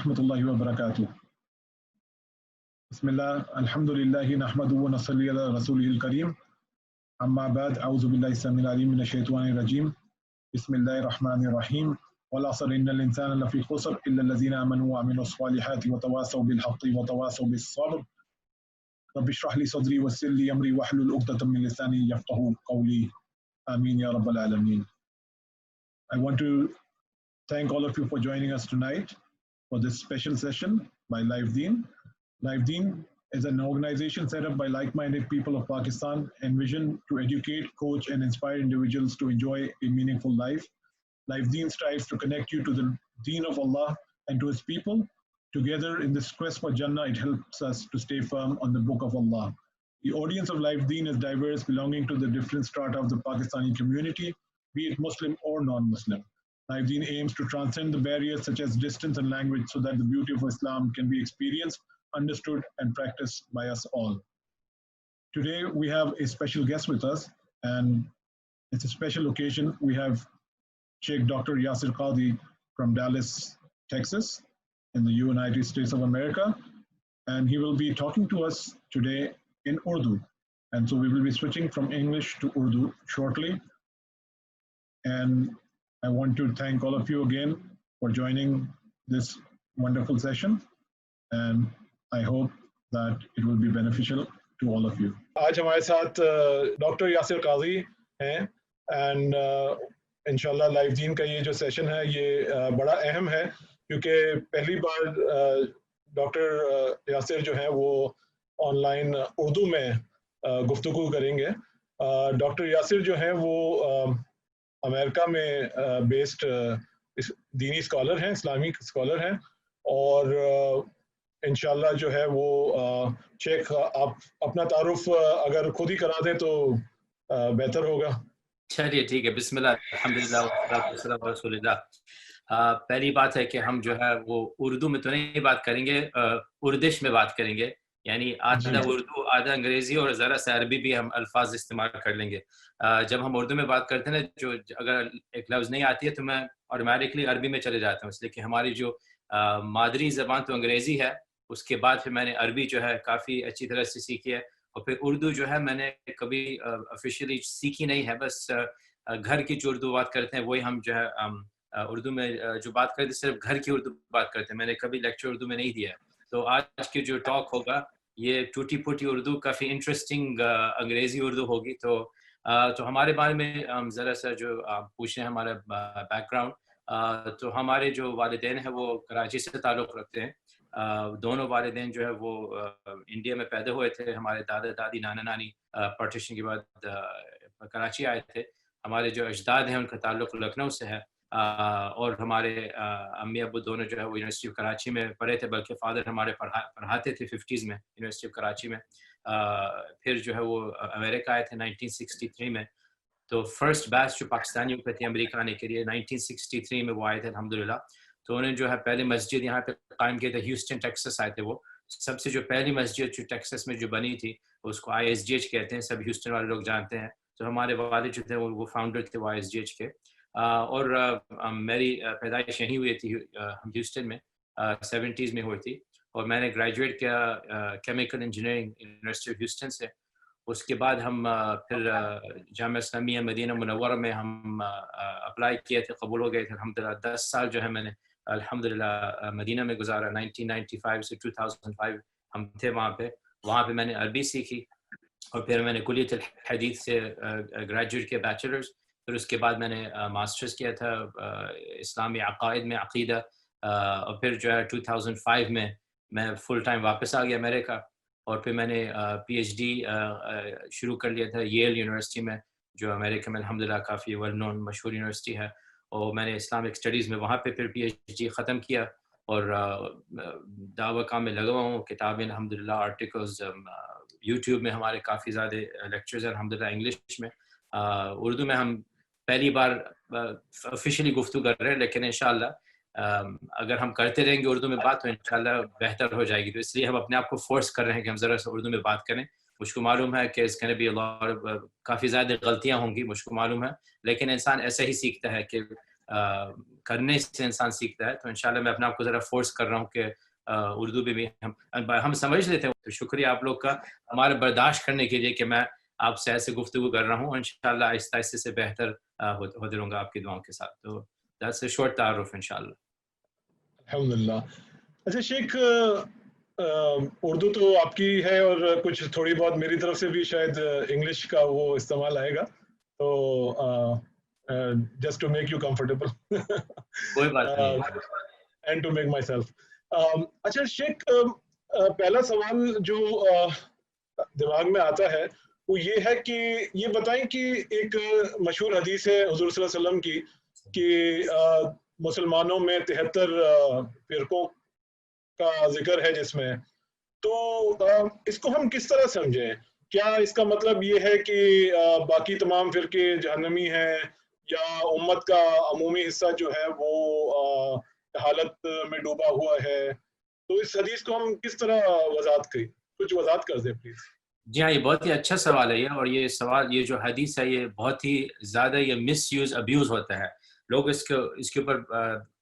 ورحمة الله وبركاته. بسم الله الحمد لله نحمده ونصلي على رسوله الكريم. أما بعد أعوذ بالله السميع العليم من الشيطان الرجيم. بسم الله الرحمن الرحيم. والعصر إن الإنسان لفي خسر إلا الذين آمنوا وعملوا الصالحات وتواصوا بالحق وتواصوا بالصبر. رب اشرح لي صدري ويسر لي أمري واحلل عقدة من لساني يفقهوا قولي. آمين يا رب العالمين. I want to thank all of you for joining us tonight for this special session by Live Deen. Live Deen is an organization set up by like-minded people of Pakistan envisioned to educate, coach, and inspire individuals to enjoy a meaningful life. Live Deen strives to connect you to the Deen of Allah and to His people. Together in this quest for Jannah, it helps us to stay firm on the Book of Allah. The audience of Live Deen is diverse, belonging to the different strata of the Pakistani community, be it Muslim or non-Muslim. Live Deen aims to transcend the barriers such as distance and language so that the beauty of Islam can be experienced, understood, and practiced by us all. Today, we have a special guest with us, and it's a special occasion. We have Sheikh Dr. Yasir Qadhi from Dallas, Texas, in the United States of America, and he will be talking to us today in Urdu. And so we will be switching from English to Urdu shortly. And I want to thank all of you again for joining this wonderful session, and I hope that it will be beneficial to all of you. آج ہمارے ساتھ doctor Yasir قاضی ہیں and انشاءاللہ live دین کا یہ جو session ہے یہ بڑا اہم ہے کیونکہ پہلی بار ڈاکٹر یاسر جو ہیں وہ آن لائن اردو میں گفتگو کریں گے. ڈاکٹر یاسر جو ہیں وہ امریکہ میں بیسڈ دینی اسکالر ہیں, اسلامی اسکالر ہیں, اور انشاءاللہ جو ہے وہ شیخ آپ اپنا تعارف اگر خود ہی کرا دیں تو بہتر ہوگا. چلیے ٹھیک ہے. بسم اللہ الحمدللہ والصلاۃ والسلام علی رسول اللہ. پہلی بات ہے کہ ہم جو ہے وہ اردو میں تو نہیں بات کریں گے, اردش میں بات کریں گے, یعنی آدھا اردو آدھا انگریزی اور ذرا سا عربی بھی ہم الفاظ استعمال کر لیں گے. جب ہم اردو میں بات کرتے ہیں نا, جو اگر ایک لفظ نہیں آتی ہے تو میں آٹومیٹکلی عربی میں چلے جاتا ہوں, اس لیے کہ ہماری جو مادری زبان تو انگریزی ہے, اس کے بعد پھر میں نے عربی جو ہے کافی اچھی طرح سے سیکھی ہے, اور پھر اردو جو ہے میں نے کبھی آفیشیلی سیکھی نہیں ہے, بس گھر کی جو اردو بات کرتے ہیں وہی ہم جو ہے اردو میں جو بات کرتے ہیں صرف گھر کی اردو بات کرتے ہیں, میں نے کبھی لیکچر اردو میں نہیں دیا ہے. تو آج کی جو ٹاک ہوگا یہ ٹوٹی پھوٹی اردو, کافی انٹرسٹنگ انگریزی اردو ہوگی. تو ہمارے بارے میں ذرا سا جو پوچھیں ہمارا بیک گراؤنڈ, تو ہمارے جو والدین ہیں وہ کراچی سے تعلق رکھتے ہیں. دونوں والدین جو ہے وہ انڈیا میں پیدا ہوئے تھے. ہمارے دادا دادی نانا نانی پارٹیشن کے بعد کراچی آئے تھے. ہمارے جو اجداد ہیں ان کا تعلق لکھنؤ سے ہے, اور ہمارے امی ابو دونوں جو ہے وہ یونیورسٹی آف کراچی میں پڑھے تھے, بلکہ فادر ہمارے پڑھاتے تھے 50s میں یونیورسٹی آف کراچی میں. پھر جو ہے وہ امریکہ آئے تھے 1963 میں. تو فرسٹ بیچ جو پاکستانیوں پہ تھے امریکہ آنے کے لیے 1963 میں وہ آئے تھے الحمدللہ. تو انہیں جو ہے پہلی مسجد یہاں پہ قائم کیا تھا, ہیوسٹن ٹیکسس آئے تھے وہ. سب سے جو پہلی مسجد جو ٹیکسس میں جو بنی تھی اس کو ISGH کہتے ہیں, سب ہیوسٹن والے لوگ جانتے ہیں. تو ہمارے والد جو تھے وہ فاؤنڈر تھے وہ ISGH کے, اور میری پیدائش یہیں ہوئی تھی ہیوسٹن میں 70s میں ہوئی تھی, اور میں نے گریجویٹ کیا chemical engineering university of Houston سے. اس کے بعد ہم پھر جامعہ اسلامیہ مدینہ منورہ میں ہم اپلائی کیے تھے, قبول ہو گئے تھے الحمدللہ. 10 سال جو ہے میں نے الحمدللہ مدینہ میں گزارا. 1995 سے 2005 ہم تھے وہاں پہ میں نے عربی سیکھی, اور پھر میں نے کلیت الحدیث سے گریجویٹ کیا بیچلرز. پھر اس کے بعد میں نے ماسٹرز کیا تھا اسلامی عقائد میں عقیدہ, اور پھر جو ہے 2005 میں فل ٹائم واپس آ گیا امریکہ, اور پھر میں نے PhD شروع کر لیا تھا ییل یونیورسٹی میں, جو امریکہ میں الحمدللہ کافی ویل نون مشہور یونیورسٹی ہے. اور میں نے اسلامک اسٹڈیز میں وہاں پہ پھر PhD ختم کیا, اور دعوی کام میں لگا ہوا ہوں. کتابیں الحمدللہ, آرٹیکلز, یوٹیوب میں ہمارے کافی زیادہ لیکچرز ہیں الحمدللہ انگلش میں. اردو میں ہم پہلی بار آفیشیلی گفتگو کر رہے ہیں, لیکن انشاءاللہ اگر ہم کرتے رہیں گے اردو میں بات تو انشاءاللہ بہتر ہو جائے گی. تو اس لیے ہم اپنے آپ کو فورس کر رہے ہیں کہ ہم ذرا سا اردو میں بات کریں. مجھ کو معلوم ہے کہ اس کے بھی کافی زیادہ غلطیاں ہوں گی, مجھ کو معلوم ہے, لیکن انسان ایسے ہی سیکھتا ہے کہ کرنے سے انسان سیکھتا ہے. تو انشاءاللہ میں اپنے آپ کو ذرا فورس کر رہا ہوں کہ اردو میں بھی ہم سمجھ لیتے ہیں. تو شکریہ آپ لوگ کا ہمارا برداشت کرنے کے لیے کہ میں آپ سے ایسے گفتگو کر رہا ہوں. انشاءاللہ آہستہ آہستہ سے بہتر ہوتے رہوں گا آپ کی دعاؤں کے ساتھ. تو that's a short تعارف انشاءاللہ. الحمدللہ. اچھا شیخ، اردو تو آپ کی ہے اور کچھ تھوڑی بہت میری طرف سے بھی شاید انگلش کا وہ استعمال آئے گا، تو just to make you comfortable کوئی بات نہیں and to make myself. اچھا شیخ، پہلا سوال جو دماغ میں آتا ہے وہ یہ ہے کہ یہ بتائیں کہ ایک مشہور حدیث ہے حضور صلی اللہ علیہ وسلم کی کہ مسلمانوں میں 73 فرقوں کا ذکر ہے جس میں، تو اس کو ہم کس طرح سمجھیں؟ کیا اس کا مطلب یہ ہے کہ باقی تمام فرقے جہنمی ہیں، یا امت کا عمومی حصہ جو ہے وہ حالت میں ڈوبا ہوا ہے؟ تو اس حدیث کو ہم کس طرح وضاحت کریں؟ کچھ وضاحت کر دیں پلیز. جی ہاں، یہ بہت ہی اچھا سوال ہے یہ. اور یہ سوال، یہ جو حدیث ہے یہ بہت ہی زیادہ یہ مس یوز ابیوز ہوتا ہے. لوگ اس کے اوپر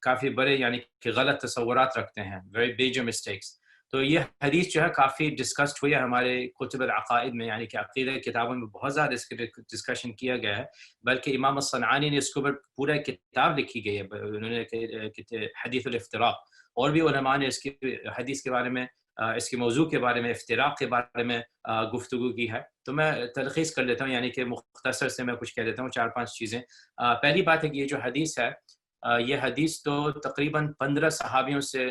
کافی بڑے یعنی کہ غلط تصورات رکھتے ہیں، ویری بیجر مسٹیکس. تو یہ حدیث جو ہے کافی ڈسکسڈ ہوئی ہے ہمارے کتب العقائد میں، یعنی کہ عقیدہ کتابوں میں بہت زیادہ اس کے ڈسکشن کیا گیا ہے. بلکہ امام الصنعانی نے اس کے اوپر پورا کتاب لکھی گئی ہے، انہوں نے حدیث الافتراق. اور بھی علماء نے اس کی حدیث کے بارے میں، اس کے موضوع کے بارے میں، افتراق کے بارے میں گفتگو کی ہے. تو میں تلخیص کر لیتا ہوں، یعنی کہ مختصر سے میں کچھ کہہ دیتا ہوں، 4-5 چیزیں. پہلی بات ہے کہ یہ جو حدیث ہے، یہ حدیث تو تقریباً 15 صحابیوں سے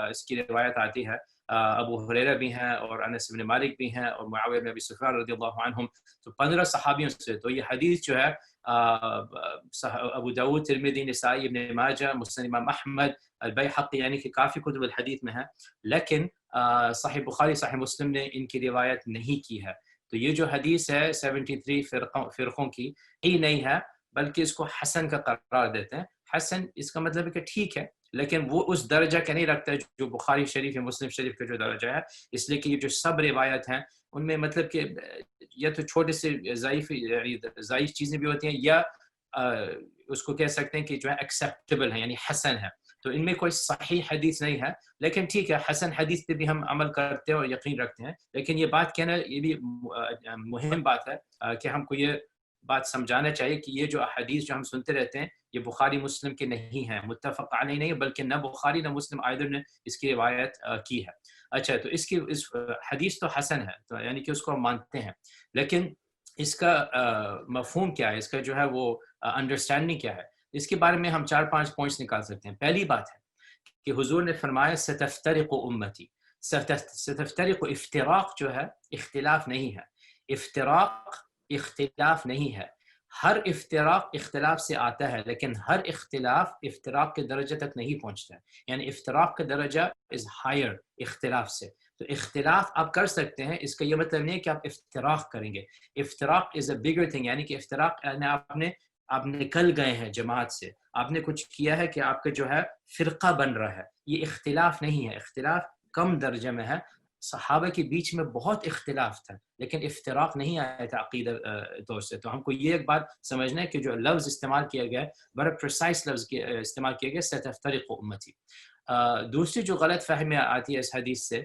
اس کی روایت آتی ہے. ابو ہریرہ بھی ہیں اور انس بن مالک بھی ہیں اور معاویہ بن ابی سفیان رضی اللہ عنہم. تو 15 صحابیوں سے. تو یہ حدیث جو ہے ابو داؤد، ترمذی، نسائی، ابن ماجہ، مسند امام احمد، البیہقی، یعنی کہ کافی کتب الحدیث میں ہے. لیکن صحیح بخاری، صحیح مسلم نے ان کی روایت نہیں کی ہے. تو یہ جو حدیث ہے 73 فرقوں کی ہی نہیں ہے، بلکہ اس کو حسن کا قرار دیتے ہیں. حسن اس کا مطلب ہے کہ ٹھیک ہے، لیکن وہ اس درجہ کا نہیں رکھتا ہے جو بخاری شریف یا مسلم شریف کا جو درجہ ہے. اس لیے کہ یہ جو سب روایت ہیں ان میں مطلب کہ یا تو چھوٹے سے ضعیف چیزیں بھی ہوتی ہیں، یا اس کو کہہ سکتے ہیں کہ جو ہے ایکسیپٹیبل ہے، یعنی حسن ہے. تو ان میں کوئی صحیح حدیث نہیں ہے. لیکن ٹھیک ہے، حسن حدیث پہ بھی ہم عمل کرتے ہیں اور یقین رکھتے ہیں. لیکن یہ بات کہنا، یہ بھی مہم بات ہے کہ ہم کو یہ بات سمجھانا چاہیے کہ یہ جو احادیث جو ہم سنتے رہتے ہیں یہ بخاری مسلم کے نہیں ہیں، متفق علیہ نہیں، بلکہ نہ بخاری نہ مسلم آئدر نے اس کی روایت کی ہے. اچھا، تو اس حدیث تو حسن ہے، تو یعنی کہ اس کو ہم مانتے ہیں. لیکن اس کا مفہوم کیا ہے، اس کا جو ہے وہ انڈرسٹینڈنگ کیا ہے، اس کے بارے میں ہم 4-5 پوائنٹس نکال سکتے ہیں. پہلی بات ہے کہ حضور نے فرمایا ستفترق امتی. ستفترق، افتراق جو ہے اختلاف نہیں ہے، افتراق اختلاف نہیں ہے. ہر افتراق اختلاف سے آتا ہے، لیکن ہر اختلاف افتراق کے درجے تک نہیں پہنچتا ہے. یعنی افتراق کا درجہ از ہائر اختلاف سے. تو اختلاف آپ کر سکتے ہیں، اس کا یہ مطلب نہیں ہے کہ آپ افتراق کریں گے. افتراق از اے بگر تھنگ، یعنی کہ افتراق یعنی آپ نکل گئے ہیں جماعت سے، آپ نے کچھ کیا ہے کہ آپ کا جو ہے فرقہ بن رہا ہے. یہ اختلاف نہیں ہے، اختلاف کم درجے میں ہے. صحابہ کے بیچ میں بہت اختلاف تھا، لیکن افتراق نہیں آیا تھا عقیدہ طور سے. تو ہم کو یہ ایک بات سمجھنا ہے کہ جو لفظ استعمال کیا گیا ہے بڑا پریسائز لفظ استعمال کیا گیا، ستفترق امتی. دوسری جو غلط فہمی آتی ہے اس حدیث سے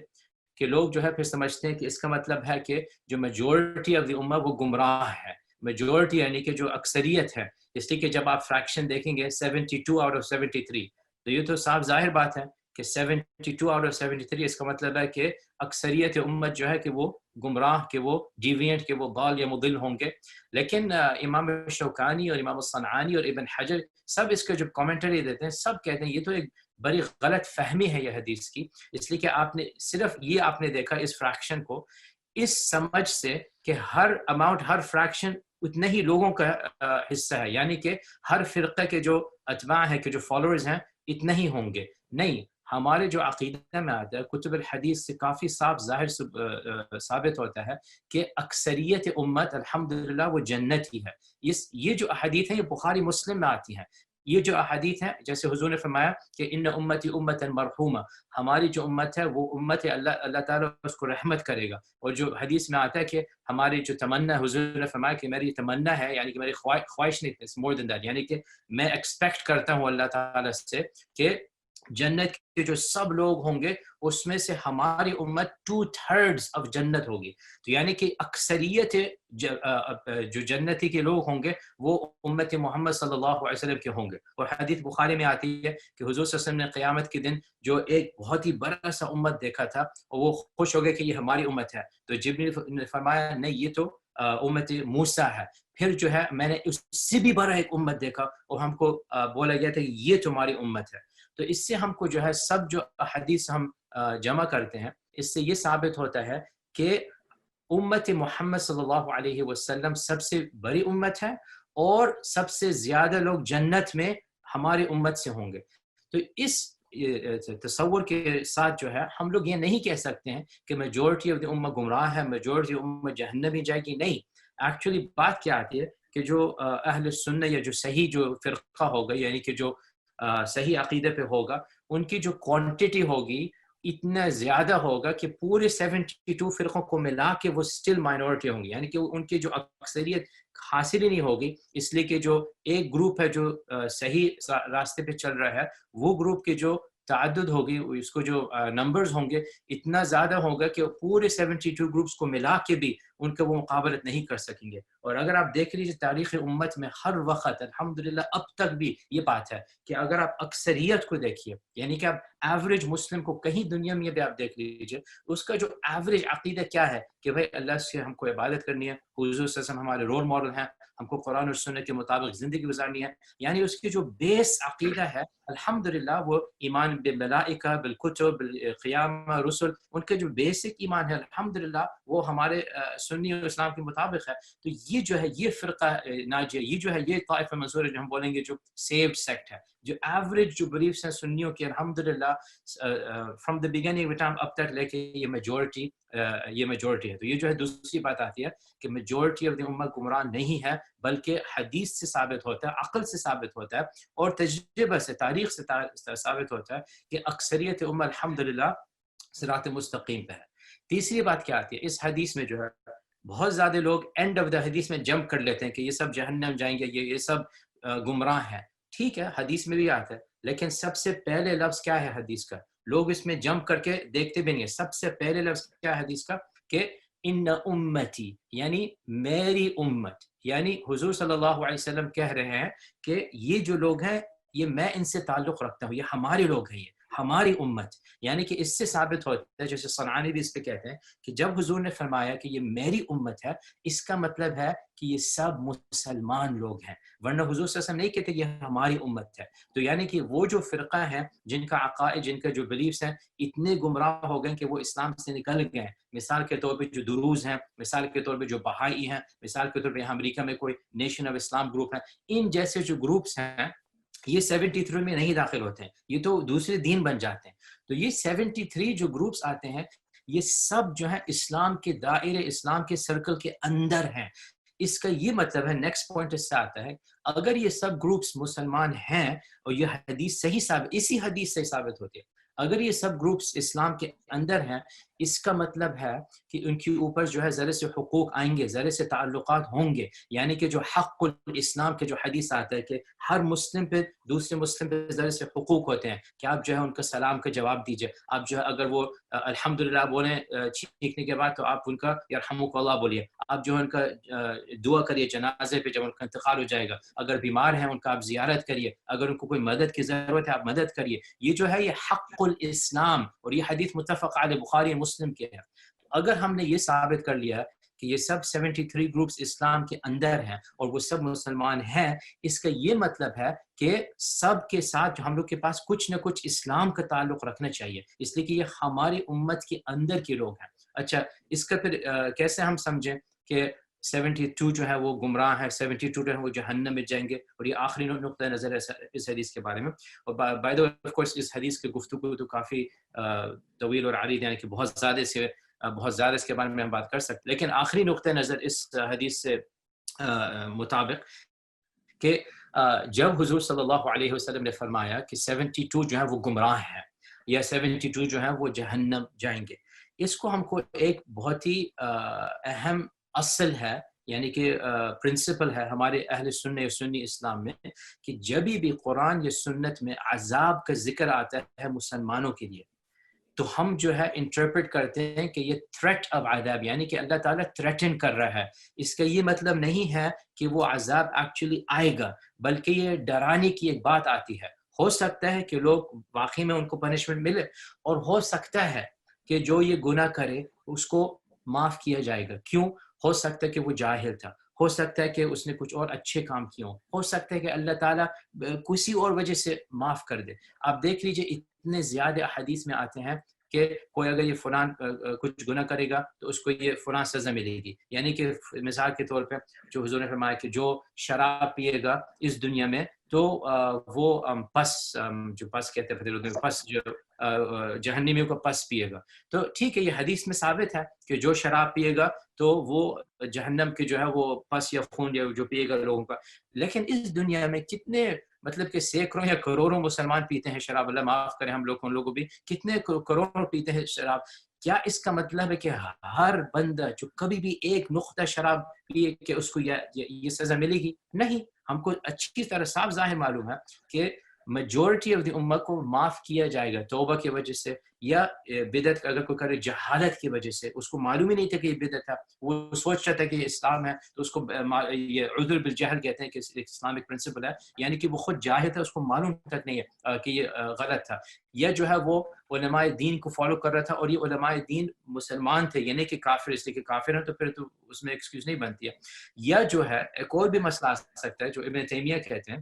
کہ لوگ جو ہے پھر سمجھتے ہیں کہ اس کا مطلب ہے کہ جو میجورٹی آف دی امہ وہ گمراہ ہے. میجورٹی یعنی کہ جو اکثریت ہے، اس لیے کہ جب آپ فریکشن دیکھیں گے 72 out of 73، تو یہ تو صاف ظاہر بات ہے کہ 72 out of 73 اس کا مطلب ہے کہ اکثریت امت جو ہے کہ وہ گمراہ، کہ وہ ڈیوینٹ، کہ وہ ضال یا مضل ہوں گے. لیکن امام شوکانی اور امام الصنعانی اور ابن حجر سب اس کے جو کامنٹری دیتے ہیں سب کہتے ہیں یہ تو ایک بڑی غلط فہمی ہے یہ حدیث کی. اس لیے کہ آپ نے صرف یہ آپ نے دیکھا اس فریکشن کو اس سمجھ سے کہ ہر اماؤنٹ، ہر فریکشن اتنے ہی لوگوں کا حصہ ہے، یعنی کہ ہر فرقہ کے جو اتباع ہیں، کہ جو فالوورز ہیں اتنے ہی ہوں گے. نہیں، ہمارے جو عقیدہ میں آتا ہے کتب الحدیث سے کافی صاف ظاہر ثابت ہوتا ہے کہ اکثریت امت الحمدللہ وہ جنت ہی ہے. یہ جو احادیث ہیں یہ بخاری مسلم میں آتی ہیں. یہ جو احادیث ہیں جیسے حضور نے فرمایا کہ ان امتی امتا مرحومہ، ہماری جو امت ہے وہ امت ہے اللہ تعالیٰ اس کو رحمت کرے گا. اور جو حدیث میں آتا ہے کہ ہماری جو تمنا، حضور نے فرمایا کہ میری تمنا ہے، یعنی کہ میری خواہش نہیں، مور دین دیٹ، یعنی کہ میں ایکسپیکٹ کرتا ہوں اللہ تعالیٰ سے کہ جنت کے جو سب لوگ ہوں گے اس میں سے ہماری امت 2/3 آف جنت ہوگی. تو یعنی کہ اکثریت جو جنتی کے لوگ ہوں گے وہ امت محمد صلی اللہ علیہ وسلم کے ہوں گے. اور حدیث بخاری میں آتی ہے کہ حضور صلی اللہ علیہ وسلم نے قیامت کے دن جو ایک بہت ہی بڑا سا امت دیکھا تھا اور وہ خوش ہو گئے کہ یہ ہماری امت ہے. تو جبریل نے فرمایا نہیں، یہ تو امت موسیٰ ہے. پھر جو ہے میں نے اس سے بھی بڑا ایک امت دیکھا اور ہم کو بولا گیا تھا کہ یہ تمہاری امت ہے. تو اس سے ہم کو جو ہے سب جو حدیث ہم جمع کرتے ہیں اس سے یہ ثابت ہوتا ہے کہ امت محمد صلی اللہ علیہ وسلم سب سے بڑی امت ہے اور سب سے زیادہ لوگ جنت میں ہماری امت سے ہوں گے. تو اس تصور کے ساتھ جو ہے ہم لوگ یہ نہیں کہہ سکتے ہیں کہ میجورٹی آف دی امت گمراہ ہے، میجورٹی امت جہنم میں جائے گی. نہیں، ایکچولی بات کیا آتی ہے کہ جو اہل سنت یا جو صحیح جو فرقہ ہوگا، یعنی کہ جو صحیح عقیدے پہ ہوگا، ان کی جو کوانٹٹی ہوگی اتنا زیادہ ہوگا کہ پورے 72 فرقوں کو ملا کے وہ سٹل مائنورٹی ہوں گی، یعنی کہ ان کی جو اکثریت حاصل ہی نہیں ہوگی. اس لیے کہ جو ایک گروپ ہے جو صحیح راستے پہ چل رہا ہے، وہ گروپ کے جو تعدد ہوگی، اس کو جو نمبرز ہوں گے اتنا زیادہ ہوگا کہ پورے 72 گروپس کو ملا کے بھی ان کا وہ مقابلت نہیں کر سکیں گے. اور اگر آپ دیکھ لیجیے تاریخ امت میں ہر وقت الحمدللہ اب تک بھی یہ بات ہے کہ اگر آپ اکثریت کو دیکھیے، یعنی کہ آپ ایوریج مسلم کو کہیں دنیا میں بھی آپ دیکھ لیجیے، اس کا جو ایوریج عقیدہ کیا ہے کہ بھائی اللہ سے ہم کو عبادت کرنی ہے، حضور صلی اللہ علیہ وسلم ہمارے رول ماڈل ہیں، ہم کو قرآن اور سنت کے مطابق زندگی گزارنی ہے. یعنی اس کی جو بیس عقیدہ ہے الحمدللہ وہ ایمان بالملائکہ، بالکتب، بالقیامہ، رسل، ان کے جو بیسک ایمان ہے الحمدللہ وہ ہمارے سنی اور اسلام کے مطابق ہے. تو یہ جو ہے یہ فرقہ ناجیہ، یہ جو ہے یہ طائفہ منصور ہے جو ہم بولیں گے جو سیوڈ سیکٹ ہے، جو ایوریج جو بلیفس ہیں سنیوں کے الحمدللہ from the beginning of time اب تک لے کے یہ میجورٹی ہے. تو یہ جو ہے دوسری بات آتی ہے کہ میجورٹی آف دی امت گمراہ نہیں ہے، بلکہ حدیث سے ثابت ہوتا ہے، عقل سے ثابت ہوتا ہے اور تجربہ سے، تاریخ سے ثابت ہوتا ہے کہ اکثریت امت الحمدللہ صراط مستقیم پہ ہے. تیسری بات کیا آتی ہے اس حدیث میں، جو ہے بہت زیادہ لوگ اینڈ آف دا حدیث میں جمپ کر لیتے ہیں کہ یہ سب جہنم جائیں گے، یہ سب گمراہ ہیں. ٹھیک ہے، حدیث میں بھی آتا ہے، لیکن سب سے پہلے لفظ کیا ہے حدیث کا؟ لوگ اس میں جمپ کر کے دیکھتے بھی نہیں. سب سے پہلے لفظ کیا ہے حدیث کا؟ کہ ان امتی، یعنی میری امت. یعنی حضور صلی اللہ علیہ وسلم کہہ رہے ہیں کہ یہ جو لوگ ہیں یہ میں ان سے تعلق رکھتا ہوں، یہ ہمارے لوگ ہیں، یہ ہماری امت. یعنی کہ اس سے ثابت ہوتا ہے، جیسے صنعانی بھی اس پہ کہتے ہیں کہ جب حضور نے فرمایا کہ یہ میری امت ہے، اس کا مطلب ہے کہ یہ سب مسلمان لوگ ہیں، ورنہ حضور صلی اللہ علیہ وسلم نہیں کہتے یہ ہماری امت ہے. تو یعنی کہ وہ جو فرقہ ہیں جن کا عقائد، جن کا جو بلیفس ہیں اتنے گمراہ ہو گئے کہ وہ اسلام سے نکل گئے. مثال کے طور پہ جو دروز ہیں، مثال کے طور پہ جو بہائی ہیں، مثال کے طور پہ امریکہ میں کوئی نیشن آف اسلام گروپ ہے، ان جیسے جو گروپس ہیں یہ 73 میں نہیں داخل ہوتے ہیں، یہ تو دوسرے دین بن جاتے ہیں. تو یہ 73 جو گروپس آتے ہیں یہ سب جو ہے اسلام کے دائرے، اسلام کے سرکل کے اندر ہیں. اس کا یہ مطلب ہے، نیکسٹ پوائنٹ اس سے آتا ہے، اگر یہ سب گروپس مسلمان ہیں اور یہ حدیث صحیح ثابت، اسی حدیث سے ثابت ہوتی ہے، اگر یہ سب گروپس اسلام کے اندر ہیں، اس کا مطلب ہے کہ ان کے اوپر جو ہے ذرے سے حقوق آئیں گے، ذرے سے تعلقات ہوں گے. یعنی کہ جو حق الاسلام کے جو حدیث آتا ہے کہ ہر مسلم پہ دوسرے مسلم پہ ذرے سے حقوق ہوتے ہیں کہ آپ جو ہے ان کا سلام کا جواب دیجئے، آپ جو ہے اگر وہ الحمدللہ بولیں چیخنے کے بعد تو آپ ان کا یرحمک اللہ بولیے، آپ جو ہے ان کا دعا کریے جنازے پہ جب ان کا انتقال ہو جائے گا، اگر بیمار ہیں ان کا آپ زیارت کریے، اگر ان کو کوئی مدد کی ضرورت ہے آپ مدد کریے. یہ جو ہے یہ حق الاسلام، اور یہ حدیث متفق علیہ بخاری مسلم کے ہے. اگر ہم نے یہ ثابت کر لیا کہ یہ سب 73 گروپس اسلام کے اندر ہیں اور وہ سب مسلمان ہیں، اس کا یہ مطلب ہے کہ سب کے ساتھ ہم لوگ کے پاس کچھ نہ کچھ اسلام کا تعلق رکھنا چاہیے، اس لیے کہ یہ ہماری امت کے اندر کے لوگ ہیں. اچھا، اس کا پھر کیسے ہم سمجھیں کہ 72 جو ہے وہ گمراہ ہیں، 72 جو ہے وہ جہنم میں جائیں گے؟ اور یہ آخری نقطہ نظر ہے اس حدیث کے بارے میں. اور by the way of course اس حدیث کی گفتگو تو کافی طویل اور عریض، یعنی کہ بہت زیادہ اس کے بارے میں ہم بات کر سکتے، لیکن آخری نقطہ نظر اس حدیث سے مطابق کہ جب حضور صلی اللہ علیہ وسلم نے فرمایا کہ 72 جو ہیں وہ گمراہ ہیں یا 72 جو ہیں وہ جہنم جائیں گے، اس کو ہم کو ایک بہت ہی اہم اصل ہے، یعنی کہ پرنسپل ہے ہمارے اہل سنی اسلام میں، کہ جب بھی قرآن یا سنت میں عذاب کا ذکر آتا ہے مسلمانوں کے لیے تو ہم جو ہے انٹرپریٹ کرتے ہیں کہ یہ تھریٹ آف عذاب، یعنی کہ اللہ تعالیٰ تھریٹن کر رہا ہے. اس کا یہ مطلب نہیں ہے کہ وہ عذاب ایکچولی آئے گا، بلکہ یہ ڈرانے کی ایک بات آتی ہے. ہو سکتا ہے کہ لوگ واقعی میں ان کو پنشمنٹ ملے، اور ہو سکتا ہے کہ جو یہ گناہ کرے اس کو معاف کیا جائے گا. کیوں؟ ہو سکتا ہے کہ وہ جاہل تھا، ہو سکتا ہے کہ اس نے کچھ اور اچھے کام کیے ہوں، ہو سکتا ہے کہ اللہ تعالیٰ کسی اور وجہ سے معاف کر دے. آپ دیکھ لیجئے اتنے زیادہ احادیث میں آتے ہیں کہ کوئی اگر یہ فلان کچھ گناہ کرے گا تو اس کو یہ فلان سزا ملے گی. یعنی کہ مثال کے طور پہ جو حضور نے فرمایا کہ جو شراب پیے گا اس دنیا میں تو وہ پس جو پس کہتے ہیں پس جو جہنمیوں کا پس پیے گا. تو ٹھیک ہے، یہ حدیث میں ثابت ہے کہ جو شراب پیے گا تو وہ جہنم کے جو ہے وہ پس یا خون جو پیے گا لوگوں کا. لیکن اس دنیا میں کتنے مطلب کہ سینکڑوں یا کروڑوں مسلمان پیتے ہیں شراب، اللہ معاف کرے ہم لوگ ان لوگوں بھی کتنے کروڑوں پیتے ہیں شراب. کیا اس کا مطلب ہے کہ ہر بندہ جو کبھی بھی ایک نقطہ شراب پیے کہ اس کو یہ سزا ملے گی؟ نہیں. ہم کو اچھی طرح صاف ظاہر معلوم ہے کہ میجورٹی آف دی امت کو معاف کیا جائے گا توبہ کی وجہ سے، یا بدعت اگر کوئی کرے جہالت کی وجہ سے، اس کو معلوم ہی نہیں تھا کہ یہ بدعت ہے، وہ سوچ رہا تھا کہ یہ اسلام ہے تو اس کو یہ عذر بالجہل کہتے ہیں کہ اسلامک پرنسپل ہے، یعنی کہ وہ خود جاہل تھا، اس کو معلوم تک نہیں ہے کہ یہ غلط تھا. یا جو ہے وہ علماء دین کو فالو کر رہا تھا اور یہ علماء دین مسلمان تھے، یعنی کہ کافر اس لیے کہ کافر ہیں تو پھر تو اس میں ایکسکیوز نہیں بنتی ہے. یا جو ہے ایک اور بھی مسئلہ آ سکتا ہے جو ابن تیمیہ کہتے ہیں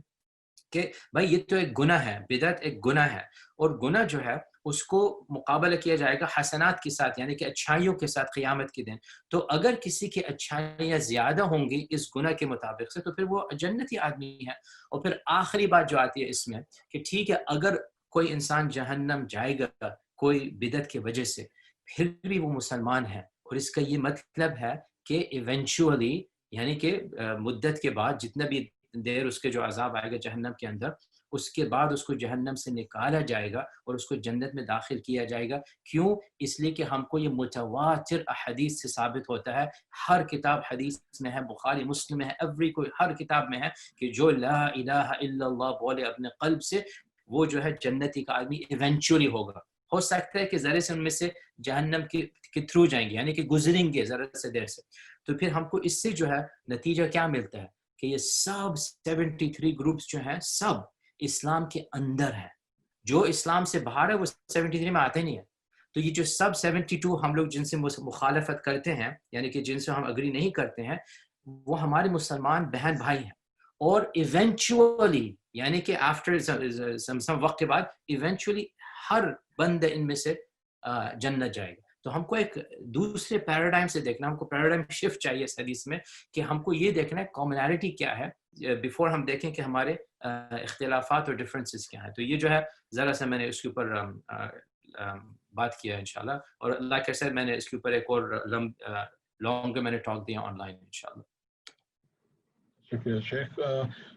کہ بھائی یہ تو ایک گناہ ہے، بدعت ایک گناہ ہے، اور گناہ جو ہے اس کو مقابلہ کیا جائے گا حسنات کے ساتھ، یعنی کہ اچھائیوں کے ساتھ قیامت کے دن. تو اگر کسی کی اچھائیاں زیادہ ہوں گی اس گناہ کے مطابق سے تو پھر وہ جنتی آدمی ہے. اور پھر آخری بات جو آتی ہے اس میں کہ ٹھیک ہے اگر کوئی انسان جہنم جائے گا کوئی بدعت کی وجہ سے، پھر بھی وہ مسلمان ہے، اور اس کا یہ مطلب ہے کہ ایونچولی یعنی کہ مدت کے بعد جتنا بھی دیر اس کے جو عذاب آئے گا جہنم کے اندر، اس کے بعد اس کو جہنم سے نکالا جائے گا اور اس کو جنت میں داخل کیا جائے گا. کیوں؟ اس لیے کہ ہم کو یہ متواتر احادیث سے ثابت ہوتا ہے، ہر کتاب حدیث میں ہے، بخاری مسلم میں ہے، ہر کتاب میں ہے کہ جو لا الہ الا اللہ بولے اپنے قلب سے وہ جو ہے جنتی کا آدمی ایونچولی ہوگا. ہو سکتا ہے کہ ذرے سے ان میں سے جہنم کے تھرو جائیں گے، یعنی کہ گزریں گے ذرا سے دیر سے. تو پھر ہم کو اس سے جو ہے نتیجہ کیا ملتا ہے کہ یہ سب 73 گروپس جو ہیں سب اسلام کے اندر ہیں. جو اسلام سے باہر ہے وہ 73 میں آتے نہیں ہیں. تو یہ جو سب 72 ہم لوگ جن سے مخالفت کرتے ہیں، یعنی کہ جن سے ہم اگری نہیں کرتے ہیں، وہ ہمارے مسلمان بہن بھائی ہیں. اور ایونچولی یعنی کہ آفٹر سم وقت کے بعد ایونچولی ہر بندہ ان میں سے جنت جائے گا. تو ہم کو ایک دوسرے پیراڈائم سے دیکھنا، ہم کو پیراڈائم شفٹ چاہیے اس حدیث میں کہ ہم کو یہ دیکھنا ہے کامنالٹی کیا ہے بیفور ہم دیکھیں کہ ہمارے اختلافات اور ڈفرینسز کیا ہیں. تو یہ جو ہے ذرا سا میں نے اس کے اوپر بات کیا انشاءاللہ، اور اللہ کے ساتھ میں نے اس کے اوپر ایک اور لانگ میں نے ٹاک دیا آن لائن انشاءاللہ. شکریہ شیخ.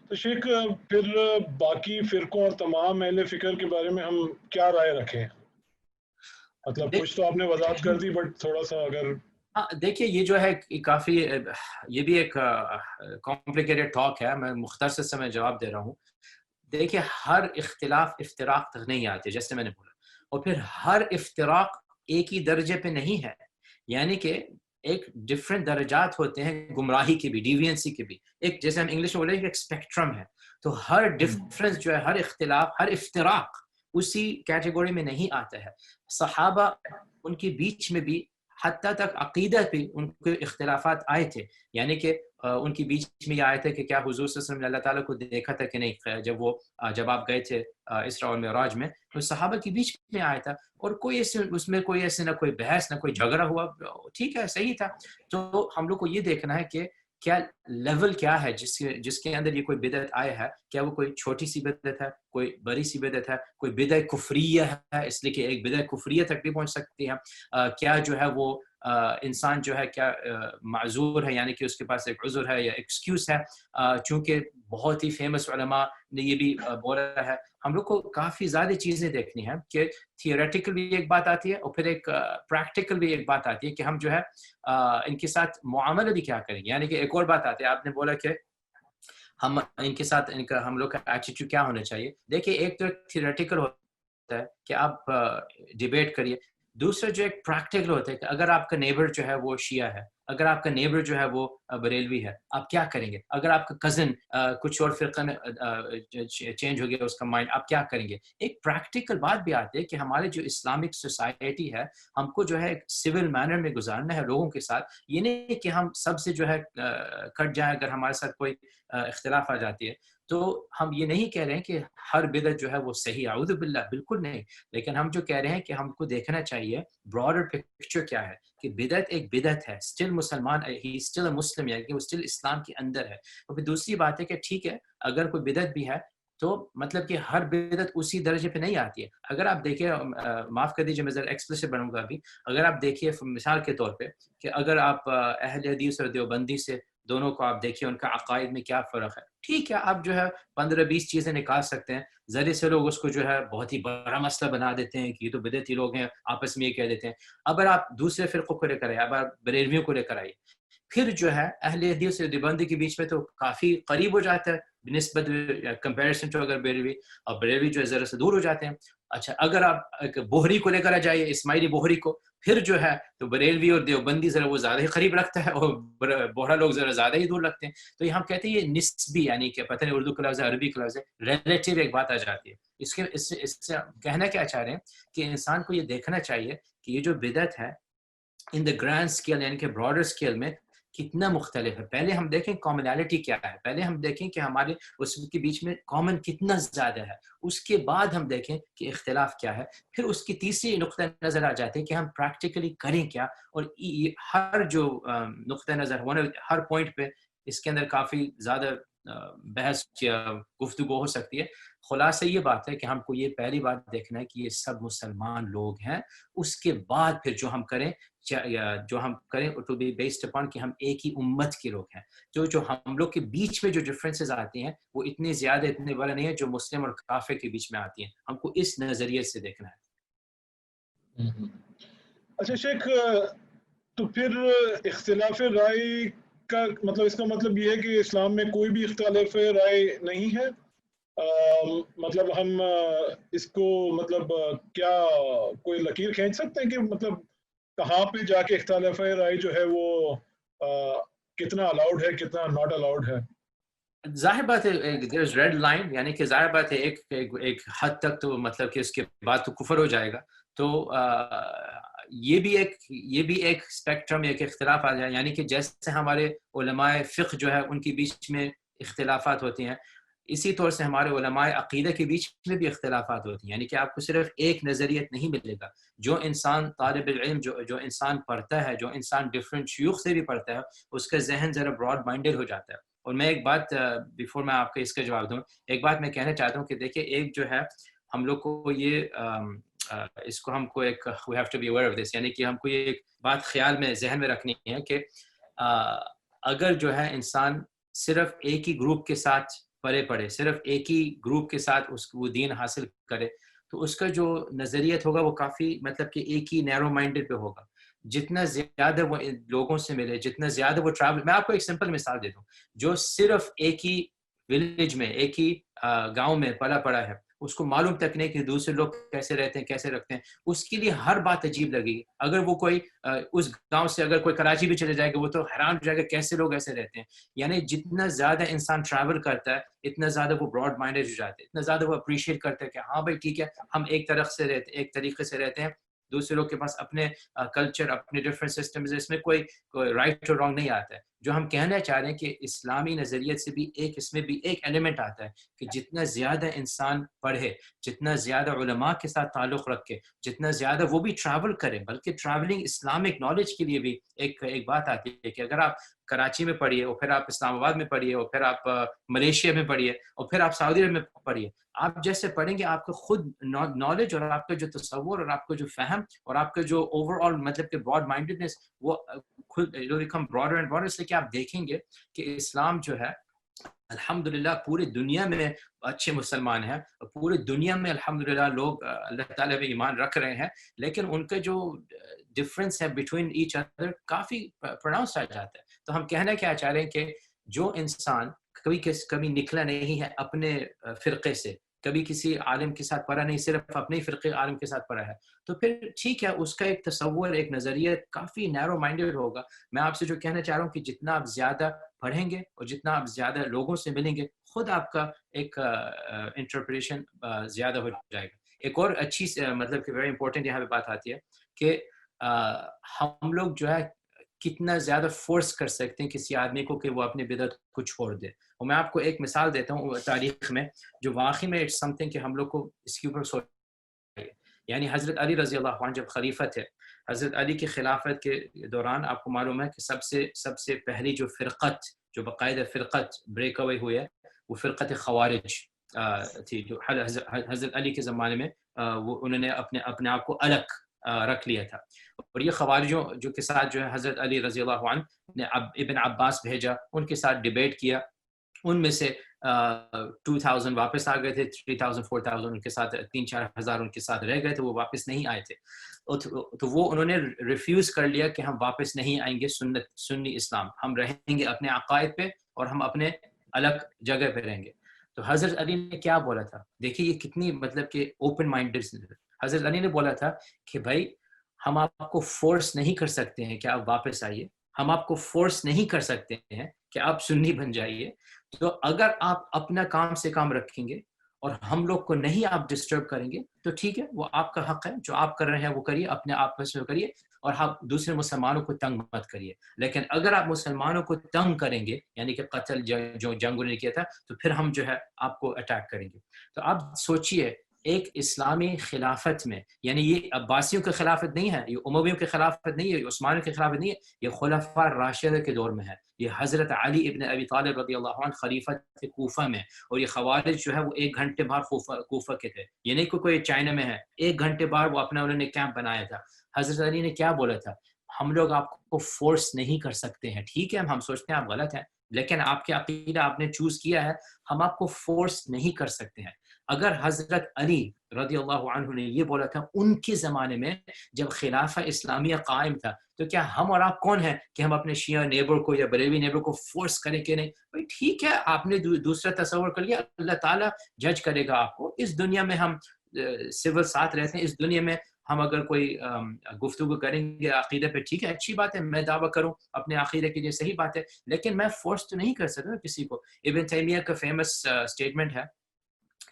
تو شیخ پھر باقی فرقوں اور تمام اہل فکر کے بارے میں ہم کیا رائے رکھیں؟ مطلب کچھ تو آپ نے وضاحت کر دی، بٹ تھوڑا سا اگر دیکھیے یہ جو ہے کافی یہ بھی ایک کمپلیکیٹڈ ٹاک ہے، میں مختصر سے میں جواب دے رہا ہوں. دیکھیے ہر اختلاف افتراق تک نہیں آتے جیسے میں نے بولا، اور پھر ہر افتراق ایک ہی درجے پہ نہیں ہے، یعنی کہ ایک ڈفرینٹ درجات ہوتے ہیں گمراہی کے بھی، ڈیوینسی کے بھی. ایک جیسے ہم انگلش میں بولے ایک اسپیکٹرم ہے. تو ہر ڈفرینس جو ہے، ہر اختلاف، ہر افتراق اسی کیٹیگوری میں نہیں آتا ہے. صحابہ ان کے بیچ میں بھی حتیٰ تک عقیدہ پہ ان کے اختلافات آئے تھے، یعنی کہ ان کے بیچ میں یہ آئے تھے کہ کیا حضور صلی اللہ علیہ وسلم نے اللہ تعالیٰ کو دیکھا تھا کہ نہیں، جب آپ گئے تھے اسراء و معراج میں، تو صحابہ کے بیچ میں آیا تھا، اور کوئی ایسے اس میں کوئی ایسے نہ کوئی بحث نہ کوئی جھگڑا ہوا، ٹھیک ہے صحیح تھا. تو ہم لوگ کو یہ دیکھنا ہے کہ کیا لیول کیا ہے جس کے اندر یہ کوئی بدعت آیا ہے. کیا وہ کوئی چھوٹی سی بدعت ہے، کوئی بڑی سی بدعت ہے, کوئی بدعت کفریہ ہے اس لیے کہ ایک بدعت کفریہ تک بھی پہنچ سکتی ہے. کیا جو ہے وہ انسان جو ہے کیا معذور ہے, یعنی کہ اس کے پاس ایک عذر ہے یا ایکسکیوز ہے. چونکہ بہت ہی فیمس علماء نے یہ بھی بولا ہے. ہم لوگ کو کافی زیادہ چیزیں دیکھنی ہیں کہ تھیوریٹیکل بھی ایک بات آتی ہے اور پھر ایک پریکٹیکل بھی ایک بات آتی ہے کہ ہم جو ہے ان کے ساتھ معاملہ بھی کیا کریں گے. یعنی کہ ایک اور بات آتی ہے, آپ نے بولا کہ ہم ان کے ساتھ ان کا ہم لوگ کا ایٹیٹیوڈ کیا ہونا چاہیے. دیکھیے ایک تو تھیوریٹیکل ہوتا ہے کہ آپ ڈیبیٹ کریے, دوسرا جو ایک پریکٹیکل ہوتا ہے کہ اگر آپ کا نیبر جو ہے وہ شیعہ ہے, اگر آپ کا نیبر جو ہے وہ بریلوی ہے, آپ کیا کریں گے. اگر آپ کا کزن کچھ اور فرقہ میں چینج ہو گیا اس کا مائنڈ, آپ کیا کریں گے. ایک پریکٹیکل بات بھی آتی ہے کہ ہمارے جو اسلامک سوسائٹی ہے ہم کو جو ہے ایک سول مینر میں گزارنا ہے لوگوں کے ساتھ. یہ نہیں کہ ہم سب سے جو ہے کٹ جائیں اگر ہمارے ساتھ کوئی اختلاف آ جاتی ہے. تو ہم یہ نہیں کہہ رہے ہیں کہ ہر بدعت جو ہے وہ صحیح, اعوذ باللہ, بالکل نہیں. لیکن ہم جو کہہ رہے ہیں کہ ہم کو دیکھنا چاہیے براڈر پکچر کیا ہے, کہ بدعت ایک بدعت ہے, اسٹل مسلمان, ہی اسٹل اے مسلم, یعنی کہ وہ اسٹل اسلام کے اندر ہے. اور پھر دوسری بات ہے کہ ٹھیک ہے اگر کوئی بدعت بھی ہے تو مطلب کہ ہر بدعت اسی درجے پہ نہیں آتی ہے. اگر آپ دیکھیں, معاف کر دیجیے میں ذرا ایکسپلسٹ بنوں گا ابھی, اگر آپ دیکھیے مثال کے طور پہ کہ اگر آپ اہل حدیث اور دیوبندی سے دونوں کو آپ دیکھیے ان کا عقائد میں کیا فرق ہے, ٹھیک ہے آپ جو ہے 15-20 چیزیں نکال سکتے ہیں. ذرے سے لوگ اس کو جو ہے بہت ہی بڑا مسئلہ بنا دیتے ہیں کہ یہ تو بدعتی لوگ ہیں, آپس میں یہ کہہ دیتے ہیں. اگر آپ دوسرے فرقوں کو لے کر آئیے, اب آپ بریلویوں کو لے کر آئیے, پھر جو ہے اہل حدیث اور دیوبندی کے بیچ میں تو کافی قریب ہو جاتا ہے بنسبت کمپیریزن ٹو اگر بریلوی, اور بریلوی جو ہے ذرا سے دور ہو جاتے ہیں. اچھا اگر آپ بوہری کو لے کر آ جائیے, اسماعیلی بوہری کو, پھر جو ہے تو بریلوی اور دیوبندی ذرا وہ زیادہ ہی قریب رکھتا ہے اور بوہرا لوگ ذرا زیادہ ہی دور رکھتے ہیں. تو یہ ہم کہتے ہیں یہ نسبی, یعنی کہ پتہ نہیں اردو کا لفظ ہے عربی کا لفظ ہے, ریلیٹیو ایک بات آ جاتی ہے. اس سے کہنا کیا چاہ رہے ہیں کہ انسان کو یہ دیکھنا چاہیے کہ یہ جو بدعت ہے ان دا گرینڈ اسکیل, یعنی کہ براڈر اسکیل میں کتنا مختلف ہے. پہلے ہم دیکھیں کامنالٹی کیا ہے, پہلے ہم دیکھیں کہ ہمارے اس کے بیچ میں کامن کتنا زیادہ ہے, اس کے بعد ہم دیکھیں کہ اختلاف کیا ہے. پھر اس کی تیسری نقطہ نظر آ جاتے ہیں کہ ہم پریکٹیکلی کریں کیا. اور ہر جو نقطہ نظر ہر پوائنٹ پہ اس کے اندر کافی زیادہ بحث یا گفتگو ہو سکتی ہے. خلاصہ یہ بات ہے کہ ہم کو یہ پہلی بات دیکھنا ہے کہ یہ سب مسلمان لوگ ہیں. اس کے بعد پھر جو ہم کریں ٹو بی بیسڈ اپان کہ ہم ایک ہی امت کے لوگ ہیں. جو ہم لوگ کے بیچ میں جو ڈفرینسز آتی ہیں وہ اتنے زیادہ اتنے بڑا نہیں ہے جو مسلم اور کافر کے بیچ میں آتی ہیں. ہم کو اس نظریے سے دیکھنا ہے. اچھا شیخ, تو پھر اختلاف رائے کا مطلب, اس کا مطلب یہ ہے کہ اسلام میں کوئی بھی اختلاف رائے نہیں ہے. مطلب ہم اس کو مطلب کیا کوئی لکیر کھینچ سکتے ہیں کہ مطلب کہاں پہ جا کے اختلاف رائے جو ہے وہ کتنا الاؤڈ ہے, کتنا ناٹ الاؤڈ ہے؟ ظاہر بات ہے ریڈ لائن, یعنی کہ ظاہر بات ہے ایک حد تک تو مطلب کہ اس کے بعد تو کفر ہو جائے گا. تو یہ بھی ایک اسپیکٹرم, ایک اختلاف آ جائے. یعنی کہ جیسے ہمارے علماء فقہ جو ہے ان کے بیچ میں اختلافات ہوتی ہیں, اسی طور سے ہمارے علماء عقیدہ کے بیچ میں بھی اختلافات ہوتی ہیں. یعنی کہ آپ کو صرف ایک نظریت نہیں ملے گا. جو انسان طالب العلم, جو انسان پڑھتا ہے, جو انسان ڈفرینٹ شیوخ سے بھی پڑھتا ہے, اس کا ذہن ذرا براڈ مائنڈڈ ہو جاتا ہے. اور میں ایک بات بیفور میں آپ کو اس کا جواب دوں, ایک بات میں کہنا چاہتا ہوں کہ دیکھیے ایک جو ہے ہم لوگ کو یہ اس کو ہم کو ایک we have to be aware of this, یعنی کہ ہم کو یہ ایک بات خیال میں ذہن میں رکھنی ہے کہ اگر جو ہے انسان صرف ایک ہی گروپ کے ساتھ پڑھے, صرف ایک ہی گروپ کے ساتھ وہ دین حاصل کرے, تو اس کا جو نظریت ہوگا وہ کافی مطلب کہ ایک ہی نیرو مائنڈڈ پہ ہوگا. جتنا زیادہ وہ لوگوں سے ملے, جتنا زیادہ وہ ٹریول, میں آپ کو ایک سمپل مثال دے دوں, جو صرف ایک ہی ولیج میں, ایک ہی گاؤں میں پڑا ہے, اس کو معلوم تک نہیں کہ دوسرے لوگ کیسے رہتے ہیں, کیسے رکھتے ہیں, اس کے لیے ہر بات عجیب لگے گی. اگر وہ کوئی اس گاؤں سے اگر کوئی کراچی بھی چلے جائے گا وہ تو حیران ہو جائے گا کیسے لوگ ایسے رہتے ہیں. یعنی جتنا زیادہ انسان ٹریول کرتا ہے اتنا زیادہ وہ براڈ مائنڈڈ ہو جاتے ہیں, اتنا زیادہ وہ اپریشیٹ کرتے ہیں کہ ہاں بھائی ٹھیک ہے ہم ایک طریقے سے رہتے ہیں, دوسرے لوگ کے پاس اپنے کلچر, اپنے ڈفرینٹ سسٹمز, اس میں کوئی رائٹ اور رانگ نہیں آتا ہے. جو ہم کہنا چاہ رہے ہیں کہ اسلامی نظریت سے بھی اس میں بھی ایک ایلیمنٹ آتا ہے کہ جتنا زیادہ انسان پڑھے، جتنا زیادہ علماء کے ساتھ تعلق رکھے، جتنا زیادہ وہ بھی ٹریول کرے، بلکہ ٹریولنگ اسلامک نالج کے لیے بھی ایک بات آتی ہے کہ اگر آپ کراچی میں پڑھیے اور پھر آپ اسلام آباد میں پڑھیے اور پھر آپ ملیشیا میں پڑھیے اور پھر آپ سعودی عرب میں پڑھیے، آپ جیسے پڑھیں گے آپ کو خود نالج اور آپ کا جو تصور اور آپ کا جو فہم اور آپ کا جو اوور آل مطلب کہ براڈ مائنڈیڈنس وہ خود بیکم براڈر اینڈ براڈر، اس لیے کہ آپ دیکھیں گے کہ اسلام جو ہے الحمدللہ پوری دنیا میں اچھے مسلمان ہیں، پوری دنیا میں الحمدللہ لوگ اللہ تعالیٰ پہ ایمان رکھ رہے ہیں، لیکن ان کا جو ڈفرینس ہے بٹوین ایچ ادر کافی پروناؤنس آ جاتا ہے. تو ہم کہنا کیا چاہ رہے ہیں کہ جو انسان کبھی نکلا نہیں ہے اپنے فرقے سے، کبھی کسی عالم کے ساتھ پڑھا نہیں، صرف اپنے فرقے عالم کے ساتھ پڑھا ہے، تو پھر ٹھیک ہے اس کا ایک تصور، ایک نظریہ کافی نیرو مائنڈیڈ ہوگا. میں آپ سے جو کہنا چاہ رہا ہوں کہ جتنا آپ زیادہ پڑھیں گے اور جتنا آپ زیادہ لوگوں سے ملیں گے، خود آپ کا ایک انٹرپریشن زیادہ ہو جائے گا. ایک اور اچھی مطلب کہ ویری امپورٹنٹ یہاں پہ بات آتی ہے کہ ہم لوگ جو ہے کتنا زیادہ فورس کر سکتے ہیں کسی آدمی کو کہ وہ اپنی بدعت کو چھوڑ دے. اور میں آپ کو ایک مثال دیتا ہوں تاریخ میں جو واقعی میں اٹس سم تھنگ کہ ہم لوگ کو اس کے اوپر سوچنا چاہیے. یعنی حضرت علی رضی اللہ عنہ جب خلیفہ تھے، حضرت علی کی خلافت کے دوران آپ کو معلوم ہے کہ سب سے پہلی جو فرقت، جو باقاعدہ فرقت بریک اوے ہوئی ہے، وہ فرقت خوارج تھی، جو حضرت علی کے زمانے میں وہ انہوں نے اپنے آپ کو الگ رکھ لیا تھا. اور یہ خوارجوں جو کے ساتھ جو ہے حضرت علی رضی اللہ عنہ نے ابن عباس بھیجا، ان کے ساتھ ڈیبیٹ کیا، ان میں سے 2000 واپس آ گئے تھے، 3000 4000 ان کے ساتھ 3-4 ہزار ان کے ساتھ رہ گئے تھے، وہ واپس نہیں آئے تھے. تو وہ انہوں نے ریفیوز کر لیا کہ ہم واپس نہیں آئیں گے سنی اسلام، ہم رہیں گے اپنے عقائد پہ اور ہم اپنے الگ جگہ پہ رہیں گے. تو حضرت علی نے کیا بولا تھا؟ دیکھیے یہ کتنی مطلب کہ اوپن مائنڈڈ. حضرت علی نے بولا تھا کہ بھائی ہم آپ کو فورس نہیں کر سکتے ہیں کہ آپ واپس آئیے، ہم آپ کو فورس نہیں کر سکتے ہیں کہ آپ سنی بن جائیے. تو اگر آپ اپنا کام سے کام رکھیں گے اور ہم لوگ کو نہیں آپ ڈسٹرب کریں گے تو ٹھیک ہے، وہ آپ کا حق ہے، جو آپ کر رہے ہیں وہ کریے، اپنے آپ میں کریے اور آپ دوسرے مسلمانوں کو تنگ مت کریے. لیکن اگر آپ مسلمانوں کو تنگ کریں گے، یعنی کہ قتل جو جنگ نے کیا تھا، تو پھر ہم جو ہے آپ کو اٹیک کریں گے. تو آپ سوچئے ایک اسلامی خلافت میں، یعنی یہ عباسیوں کے خلافت نہیں ہے، یہ امویوں کے خلافت نہیں ہے، یہ عثمانیوں کے خلافت نہیں ہے، یہ خلفاء راشدہ کے دور میں ہے. یہ حضرت علی ابن ابی طالب رضی اللہ عنہ خلیفہ تھے کوفہ میں، اور یہ خوارج جو ہے وہ 1 گھنٹے باہر کوفہ کے تھے. یہ نہیں کہ کوئی چائنا میں ہے، 1 گھنٹے باہر وہ اپنا انہوں نے کیمپ بنایا تھا. حضرت علی نے کیا بولا تھا؟ ہم لوگ آپ کو فورس نہیں کر سکتے ہیں، ٹھیک ہے ہم سوچتے ہیں آپ غلط ہیں، لیکن آپ کے عقیدہ آپ نے چوز کیا ہے، ہم آپ کو فورس نہیں کر سکتے ہیں. اگر حضرت علی رضی اللہ عنہ نے یہ بولا تھا ان کے زمانے میں جب خلافہ اسلامیہ قائم تھا، تو کیا ہم اور آپ کون ہیں کہ ہم اپنے شیعہ نیبر کو یا بریلوی نیبر کو فورس کریں کہ نہیں بھائی ٹھیک ہے آپ نے دوسرا تصور کر لیا، اللہ تعالیٰ جج کرے گا آپ کو. اس دنیا میں ہم سول ساتھ رہتے ہیں، اس دنیا میں ہم اگر کوئی گفتگو کریں گے عقیدے پہ، ٹھیک ہے اچھی بات ہے، میں دعویٰ کروں اپنے عقیدے کے لیے، صحیح بات ہے، لیکن میں فورس تو نہیں کر سکتا کسی کو. ابن تیمیہ کا فیمس اسٹیٹمنٹ ہے،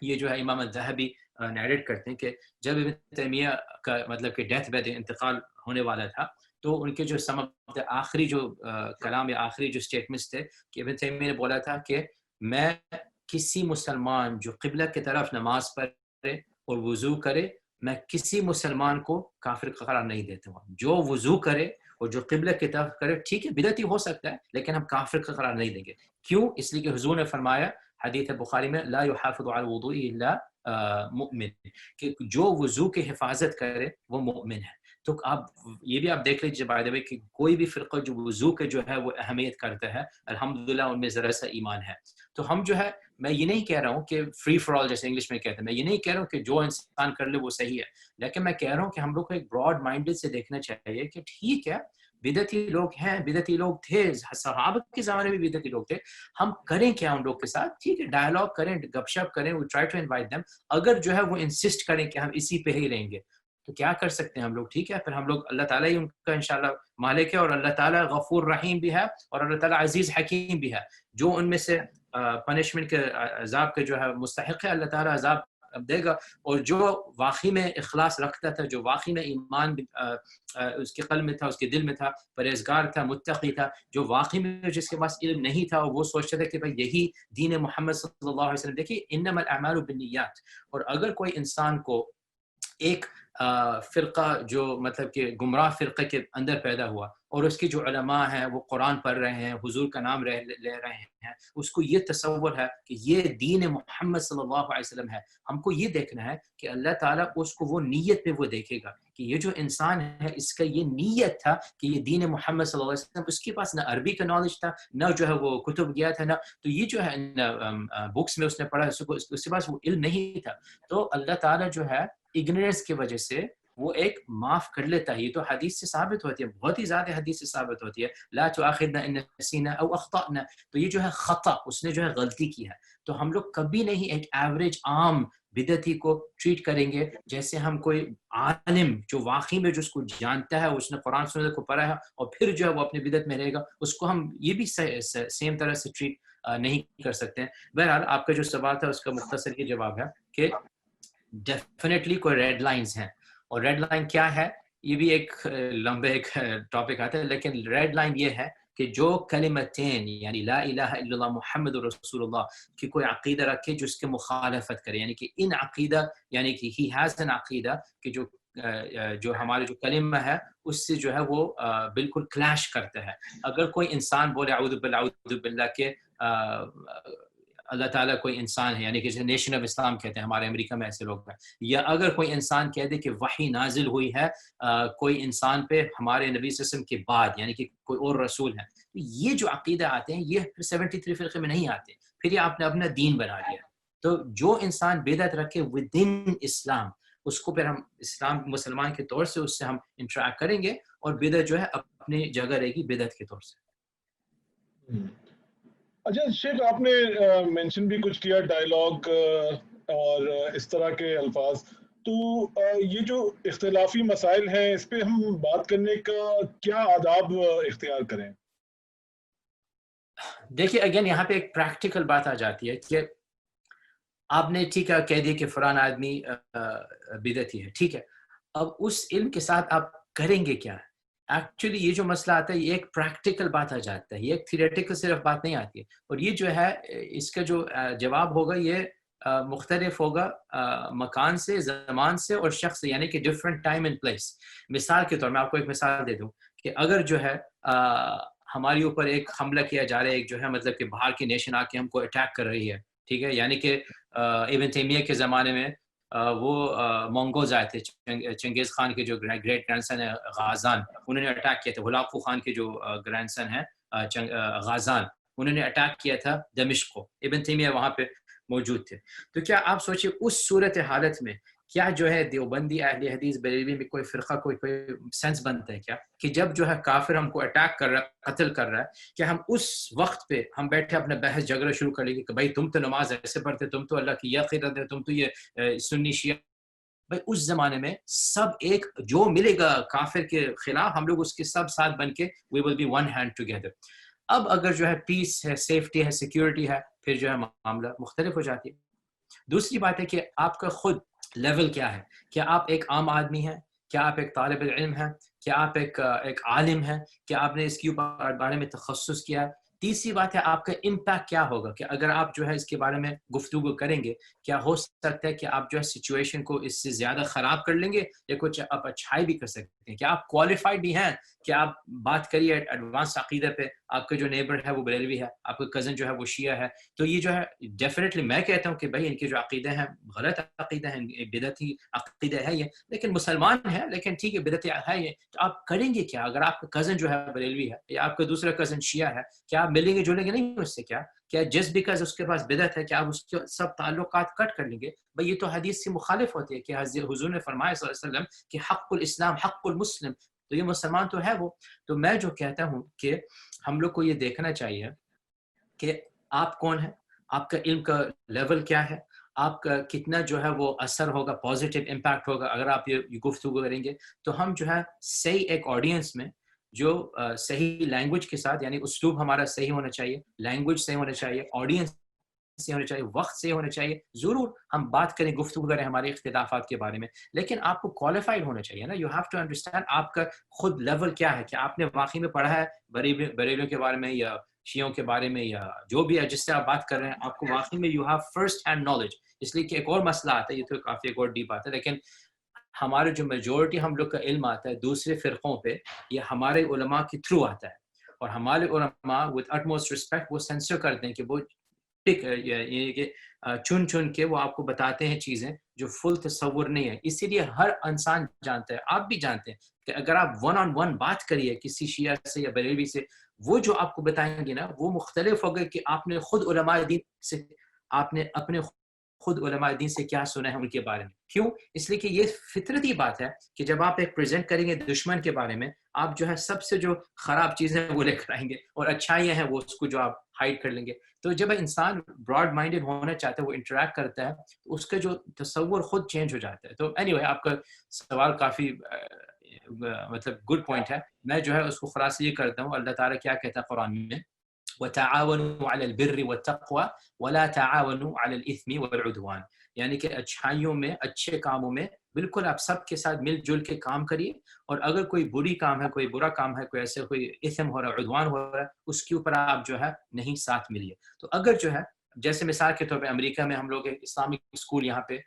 یہ جو ہے امام الذہبی نیریٹ کرتے ہیں کہ جب ابن تیمیہ کا مطلب کہ ڈیتھ بیڈ انتقال ہونے والا تھا، تو ان کے جو آخری جو کلام یا آخری جو اسٹیٹمنٹس تھے کہ ابن تیمیہ نے بولا تھا کہ میں کسی مسلمان جو قبلہ کی طرف نماز پڑھے اور وضو کرے، میں کسی مسلمان کو کافر قرار نہیں دیتا ہوں. جو وضو کرے اور جو قبلہ کی طرف کرے ٹھیک ہے بدعتی ہو سکتا ہے، لیکن ہم کافر کا قرار نہیں دیں گے. کیوں؟ اس لیے کہ حضور نے فرمایا حدیث بخاری میں لا يحافظ على الوضوء الا مؤمن، کہ جو وضو کی حفاظت کرے وہ مومن ہے. تو آپ یہ بھی آپ دیکھ لیجیے بائی دا وے کہ کوئی بھی فرقہ جو وضو کے جو ہے وہ اہمیت کرتا ہے، الحمدللہ ان میں ذرا سا ایمان ہے. تو ہم جو ہے، میں یہ نہیں کہہ رہا ہوں کہ فری فار آل جیسے انگلش میں کہتے ہیں، میں یہ نہیں کہہ رہا ہوں کہ جو انسان کر لے وہ صحیح ہے، لیکن میں کہہ رہا ہوں کہ ہم لوگ کو ایک براڈ مائنڈڈ سے دیکھنا چاہیے کہ ٹھیک ہے بدعتی لوگ ہیں، بدعتی لوگ تھے، صحابہ کے زمانے میں بدعتی لوگ تھے، ہم کریں کیا ان لوگ کے ساتھ؟ ٹھیک ہے ڈائلاگ کریں، گپ شپ کریں، we try to invite them. اگر جو ہے وہ انسسٹ کریں کہ ہم اسی پہ ہی رہیں گے تو کیا کر سکتے ہیں ہم لوگ؟ ٹھیک ہے پھر ہم لوگ، اللہ تعالیٰ ہی ان کا انشاءاللہ مالک ہے، اور اللہ تعالیٰ غفور رحیم بھی ہے، اور اللہ تعالیٰ عزیز حکیم بھی ہے. جو ان میں سے پنشمنٹ کے عذاب کے جو ہے مستحق ہے، اللہ تعالیٰ عذاب دے گا. اور جو واقعی میں اخلاص رکھتا تھا, جو واقعی میں ایمان اس کے قلب میں تھا, اس کے دل میں تھا, پرہیزگار تھا, متقی تھا, جو واقعی میں جس کے پاس علم نہیں تھا اور وہ سوچتا تھا کہ بھائی یہی دین محمد صلی اللہ علیہ وسلم. دیکھیے انما الاعمال بالنیات, اور اگر کوئی انسان کو ایک فرقہ جو مطلب کہ گمراہ فرقے کے اندر پیدا ہوا اور اس کے جو علماء ہیں وہ قرآن پڑھ رہے ہیں, حضور کا نام لے رہے ہیں, اس کو یہ تصور ہے کہ یہ دین محمد صلی اللہ علیہ وسلم ہے, ہم کو یہ دیکھنا ہے کہ اللہ تعالیٰ اس کو وہ نیت پہ وہ دیکھے گا کہ یہ جو انسان ہے اس کا یہ نیت تھا کہ یہ دین محمد صلی اللہ علیہ وسلم. اس کے پاس نہ عربی کا نالج تھا, نہ جو ہے وہ کتب گیا تھا, نہ تو یہ جو ہے بکس میں اس نے پڑھا, اس کے پاس وہ علم نہیں تھا. تو اللہ تعالیٰ جو ہے اگنورینس کی وجہ سے وہ ایک معاف کر لیتا ہے. یہ تو حدیث سے ثابت ہوتی ہے, بہت ہی زیادہ حدیث سے ثابت ہوتی ہے, لا تؤاخذنا ان نسینا او اخطأنا. تو یہ جو ہے خطا, اس نے جو ہے غلطی کی ہے. تو ہم لوگ کبھی نہیں ایک ایوریج عام بدعتی کو ٹریٹ کریں گے جیسے ہم کوئی عالم جو واقعی میں جس کو جانتا ہے, اس نے قرآن سنت کو پڑھا ہے اور پھر جو ہے وہ اپنی بدعت میں رہے گا, اس کو ہم یہ بھی سیم طرح سے ٹریٹ نہیں کر سکتے ہیں. بہرحال آپ کا جو سوال تھا اس کا مختصر یہ جواب ہے کہ ڈیفینیٹلی کوئی ریڈ لائنز ہیں, اور ریڈ لائن کیا ہے یہ بھی ایک لمبے ایک ٹاپک آتا ہے, لیکن ریڈ لائن یہ ہے کہ جو کلمتین یعنی لا الہ الا اللہ محمد رسول اللہ کی کوئی عقیدہ رکھے جو اس کے مخالفت کرے, یعنی کہ ان عقیدہ یعنی کہ ہی ہیز این عقیدہ کہ جو ہمارے جو کلمہ ہے اس سے جو ہے وہ بالکل کلیش کرتا ہے. اگر کوئی انسان بولے اعوذ باللہ کہ اللہ تعالیٰ کوئی انسان ہے, یعنی کہ جسے نیشن آف اسلام کہتے ہیں, ہمارے امریکہ میں ایسے لوگ ہیں, یا اگر کوئی انسان کہہ دے کہ وحی نازل ہوئی ہے کوئی انسان پہ ہمارے نبی صلی اللہ علیہ وسلم کے بعد, یعنی کہ کوئی اور رسول ہے, تو یہ جو عقیدہ آتے ہیں یہ پھر 73 فرقے میں نہیں آتے, پھر یہ آپ نے اپنا دین بنا لیا. تو جو انسان بدعت رکھے ود ان اسلام, اس کو پھر ہم اسلام مسلمان کے طور سے اس سے ہم انٹریکٹ کریں گے, اور بدعت جو ہے اپنی جگہ رہے گی بدعت کے طور سے. اچھا شیخ, آپ نے مینشن بھی کچھ کیا ڈائیلاگ اور اس طرح کے الفاظ, تو یہ جو اختلافی مسائل ہیں اس پہ ہم بات کرنے کا کیا آداب اختیار کریں؟ دیکھیے اگین یہاں پہ ایک پریکٹیکل بات آ جاتی ہے کہ آپ نے ٹھیک ہے کہہ دیا کہ فلاں آدمی بدعتی ہے, ٹھیک ہے, اب اس علم کے ساتھ آپ کریں گے کیا؟ ایکچولی یہ جو مسئلہ آتا ہے یہ ایک پریکٹیکل بات آ جاتا ہے, یہ ایک تھیوریٹیکل صرف بات نہیں آتی ہے, اور یہ جو ہے اس کا جو جواب ہوگا یہ مختلف ہوگا مکان سے, زمان سے اور شخص سے, یعنی کہ ڈفرینٹ ٹائم اینڈ پلیس. مثال کے طور میں آپ کو ایک مثال دے دوں کہ اگر جو ہے ہمارے اوپر ایک حملہ کیا جا رہا ہے, ایک جو ہے مطلب کہ باہر کی نیشن آ کے ہم کو اٹیک کر رہی ہے, ٹھیک ہے, یعنی کہ ابن تیمیہ کے زمانے میں وہ مونگوز آئے تھے, چنگیز خان کے جو گریٹ گرینڈ سن ہے غازان, انہوں نے اٹیک کیا تھا. ہلاکو خان کے جو گرینڈ سن ہے غازان, انہوں نے اٹیک کیا تھا دمشق کو, ابن تیمیہ وہاں پہ موجود تھے. تو کیا آپ سوچیں اس صورت حالت میں کیا جو ہے دیوبندی اہل حدیث بریلوی میں کوئی فرقہ کوئی سینس بنتا ہے کیا کہ جب جو ہے کافر ہم کو اٹیک کر رہا ہے, قتل کر رہا ہے, کہ ہم اس وقت پہ ہم بیٹھے اپنا بحث جھگڑا شروع کر لیں گے کہ بھائی تم تو نماز ایسے پڑھتے, تم تو اللہ کی یہ عقیدت ہے, تم تو یہ سنی شیعہ. بھائی اس زمانے میں سب ایک جو ملے گا کافر کے خلاف, ہم لوگ اس کے سب ساتھ بن کے we will be one hand together. اب اگر جو ہے پیس ہے, سیفٹی ہے, سیکیورٹی ہے, پھر جو ہے معاملہ مختلف ہو جاتی ہے. دوسری بات ہے کہ آپ کا خود لیول کیا ہے, کیا آپ ایک عام آدمی ہیں, کیا آپ ایک طالب علم ہیں, کیا آپ ایک عالم ہیں, کیا آپ نے اس کے بارے میں تخصص کیا. تیسری بات ہے آپ کا امپیکٹ کیا ہوگا, کہ اگر آپ جو ہے اس کے بارے میں گفتگو کریں گے کیا ہو سکتا ہے کہ آپ جو ہے سچویشن کو اس سے زیادہ خراب کر لیں گے, یا کچھ آپ اچھائی بھی کر سکتے ہیں, کیا آپ کوالیفائڈ بھی ہیں, کہ آپ بات کریے ایڈوانس عقیدہ پہ, آپ کا جو نیبر ہے وہ بریلوی ہے, آپ کا کزن جو ہے وہ شیعہ ہے, تو یہ جو ہے ڈیفینیٹلی میں کہتا ہوں کہ بھائی ان کے جو عقیدے ہیں غلط عقیدہ ہیں, بدعتی عقیدہ ہے یہ, لیکن مسلمان ہے, لیکن ٹھیک ہے بدعتی ہے یہ. تو آپ کریں گے کیا اگر آپ کا کزن جو ہے بریلوی ہے یا آپ کا دوسرا کزن شیعہ ہے, کیا آپ ملیں گے جلیں گے نہیں اس سے؟ کیا جسٹ بیکاز اس کے پاس بدعت ہے کیا آپ اس کے سب تعلقات کٹ کر لیں گے؟ بھائی یہ تو حدیث سے مخالف ہوتی ہے کہ حضور نے فرمایا صلی اللہ علیہ وسلم کہ حق الاسلام حق المسلم, تو یہ مسلمان تو ہے وہ. تو میں جو کہتا ہوں کہ ہم لوگ کو یہ دیکھنا چاہیے کہ آپ کون ہیں, آپ کا علم کا لیول کیا ہے, آپ کا کتنا جو ہے وہ اثر ہوگا, پازیٹیو امپیکٹ ہوگا اگر آپ یہ گفتگو کریں گے. تو ہم جو ہے صحیح ایک آڈینس میں جو صحیح لینگویج کے ساتھ, یعنی اسلوب ہمارا صحیح ہونا چاہیے, لینگویج صحیح ہونا چاہیے, آڈینس سے ہونے چاہیے, وقت سے ہونے چاہیے. ضرور ہم بات کریں, گفتگو کریں ہمارے اختلافات کے بارے میں, لیکن آپ کو کوالیفائڈ ہونا چاہیے نا. یو ہیو ٹو انڈرسٹینڈ آپ کا خود لیول کیا ہے, کہ آپ نے واقعی میں پڑھا ہے بریلیوں کے بارے میں یا شیعوں کے بارے میں یا جو بھی ہے جس سے آپ بات کر رہے ہیں, آپ کو واقعی میں you have first hand knowledge. اس لیے کہ ایک اور مسئلہ آتا ہے, یہ تو کافی ایک اور ڈیپ آتا ہے, لیکن ہمارے جو میجورٹی ہم لوگ کا علم آتا ہے دوسرے فرقوں پہ, یہ ہمارے علماء کے تھرو آتا ہے. اور ہمارے علماء with utmost respect وہ سینسر کرتے ہیں کہ وہ یعنی کہ چن کے وہ آپ کو بتاتے ہیں چیزیں جو فل تصور نہیں ہے. اسی لیے ہر انسان جانتا ہے, آپ بھی جانتے ہیں, کہ اگر آپ ون آن ون بات کریے کسی شیعہ سے یا بریلوی سے, وہ جو آپ کو بتائیں گے نا وہ مختلف ہوگا کہ آپ نے خود علماء دین سے, آپ نے اپنے خود علماء دین سے کیا سنا ہے ان کے بارے میں. کیوں؟ اس لیے کہ یہ فطرتی بات ہے کہ جب آپ ایک پریزنٹ کریں گے دشمن کے بارے میں, آپ جو ہے سب سے جو خراب چیزیں ہیں وہ لے کر آئیں گے, اور اچھائیاں ہیں وہ اس کو جو آپ ہائڈ کر لیں گے. تو جب انسان براڈ مائنڈڈ ہونا چاہتا ہے, وہ انٹریکٹ کرتا ہے, تو اس کا جو تصور خود چینج ہو جاتا ہے. تو اینی وے آپ کا سوال کافی مطلب گڈ پوائنٹ ہے. میں جو ہے اس کو خلاصہ یہ کرتا ہوں, اللہ تعالیٰ کیا کہتا ہے قرآن میں, وَتَعَاوَنُوا عَلَى الْبِرِّ وَالتَّقْوَى وَلَا تَعَاوَنُوا عَلَى الْإِثْمِ وَالْعُدْوَانِ. یعنی کہ اچھائیوں میں, اچھے کاموں میں بالکل آپ سب کے ساتھ مل جل کے کام کریے, اور اگر کوئی بری کام ہے, کوئی برا کام ہے, کوئی ایسے کوئی اثم ہو رہا ہے, عدوان ہو رہا ہے, اس کے اوپر آپ جو ہے نہیں ساتھ ملیے. تو اگر جو ہے جیسے مثال کے طور پہ امریکہ میں ہم لوگ ایک اسلامک اسکول یہاں پہ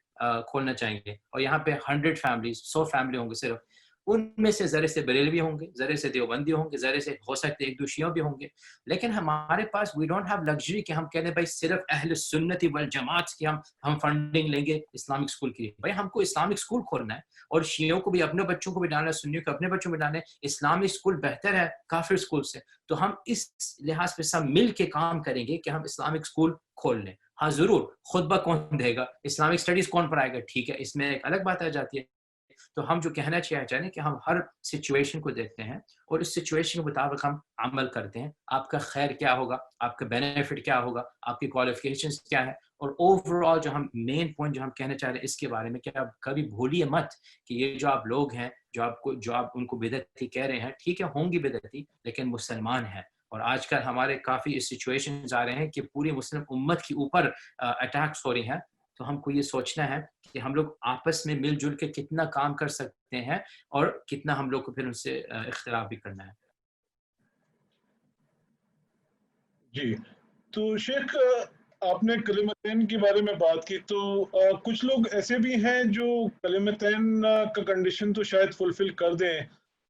کھولنا چاہیں گے, اور یہاں پہ 100 فیملیز 100 فیملی ہوں گے صرف, ان میں سے ذرے سے بریلوی ہوں گے, ذرے سے دیوبندی ہوں گے, ذرے سے ہو سکتے ایک دو شیعہ بھی ہوں گے. لیکن ہمارے پاس وی ڈونٹ ہیو لگژری کہ ہم کہہ دیں بھائی صرف اہل سنت والجماعت کی ہم فنڈنگ لیں گے اسلامک اسکول کی. بھائی ہم کو اسلامک اسکول کھولنا ہے, اور شیعوں کو بھی اپنے بچوں کو بھی ڈالنا ہے, سنیوں کو اپنے بچوں کو ڈالنا ہے. اسلامک اسکول بہتر ہے کافر اسکول سے. تو ہم اس لحاظ پہ سب مل کے کام کریں گے کہ ہم اسلامک اسکول کھول لیں. ہاں ضرور, خطبہ کون دے گا, اسلامک اسٹڈیز کون پڑھائے گا, ٹھیک ہے, اس میں ایک الگ بات آ جاتی ہے. تو ہم جو کہنا چاہیں کہ ہم ہر سچویشن کو دیکھتے ہیں, اور اس سچویشن کے مطابق ہم عمل کرتے ہیں. آپ کا خیر کیا ہوگا, آپ کا بینیفٹ کیا ہوگا, آپ کی کوالیفیکیشنز کیا ہے, اور اوور آل جو ہم مین پوائنٹ جو ہم کہنا چاہ رہے ہیں اس کے بارے میں, کہ آپ کبھی بھولیے مت کہ یہ جو آپ لوگ ہیں, جو آپ ان کو بدعتی کہہ رہے ہیں, ٹھیک ہے ہوں گی بدعتی, لیکن مسلمان ہیں. اور آج کل ہمارے کافی سچویشنز آ رہے ہیں کہ پوری مسلم امت کے اوپر اٹیکس ہو رہی ہیں. تو ہم کو یہ سوچنا ہے کہ ہم لوگ آپس میں مل جل کے کتنا کام کر سکتے ہیں, اور کتنا ہم لوگ کو پھر ان سے اختلاف بھی کرنا ہے. جی, تو شیخ آپ نے کلمتین کے بارے میں بات کی, تو کچھ لوگ ایسے بھی ہیں جو کلمتین کا کنڈیشن تو شاید فلفل کر دیں,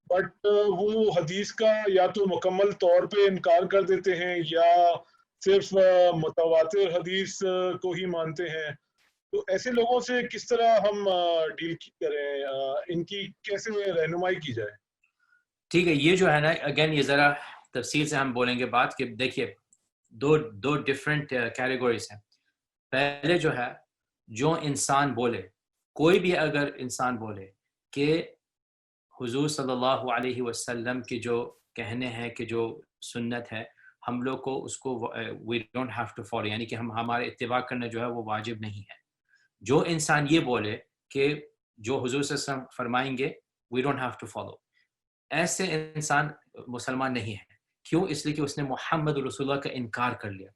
بٹ وہ حدیث کا یا تو مکمل طور پہ انکار کر دیتے ہیں, یا صرف متواتر حدیث کو ہی مانتے ہیں. تو ایسے لوگوں سے کس طرح ہم ڈیل کریں, ان کی کیسے رہنمائی کی جائے؟ ٹھیک ہے, یہ جو ہے نا اگین یہ ذرا تفصیل سے ہم بولیں گے بات, کہ دیکھیے دو ڈفرینٹ کیٹیگوریز ہیں. پہلے جو ہے, جو انسان بولے, کوئی بھی اگر انسان بولے کہ حضور صلی اللہ علیہ وسلم کے جو کہنے ہیں کہ جو سنت ہے ہم لوگ کو اس کو we don't have to follow, یعنی کہ ہمارے اتباع کرنا جو ہے وہ واجب نہیں ہے. جو انسان یہ بولے کہ جو حضور صلی اللہ علیہ وسلم فرمائیں گے we don't have to follow, ایسے انسان مسلمان نہیں ہے. کیوں؟ اس لیے کہ اس نے محمد رسول اللہ کا انکار کر لیا.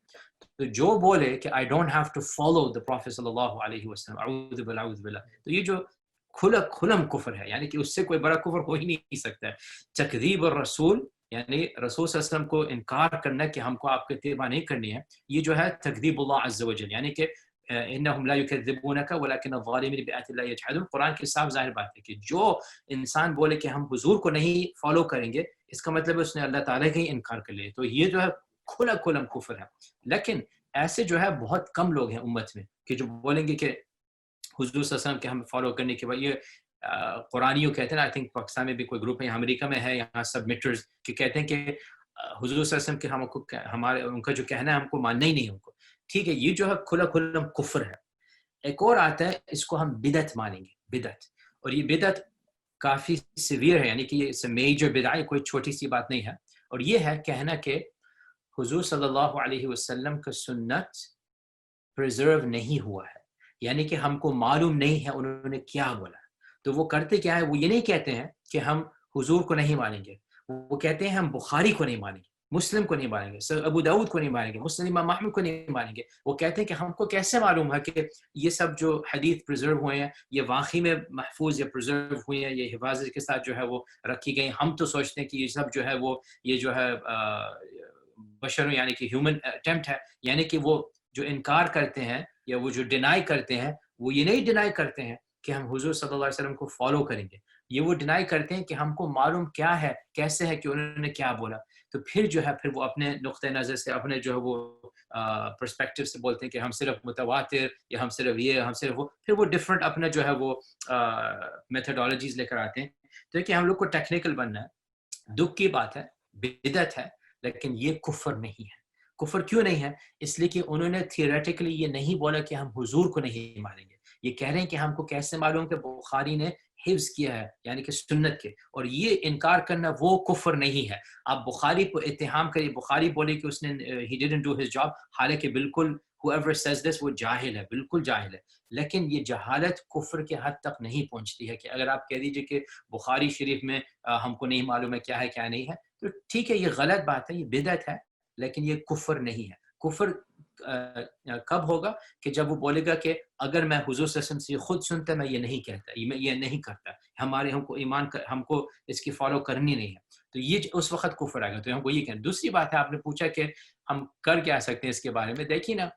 تو جو بولے کہ I don't have to follow the Prophet صلی اللہ علیہ وسلم, اعوذ باللہ اعوذ باللہ, تو یہ جو کھلم کفر ہے, یعنی کہ اس سے کوئی بڑا کفر ہو ہی نہیں سکتا ہے. تکذیب الرسول, یعنی رسول صلی اللہ علیہ وسلم کو انکار کرنا کہ ہم کو آپ کی اتباع نہیں کرنی ہے, یہ جو ہے تکذیب اللہ عز وجل, یعنی کہ انہم لا یکذبونک ولکن الظالمین بآیات اللہ یجحدون. قرآن کی صاف ظاہر بات ہے کہ جو انسان بولے کہ ہم حضور کو نہیں فالو کریں گے, اس کا مطلب اس نے اللہ تعالیٰ کا ہی انکار کر لیا. تو یہ جو ہے کھلم کفر ہے. لیکن ایسے جو ہے بہت کم لوگ ہیں امت میں کہ جو بولیں گے کہ حضور صلی اللہ علیہ وسلم کے ہم فالو کرنے کے بعد, یہ قرآنیوں کہتے ہیں, آئی تھنک پاکستان میں بھی کوئی گروپ ہے, امریکہ میں ہے, یہاں سبمٹرز کہ کہتے ہیں کہ حضور صلی اللہ علیہ وسلم کے ہم کو ہمارے ان کا جو کہنا ہے ہم کو ماننا ہی نہیں ان کو. ٹھیک ہے, یہ جو ہے کھلم کفر ہے. ایک اور آتا ہے, اس کو ہم بدعت مانیں گے, بدعت. اور یہ بدعت کافی سیویئر ہے, یعنی کہ یہ میجر بدعت, کوئی چھوٹی سی بات نہیں ہے. اور یہ ہے کہنا کہ حضور صلی اللہ علیہ وسلم کا سنت پریزرو نہیں ہوا ہے, یعنی کہ ہم کو معلوم نہیں ہے انہوں نے کیا بولا. تو وہ کرتے کیا ہے, وہ یہ نہیں کہتے ہیں کہ ہم حضور کو نہیں مانیں گے, وہ کہتے ہیں ہم بخاری کو نہیں مانیں گے. مسلم کو نہیں مانیں گے، ابو داؤد کو نہیں مانیں گے، مسلم امام احمد کو نہیں مانیں گے. وہ کہتے ہیں کہ ہم کو کیسے معلوم ہے کہ یہ سب جو حدیث پرزرو ہوئے ہیں یہ واقعی میں محفوظ یا پرزرو ہوئے ہیں، یہ حفاظت کے ساتھ جو ہے وہ رکھی گئی. ہم تو سوچتے ہیں کہ یہ سب جو ہے وہ یہ جو ہے بشر یعنی کہ ہیومن اٹیمپٹ ہے. یعنی کہ وہ جو انکار کرتے ہیں یا وہ جو ڈینائی کرتے ہیں وہ یہ نہیں ڈینائی کرتے ہیں کہ ہم حضور صلی اللہ علیہ وسلم کو فالو کریں گے، یہ وہ ڈینائی کرتے ہیں کہ ہم کو معلوم کیا ہے، کیسے ہے کہ انہوں نے کیا بولا. تو پھر جو ہے پھر وہ اپنے نقطۂ نظر سے اپنے جو ہے وہ پرسپیکٹیو سے بولتے ہیں کہ ہم صرف متواتر یا ہم صرف یہ ہم صرف وہ، پھر وہ ڈفرینٹ اپنا جو ہے وہ میتھڈالوجیز لے کر آتے ہیں. تو یہ کہ ہم لوگ کو ٹیکنیکل بننا ہے. دکھ کی بات ہے، بدعت ہے، لیکن یہ کفر نہیں ہے. کفر کیوں نہیں ہے؟ اس لیے کہ انہوں نے تھیوریٹیکلی یہ نہیں بولا کہ ہم حضور کو نہیں مانیں گے. یہ کہہ رہے ہیں کہ ہم کو کیسے معلوم کہ بخاری نے حفظ کیا ہے یعنی کہ سنت کے، اور یہ انکار کرنا وہ کفر نہیں ہے. آپ بخاری کو اتہام کریے، بخاری بولے کہ اس نے he didn't do his job، حالانکہ بالکل whoever says this وہ جاہل ہے، بالکل جاہل ہے. لیکن یہ جہالت کفر کے حد تک نہیں پہنچتی ہے کہ اگر آپ کہہ دیجئے کہ بخاری شریف میں ہم کو نہیں معلوم ہے کیا نہیں ہے، تو ٹھیک ہے یہ غلط بات ہے، یہ بدعت ہے، لیکن یہ کفر نہیں ہے. کفر کب ہوگا؟ کہ جب وہ بولے گا کہ اگر میں حضور صلی اللہ علیہ وسلم سے خود سنتا میں یہ نہیں کہتا، میں یہ نہیں کرتا، ہم کو ایمان ہم کو اس کی فالو کرنی نہیں ہے، تو یہ اس وقت کفر آئے گا. تو ہم کو یہ کہنا. دوسری بات ہے، آپ نے پوچھا کہ ہم کر کیا سکتے ہیں اس کے بارے میں. دیکھیے نا،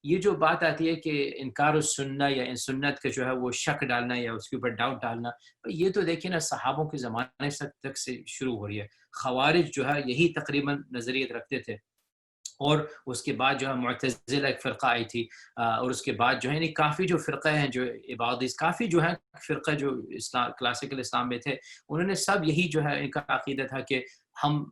یہ جو بات آتی ہے کہ انکار السنہ یا ان سنت کا جو ہے وہ شک ڈالنا یا اس کے اوپر ڈاؤٹ ڈالنا، یہ تو دیکھیے نا صحابوں کے زمانے تک سے شروع ہو رہی ہے. خوارج جو ہے یہی تقریباً نظریت رکھتے تھے، اور اس کے بعد جو ہے معتزلہ ایک فرقہ آئی تھی، اور اس کے بعد جو ہے یعنی کافی جو فرقے ہیں جو عبادیس، کافی جو ہیں فرقہ جو اسلام کلاسیکل اسلام میں تھے، انہوں نے سب یہی جو ہے ان کا عقیدہ تھا کہ ہم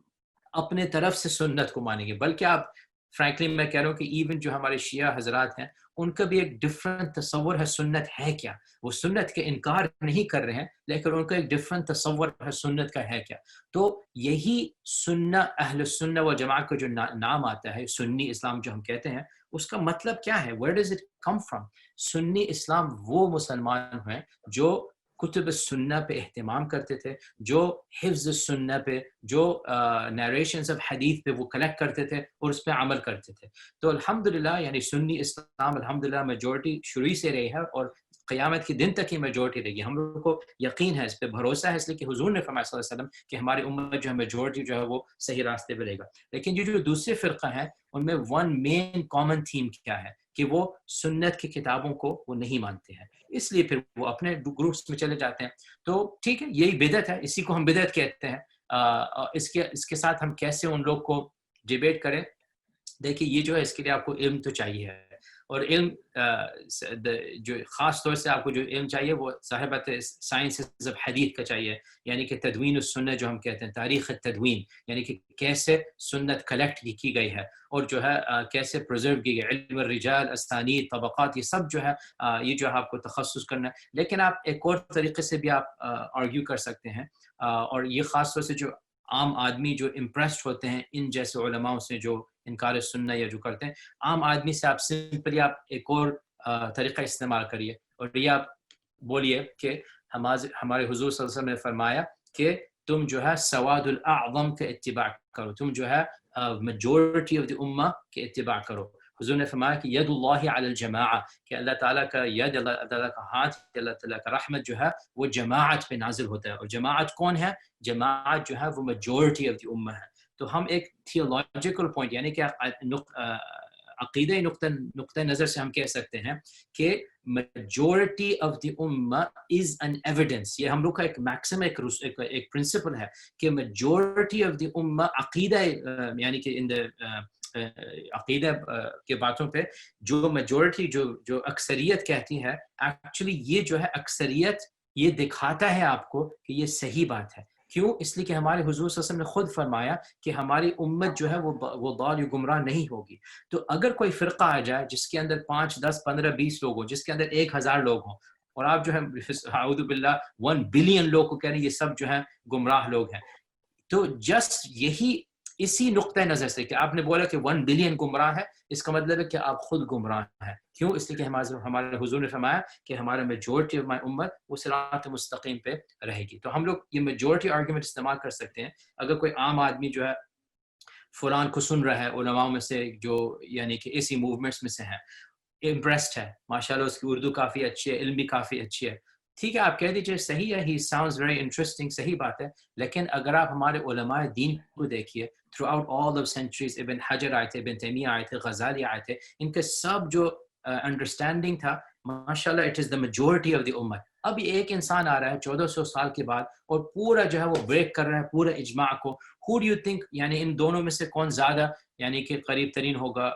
اپنے طرف سے سنت کو مانیں گے. بلکہ آپ فرینکلی میں کہہ رہا ہوں کہ ایون جو ہمارے شیعہ حضرات ہیں ان کا بھی ایک ڈفرنٹ تصور ہے سنت ہے کیا. وہ سنت کے انکار نہیں کر رہے ہیں، لیکن ان کا ایک ڈفرنٹ تصور ہے سنت کا ہے کیا. تو یہی سنہ اہل سنہ و جماعت کا جو نام آتا ہے، سنی اسلام جو ہم کہتے ہیں، اس کا مطلب کیا ہے؟ Where does it come from؟ سنی اسلام وہ مسلمان ہیں جو کتب السنہ پہ اہتمام کرتے تھے، جو حفظ السنہ پہ، جو نیریشنز آف حدیث پہ وہ کلیکٹ کرتے تھے اور اس پہ عمل کرتے تھے. تو الحمدللہ یعنی سنی اسلام الحمدللہ میجورٹی شروع سے رہی ہے اور قیامت کے دن تک ہی میجورٹی رہے گی. ہم لوگوں کو یقین ہے، اس پہ بھروسہ ہے، اس لیے کہ حضور نے فرمایا صلی اللہ علیہ وسلم کہ ہماری امت جو ہے میجورٹی جو ہے وہ صحیح راستے پہ رہے گا. لیکن جو دوسرے فرقہ ہیں ان میں ون مین کامن تھیم کیا ہے کہ وہ سنت کی کتابوں کو وہ نہیں مانتے ہیں، اس لیے پھر وہ اپنے گروپس میں چلے جاتے ہیں. تو ٹھیک ہے، یہی بدعت ہے، اسی کو ہم بدعت کہتے ہیں. اس کے ساتھ ہم کیسے ان لوگ کو ڈیبیٹ کریں؟ دیکھیے یہ جو ہے اس کے لیے آپ کو علم تو چاہیے ہے، اور علم جو خاص طور سے آپ کو جو علم چاہیے وہ صاحبت سائنسز آف حدیث کا چاہیے، یعنی کہ تدوین السنہ جو ہم کہتے ہیں، تاریخ تدوین، یعنی کہ کیسے سنت کلیکٹ کی گئی ہے اور جو ہے کیسے پرزرو کی گئی. علم الرجال، اسانید، طبقات، یہ سب جو ہے یہ جو آپ کو تخصص کرنا ہے. لیکن آپ ایک اور طریقے سے بھی آپ آرگیو کر سکتے ہیں، اور یہ خاص طور سے جو عام آدمی جو امپریسڈ ہوتے ہیں ان جیسے علماء سے جو انکار سنہ یا جو کرتے ہیں، عام آدمی سے آپ سمپلی آپ ایک اور طریقہ استعمال کریے اور یہ آپ بولیے کہ ہمارے حضور صلی اللہ علیہ وسلم نے فرمایا کہ تم جو ہے سواد الاعظم کے اتباع کرو، تم جو ہے میجورٹی آف دی امہ کے اتباع کرو. حضور نے فرمایا کہ ید اللہ علی الجماعہ، کہ اللہ تعالیٰ کا ید، اللہ تعالیٰ کا ہاتھ، اللہ تعالیٰ کا رحمت جو ہے وہ جماعت پہ نازل ہوتا ہے. اور جماعت کون ہے؟ جماعت جو ہے وہ میجورٹی آف دی امہ ہے. تو ہم ایک تھیولوجیکل پوائنٹ یعنی کہ عقیدہ نقطہ نظر سے ہم کہہ سکتے ہیں کہ میجورٹی آف دی امہ از این ایویڈنس. یہ ہم لوگ کا ایک میکسم ایک پرنسپل ہے کہ میجورٹی آف دی امہ عقیدہ یعنی کہ ان عقیدہ کے باتوں پہ جو میجورٹی جو اکثریت کہتی ہے، ایکچولی یہ جو ہے اکثریت یہ دکھاتا ہے آپ کو کہ یہ صحیح بات ہے. کیوں؟ اس لیے کہ ہمارے حضور صلی اللہ علیہ وسلم نے خود فرمایا کہ ہماری امت جو ہے وہ ضال یا گمراہ نہیں ہوگی. تو اگر کوئی فرقہ آ جائے جس کے اندر 5 10 15 20 لوگ ہوں، جس کے اندر 1000 لوگ ہوں، اور آپ جو ہے اعوذ باللہ 1 بلین لوگ کو کہہ رہے ہیں یہ سب جو ہیں گمراہ لوگ ہیں، تو جسٹ یہی اسی نقطہ نظر سے کہ آپ نے بولا کہ 1 بلین گمراہ ہے، اس کا مطلب ہے کہ آپ خود گمراہ ہیں. کیوں؟ اس لیے کہ ہمارے حضور نے فرمایا کہ ہمارا میجورٹی آف مائی امت وہ صراط مستقیم پہ رہے گی. تو ہم لوگ یہ میجورٹی آرگومنٹ استعمال کر سکتے ہیں. اگر کوئی عام آدمی جو ہے فلان کو سن رہا ہے علماء میں سے جو یعنی کہ اسی موومنٹس میں سے ہیں, امپریسڈ ہے, ماشاءاللہ اس کی اردو کافی اچھی ہے, علم بھی کافی اچھی ہے, ٹھیک ہے آپ کہہ دیجیے صحیح ہے, ہی ساؤنڈز ویری انٹرسٹنگ, صحیح بات ہے, لیکن اگر آپ ہمارے علماء دین کو دیکھیے through out all of centuries, ابن حجر آئے تھے, ابن تیمیہ آئے تھے, غزالی آئے تھے, ان کے سب جو انڈرسٹینڈنگ تھا ماشاءاللہ it is the majority of the امت. اب ایک انسان آ رہا ہے 1400 سال کے بعد اور پورا جو ہے وہ بریک کر رہا ہے پورا اجماع کو. ہو ڈو یو تھنک یعنی ان دونوں میں سے کون زیادہ یعنی کہ قریب ترین ہوگا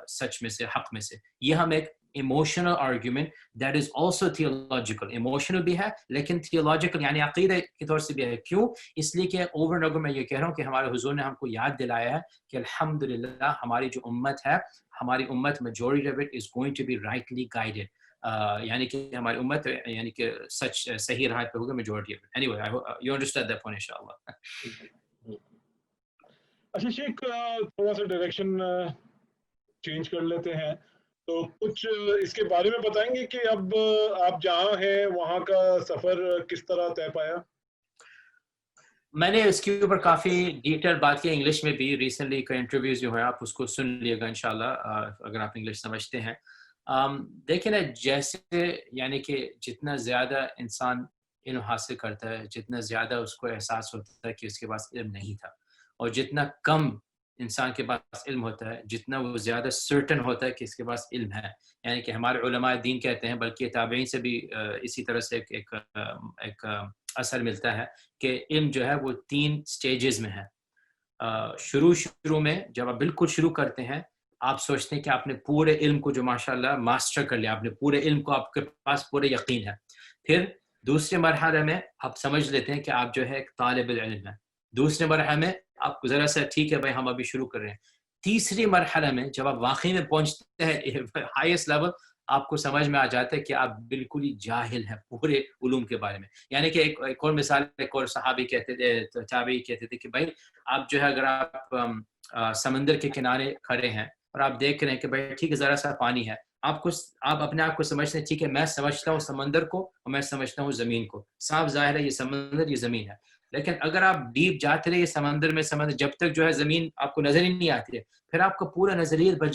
سچ میں سے, حق میں سے؟ یہ ہم ایک emotional argument that is also theological, emotional بھی ہے لیکن theological یعنی عقیدہ کے طور سے بھی ہے. کیوں؟ اس لیے کہ اوور اینڈ اوور میں یہ کہہ رہا ہوں کہ ہمارے حضور نے ہم کو یاد دلایا ہے کہ الحمدللہ ہماری جو امت ہے, ہماری امت majority of it is going to be rightly guided, یعنی کہ ہماری امت یعنی کہ سچ صحیح راہ پہ ہوگا majority of it. Anyway, I hope you understand that point inshallah. اچھا شیخ تھوڑا سا ڈائریکشن چینج کر لیتے ہیں, تو کچھ اس کے بارے میں بتائیں گے کہ اب آپ جہاں ہیں وہاں کا سفر کس طرح طے پایا؟ میں نے اس کے اوپر کافی ڈیٹیل بات کی انگلش میں بھی, ریسنٹلی کا انٹرویوز جو ہے آپ اس کو سن لیے گا انشاءاللہ اگر آپ انگلش سمجھتے ہیں. دیکھیں نا جیسے یعنی کہ جتنا زیادہ انسان علم حاصل کرتا ہے جتنا زیادہ اس کو احساس ہوتا ہے کہ اس کے پاس علم نہیں تھا, اور جتنا کم انسان کے پاس علم ہوتا ہے جتنا وہ زیادہ سرٹن ہوتا ہے کہ اس کے پاس علم ہے. یعنی کہ ہمارے علماء دین کہتے ہیں, بلکہ تابعین سے بھی اسی طرح سے ایک اثر ملتا ہے کہ علم جو ہے وہ 3 سٹیجز میں ہے. شروع میں جب آپ بالکل شروع کرتے ہیں آپ سوچتے ہیں کہ آپ نے پورے علم کو جو ماشاءاللہ ماسٹر کر لیا, آپ نے پورے علم کو, آپ کے پاس پورے یقین ہے. پھر دوسرے مرحلے میں آپ سمجھ لیتے ہیں کہ آپ جو ہے ایک طالب العلم ہے. دوسرے مرحلے میں آپ ذرا سا ٹھیک ہے بھائی ہم ابھی شروع کر رہے ہیں. تیسری مرحلہ میں جب آپ واقعی میں پہنچتے ہیں ہائیسٹ لیول, آپ کو سمجھ میں آ جاتا ہے کہ آپ بالکل ہی جاہل ہیں پورے علوم کے بارے میں. یعنی کہ ایک اور مثال, ایک اور صحابی کہتے تھے, تابعی کہتے تھے کہ بھائی آپ جو ہے اگر آپ سمندر کے کنارے کھڑے ہیں اور آپ دیکھ رہے ہیں کہ بھائی ٹھیک ہے ذرا سا پانی ہے, آپ اپنے آپ کو سمجھتے ہیں ٹھیک ہے میں سمجھتا ہوں سمندر کو اور میں سمجھتا ہوں زمین کو, صاف ظاہر ہے یہ سمندر یہ زمین ہے. لیکن اگر آپ ڈیپ جاتے رہے سمندر جب تک جو ہے زمین آپ کو نظر ہی نہیں آتی ہے, پھر آپ کا پورا نظریہ بدل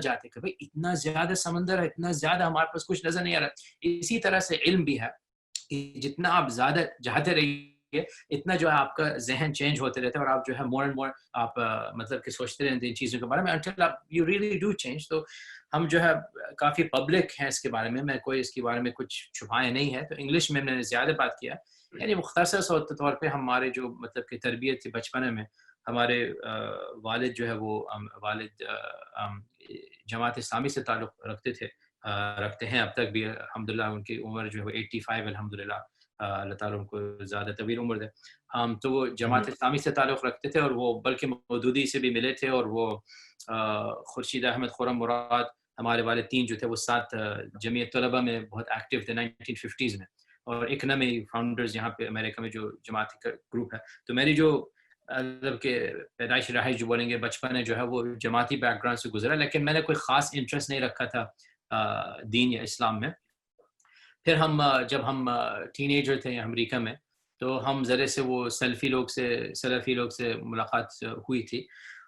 جاتا ہے کہ بھائی اتنا زیادہ سمندر ہے, اتنا زیادہ ہمارے پاس کچھ نظر نہیں آ رہا. اسی طرح سے علم بھی ہے کہ جتنا آپ زیادہ جاتے رہیے اتنا جو ہے آپ کا ذہن چینج ہوتے رہتا ہے اور آپ جو ہے مور اینڈ مور آپ مطلب کہ سوچتے رہتے ہیں ان چیزوں کے بارے میں until you really do change. تو ہم جو ہے کافی پبلک ہیں اس کے بارے میں کوئی اس کے بارے میں کچھ چھپائے نہیں ہے. تو انگلش میں نے زیادہ بات کیا, یعنی مختصر طور پہ ہمارے جو مطلب کہ تربیت تھی بچپنے میں, ہمارے والد جو ہے وہ والد جماعت اسلامی سے تعلق رکھتے ہیں اب تک بھی الحمدللہ. ان کی عمر جو ہے 85 الحمدللہ, اللہ تعالیٰ ان کو زیادہ طویل عمر دے. تو وہ جماعت اسلامی سے تعلق رکھتے تھے اور وہ بلکہ مودودی سے بھی ملے تھے, اور وہ خورشید احمد خرم مراد ہمارے والد 3 جو تھے وہ 7 جمعیت طلبہ میں بہت ایکٹیو تھے 1950s میں, اور اکنمی فاؤنڈرز یہاں پہ امریکہ میں جو جماعتی گروپ ہے. تو میری جو مطلب کہ پیدائش رہائش جو بولیں گے بچپن ہے جو ہے وہ جماعتی بیک گراؤنڈ سے گزرا, لیکن میں نے کوئی خاص انٹرسٹ نہیں رکھا تھا دین یا اسلام میں. پھر جب ہم ٹین ایجر تھے امریکہ میں تو ہم ذرے سے وہ سلفی لوگ سے ملاقات ہوئی تھی,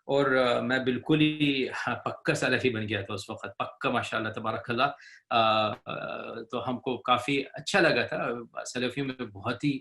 اور میں بالکل ہی پکا سلفی بن گیا تھا اس وقت, پکا ماشاءاللہ تبارک اللہ. تو ہم کو کافی اچھا لگا تھا, سلفیوں میں بہت ہی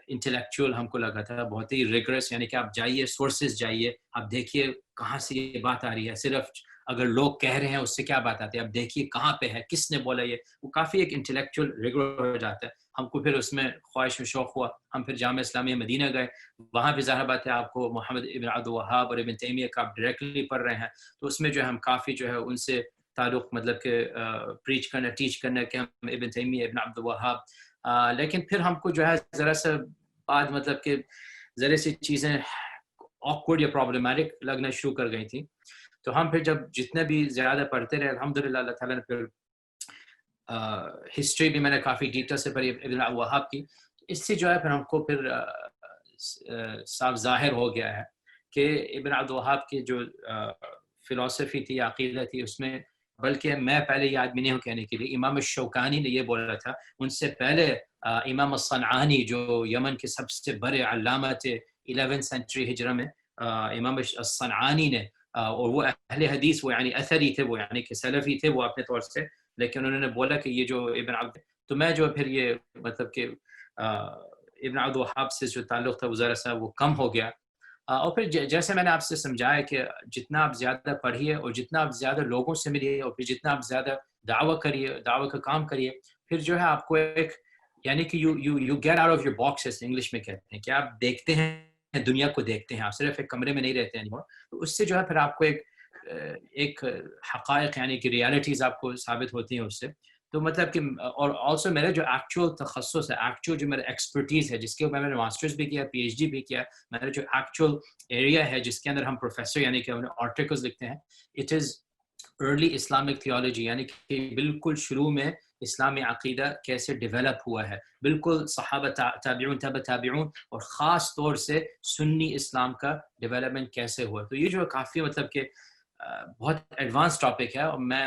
انٹلیکچوئل ہم کو لگا تھا, بہت ہی ریگرس. یعنی کہ آپ جائیے سورسز جائیے, آپ دیکھیے کہاں سے یہ بات آ رہی ہے, صرف اگر لوگ کہہ رہے ہیں اس سے کیا بات آتی ہے, اب دیکھیے کہاں پہ ہے, کس نے بولا یہ. وہ کافی ایک انٹلیکچوئل ریگولر ہو جاتا ہے. ہم کو پھر اس میں خواہش و شوق ہوا, ہم پھر جامعہ اسلامیہ مدینہ گئے. وہاں بھی ظاہر بات ہے آپ کو محمد ابن عبد الوہاب اور ابن تیمیہ کا آپ ڈائریکٹلی پڑھ رہے ہیں, تو اس میں جو ہے ہم کافی جو ہے ان سے تعلق مطلب کہ پریچ کرنا ٹیچ کرنا کہ ہم ابن تیمیہ ابن عبد الوہاب. لیکن پھر ہم کو جو ہے ذرا سا بعد مطلب کہ ذرا سی چیزیں آکورڈ یا پرابلمٹک لگنا شروع کر گئی تھیں. تو ہم پھر جب جتنے بھی زیادہ پڑھتے رہے الحمدللہ اللہ تعالیٰ نے پھر ہسٹری بھی میں نے کافی ڈیٹیل سے پڑھی ابن الوہاب کی. اس سے جو ہے پھر ہم کو پھر صاف ظاہر ہو گیا ہے کہ ابن عبد الوہاب کی جو فلسفی تھی عقیدہ تھی اس میں, بلکہ میں پہلے یہ آدمی نہیں ہوں کہنے کے لیے, امام الشوکانی نے یہ بولا تھا, ان سے پہلے امام الصنعانی جو یمن کے سب سے بڑے علامہ تھے 11th سینچری ہجرہ میں, امام الصنعانی نے اور وہ اہل حدیث وہ یعنی اثری تھے وہ یعنی کہ سلفی تھے وہ اپنے طور سے لیکن انہوں نے بولا کہ یہ جو ابن عبد تو میں جو پھر یہ مطلب کہ ابن عبد الوہاب سے جو تعلق تھا وہ ذرا سا وہ کم ہو گیا اور پھر جیسے میں نے آپ سے سمجھایا کہ جتنا آپ زیادہ پڑھیے اور جتنا آپ زیادہ لوگوں سے ملیے اور پھر جتنا آپ زیادہ دعویٰ کریے دعویٰ کا کام کریے پھر جو ہے آپ کو ایک یعنی کہ you get out of your boxes English میں کہتے ہیں کہ آپ دیکھتے ہیں دنیا کو دیکھتے ہیں آپ صرف ایک کمرے میں نہیں رہتے ہیں تو اس سے جو ہے پھر آپ کو ایک حقائق یعنی کہ ریالٹیز آپ کو ثابت ہوتی ہیں اس سے تو مطلب کہ اور آلسو میرا جو ایکچوئل تخصص ہے ایکچوئل جو میرا ایکسپرٹیز ہے جس کے اوپر میں نے ماسٹرز بھی کیا پی ایچ ڈی بھی کیا میرا جو ایکچوئل ایریا ہے جس کے اندر ہم پروفیسر یعنی کہ آرٹیکلز لکھتے ہیں it is early Islamic theology یعنی کہ بالکل شروع میں اسلامی عقیدہ کیسے ڈیولپ ہوا ہے بالکل صحابہ تابعون تبع تابعون اور خاص طور سے سنی اسلام کا ڈیولپمنٹ کیسے ہوا تو یہ جو کافی مطلب کہ بہت ایڈوانس ٹاپک ہے اور میں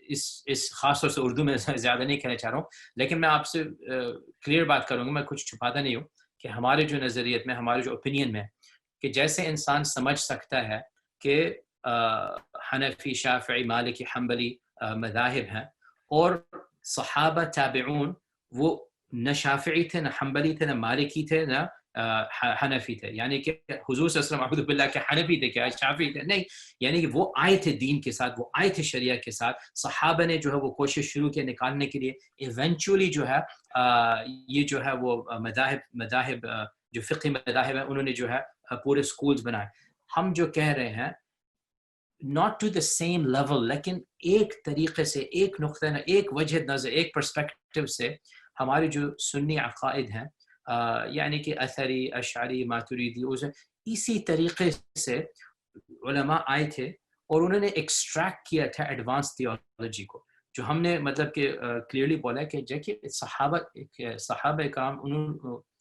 اس خاص طور سے اردو میں زیادہ نہیں کہنا چاہ رہا ہوں لیکن میں آپ سے کلیئر بات کروں گا میں کچھ چھپاتا نہیں ہوں کہ ہمارے جو نظریت میں ہمارے جو اوپینین میں کہ جیسے انسان سمجھ سکتا ہے کہ حنفی شافعی مالکی حنبلی مذاہب ہیں اور صحابہ تابعون وہ نہ شافعی تھے نہ حنبلی تھے نہ مالکی تھے نہ حنفی تھے یعنی کہ حضور صلی اللہ علیہ وسلم اعوذ باللہ کے حنفی تھے کیا شافعی تھے نہیں یعنی کہ وہ آئے تھے دین کے ساتھ وہ آئے تھے شریعہ کے ساتھ صحابہ نے جو ہے وہ کوشش شروع کی نکالنے کے لیے ایونچولی جو ہے یہ جو ہے وہ مذاہب جو فقہی مذاہب ہیں انہوں نے جو ہے پورے سکولز بنائے ہم جو کہہ رہے ہیں not to the same level لیکن ایک طریقے سے ایک نقطہ ایک وجہ نظر ایک پرسپیکٹو سے ہمارے جو سنی عقائد ہیں یعنی کہ اثری اشعری ماتریدی اسی طریقے سے علماء آئے تھے اور انہوں نے ایکسٹریکٹ کیا تھا ایڈوانس تھیولوجی کو جو ہم نے مطلب کہ کلیئرلی بولا کہ جیسے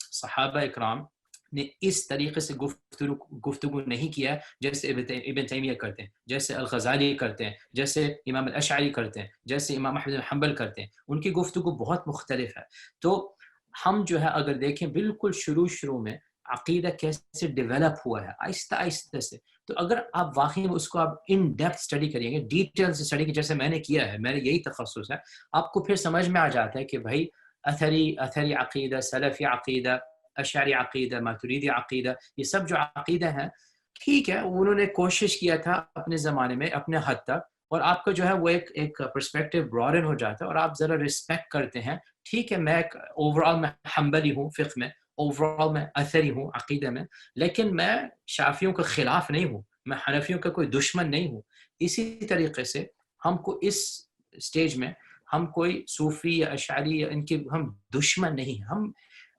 صحابہ اکرام نے اس طریقے سے گفتگو نہیں کیا جیسے ابن تیمیہ کرتے ہیں جیسے الغزالی کرتے ہیں جیسے امام الاشعری کرتے ہیں جیسے امام احمد بن حنبل کرتے ہیں ان کی گفتگو بہت مختلف ہے تو ہم جو ہے اگر دیکھیں بالکل شروع میں عقیدہ کیسے ڈیولپ ہوا ہے آہستہ آہستہ سے تو اگر آپ واقعی میں اس کو آپ ان ڈیپتھ اسٹڈی کریں گے ڈیٹیل سے اسٹڈی جیسے میں نے کیا ہے میرا یہی تخصص ہے آپ کو پھر سمجھ میں آ جاتا ہے کہ بھائی اثری عقیدہ سلفی عقیدہ اشعری عقیدہ ماتریدی عقیدہ یہ سب جو عقیدہ ہیں ٹھیک ہے انہوں نے کوشش کیا تھا اپنے زمانے میں اپنے حد تک اور آپ کا جو ہے وہ ایک پرسپیکٹو براڈن ہو جاتا ہے اور آپ ذرا رسپیکٹ کرتے ہیں ٹھیک ہے میں اوور آل میں حنبلی ہوں فقہ میں اوور آل میں اثری ہوں عقیدہ میں لیکن میں شافعیوں کے خلاف نہیں ہوں میں حنفیوں کا کوئی دشمن نہیں ہوں اسی طریقے سے ہم کو اس سٹیج میں ہم کوئی صوفی یا اشعری یا ان کے ہم دشمن نہیں ہیں ہم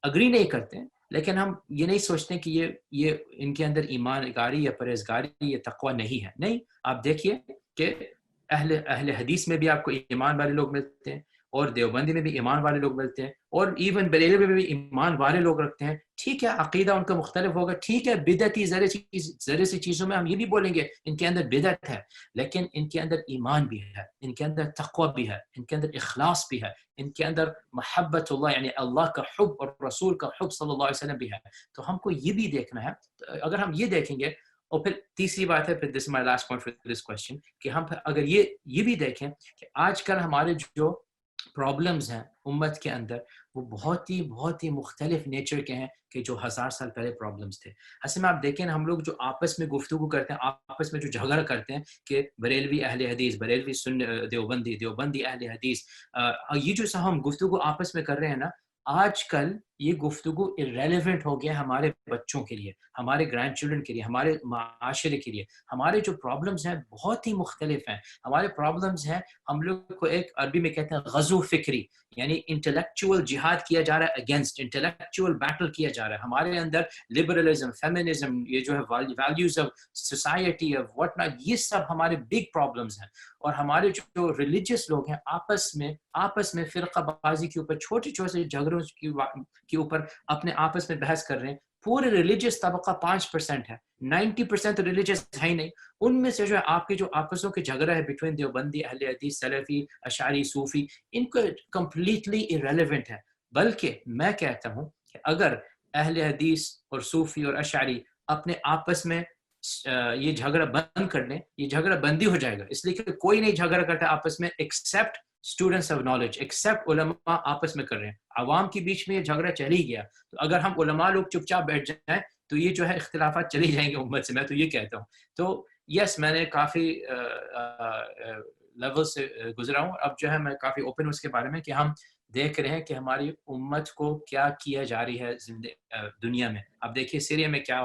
اگری نہیں کرتے ہیں لیکن ہم یہ نہیں سوچتے کہ یہ ان کے اندر ایمان گاری یا پرہیزگاری یا تقوی نہیں ہے نہیں آپ دیکھیے کہ اہل حدیث میں بھی آپ کو ایمان والے لوگ ملتے ہیں اور دیوبندی میں بھی ایمان والے لوگ ملتے ہیں اور ایون بریلوی میں بھی ایمان والے لوگ رکھتے ہیں ٹھیک ہے عقیدہ ان کا مختلف ہوگا ٹھیک ہے بدعتی ذرے سی چیزوں میں ہم یہ بھی بولیں گے ان کے اندر بدعت ہے لیکن ان کے اندر ایمان بھی ہے ان کے اندر تقوی بھی ہے ان کے اندر اخلاص بھی ہے ان کے اندر محبت اللہ یعنی اللہ کا حب اور رسول کا حب صلی اللہ علیہ وسلم بھی ہے تو ہم کو یہ بھی دیکھنا ہے اگر ہم یہ دیکھیں گے اور پھر تیسری بات ہے پھر this my last point for this question کہ ہم اگر یہ بھی دیکھیں کہ آج کل ہمارے جو پرابلمز ہیں امت کے اندر وہ بہت ہی مختلف نیچر کے ہیں کہ جو 1000 سال پہلے پرابلمز تھے اصل میں آپ دیکھیں ہم لوگ جو آپس میں گفتگو کرتے ہیں آپس میں جو جھگڑا کرتے ہیں کہ بریلوی اہل حدیث بریلوی دیوبندی اہل حدیث یہ جو ہم گفتگو آپس میں کر رہے ہیں نا آج کل یہ گفتگو irrelevant ہو گیا ہمارے بچوں کے لیے ہمارے گرینڈ چلڈرن کے لیے ہمارے معاشرے کے لیے ہمارے جو پرابلمز ہیں بہت ہی مختلف ہیں ہمارے پرابلمز ہیں ہم لوگ کو ایک عربی میں کہتے ہیں غزو فکری یعنی انٹلیکچوئل جہاد کیا جا رہا ہے اگینسٹ انٹلیکچوئل بیٹل کیا جا رہا ہے ہمارے اندر لبرلزم فیمنزم یہ جو ہے values of society of what not یہ سب ہمارے بگ پرابلمز ہیں اور ہمارے جو ریلیجیس لوگ ہیں آپس میں فرقہ بازی کے اوپر چھوٹے جھگڑوں کے اوپر اپنے آپس میں بحث کر رہے ہیں پورے ریلیجیس طبقہ 5% ہے 90% ریلیجیس ہے ہی نہیں ان میں سے جو ہے آپ کے جو آپسوں کے جھگڑا ہے بٹوین دیوبندی اہل حدیث سلفی اشعری صوفی ان کو کمپلیٹلی irrelevant ہے بلکہ میں کہتا ہوں کہ اگر اہل حدیث اور صوفی اور اشعری اپنے آپس میں یہ جھگڑا بند کر لیں, یہ جھگڑا بندی ہو جائے گا. اس لیے کہ کوئی نہیں جھگڑا کرتا آپس میں accept students of knowledge, accept علماء آپس میں کر رہے ہیں. عوام کے بیچ میں یہ جھگڑا چل ہی گیا, تو اگر ہم علماء لوگ چپ چاپ بیٹھ جائیں تو یہ جو ہے اختلافات چلی جائیں گے امت سے. میں تو یہ کہتا ہوں. تو یس, میں نے کافی لیول سے گزرا ہوں. اب جو ہے میں کافی اوپن ہوں اس کے بارے میں کہ ہم دیکھ رہے ہیں کہ ہماری امت کو کیا کیا جا رہی ہے دنیا میں. اب دیکھیے سیریا میں کیا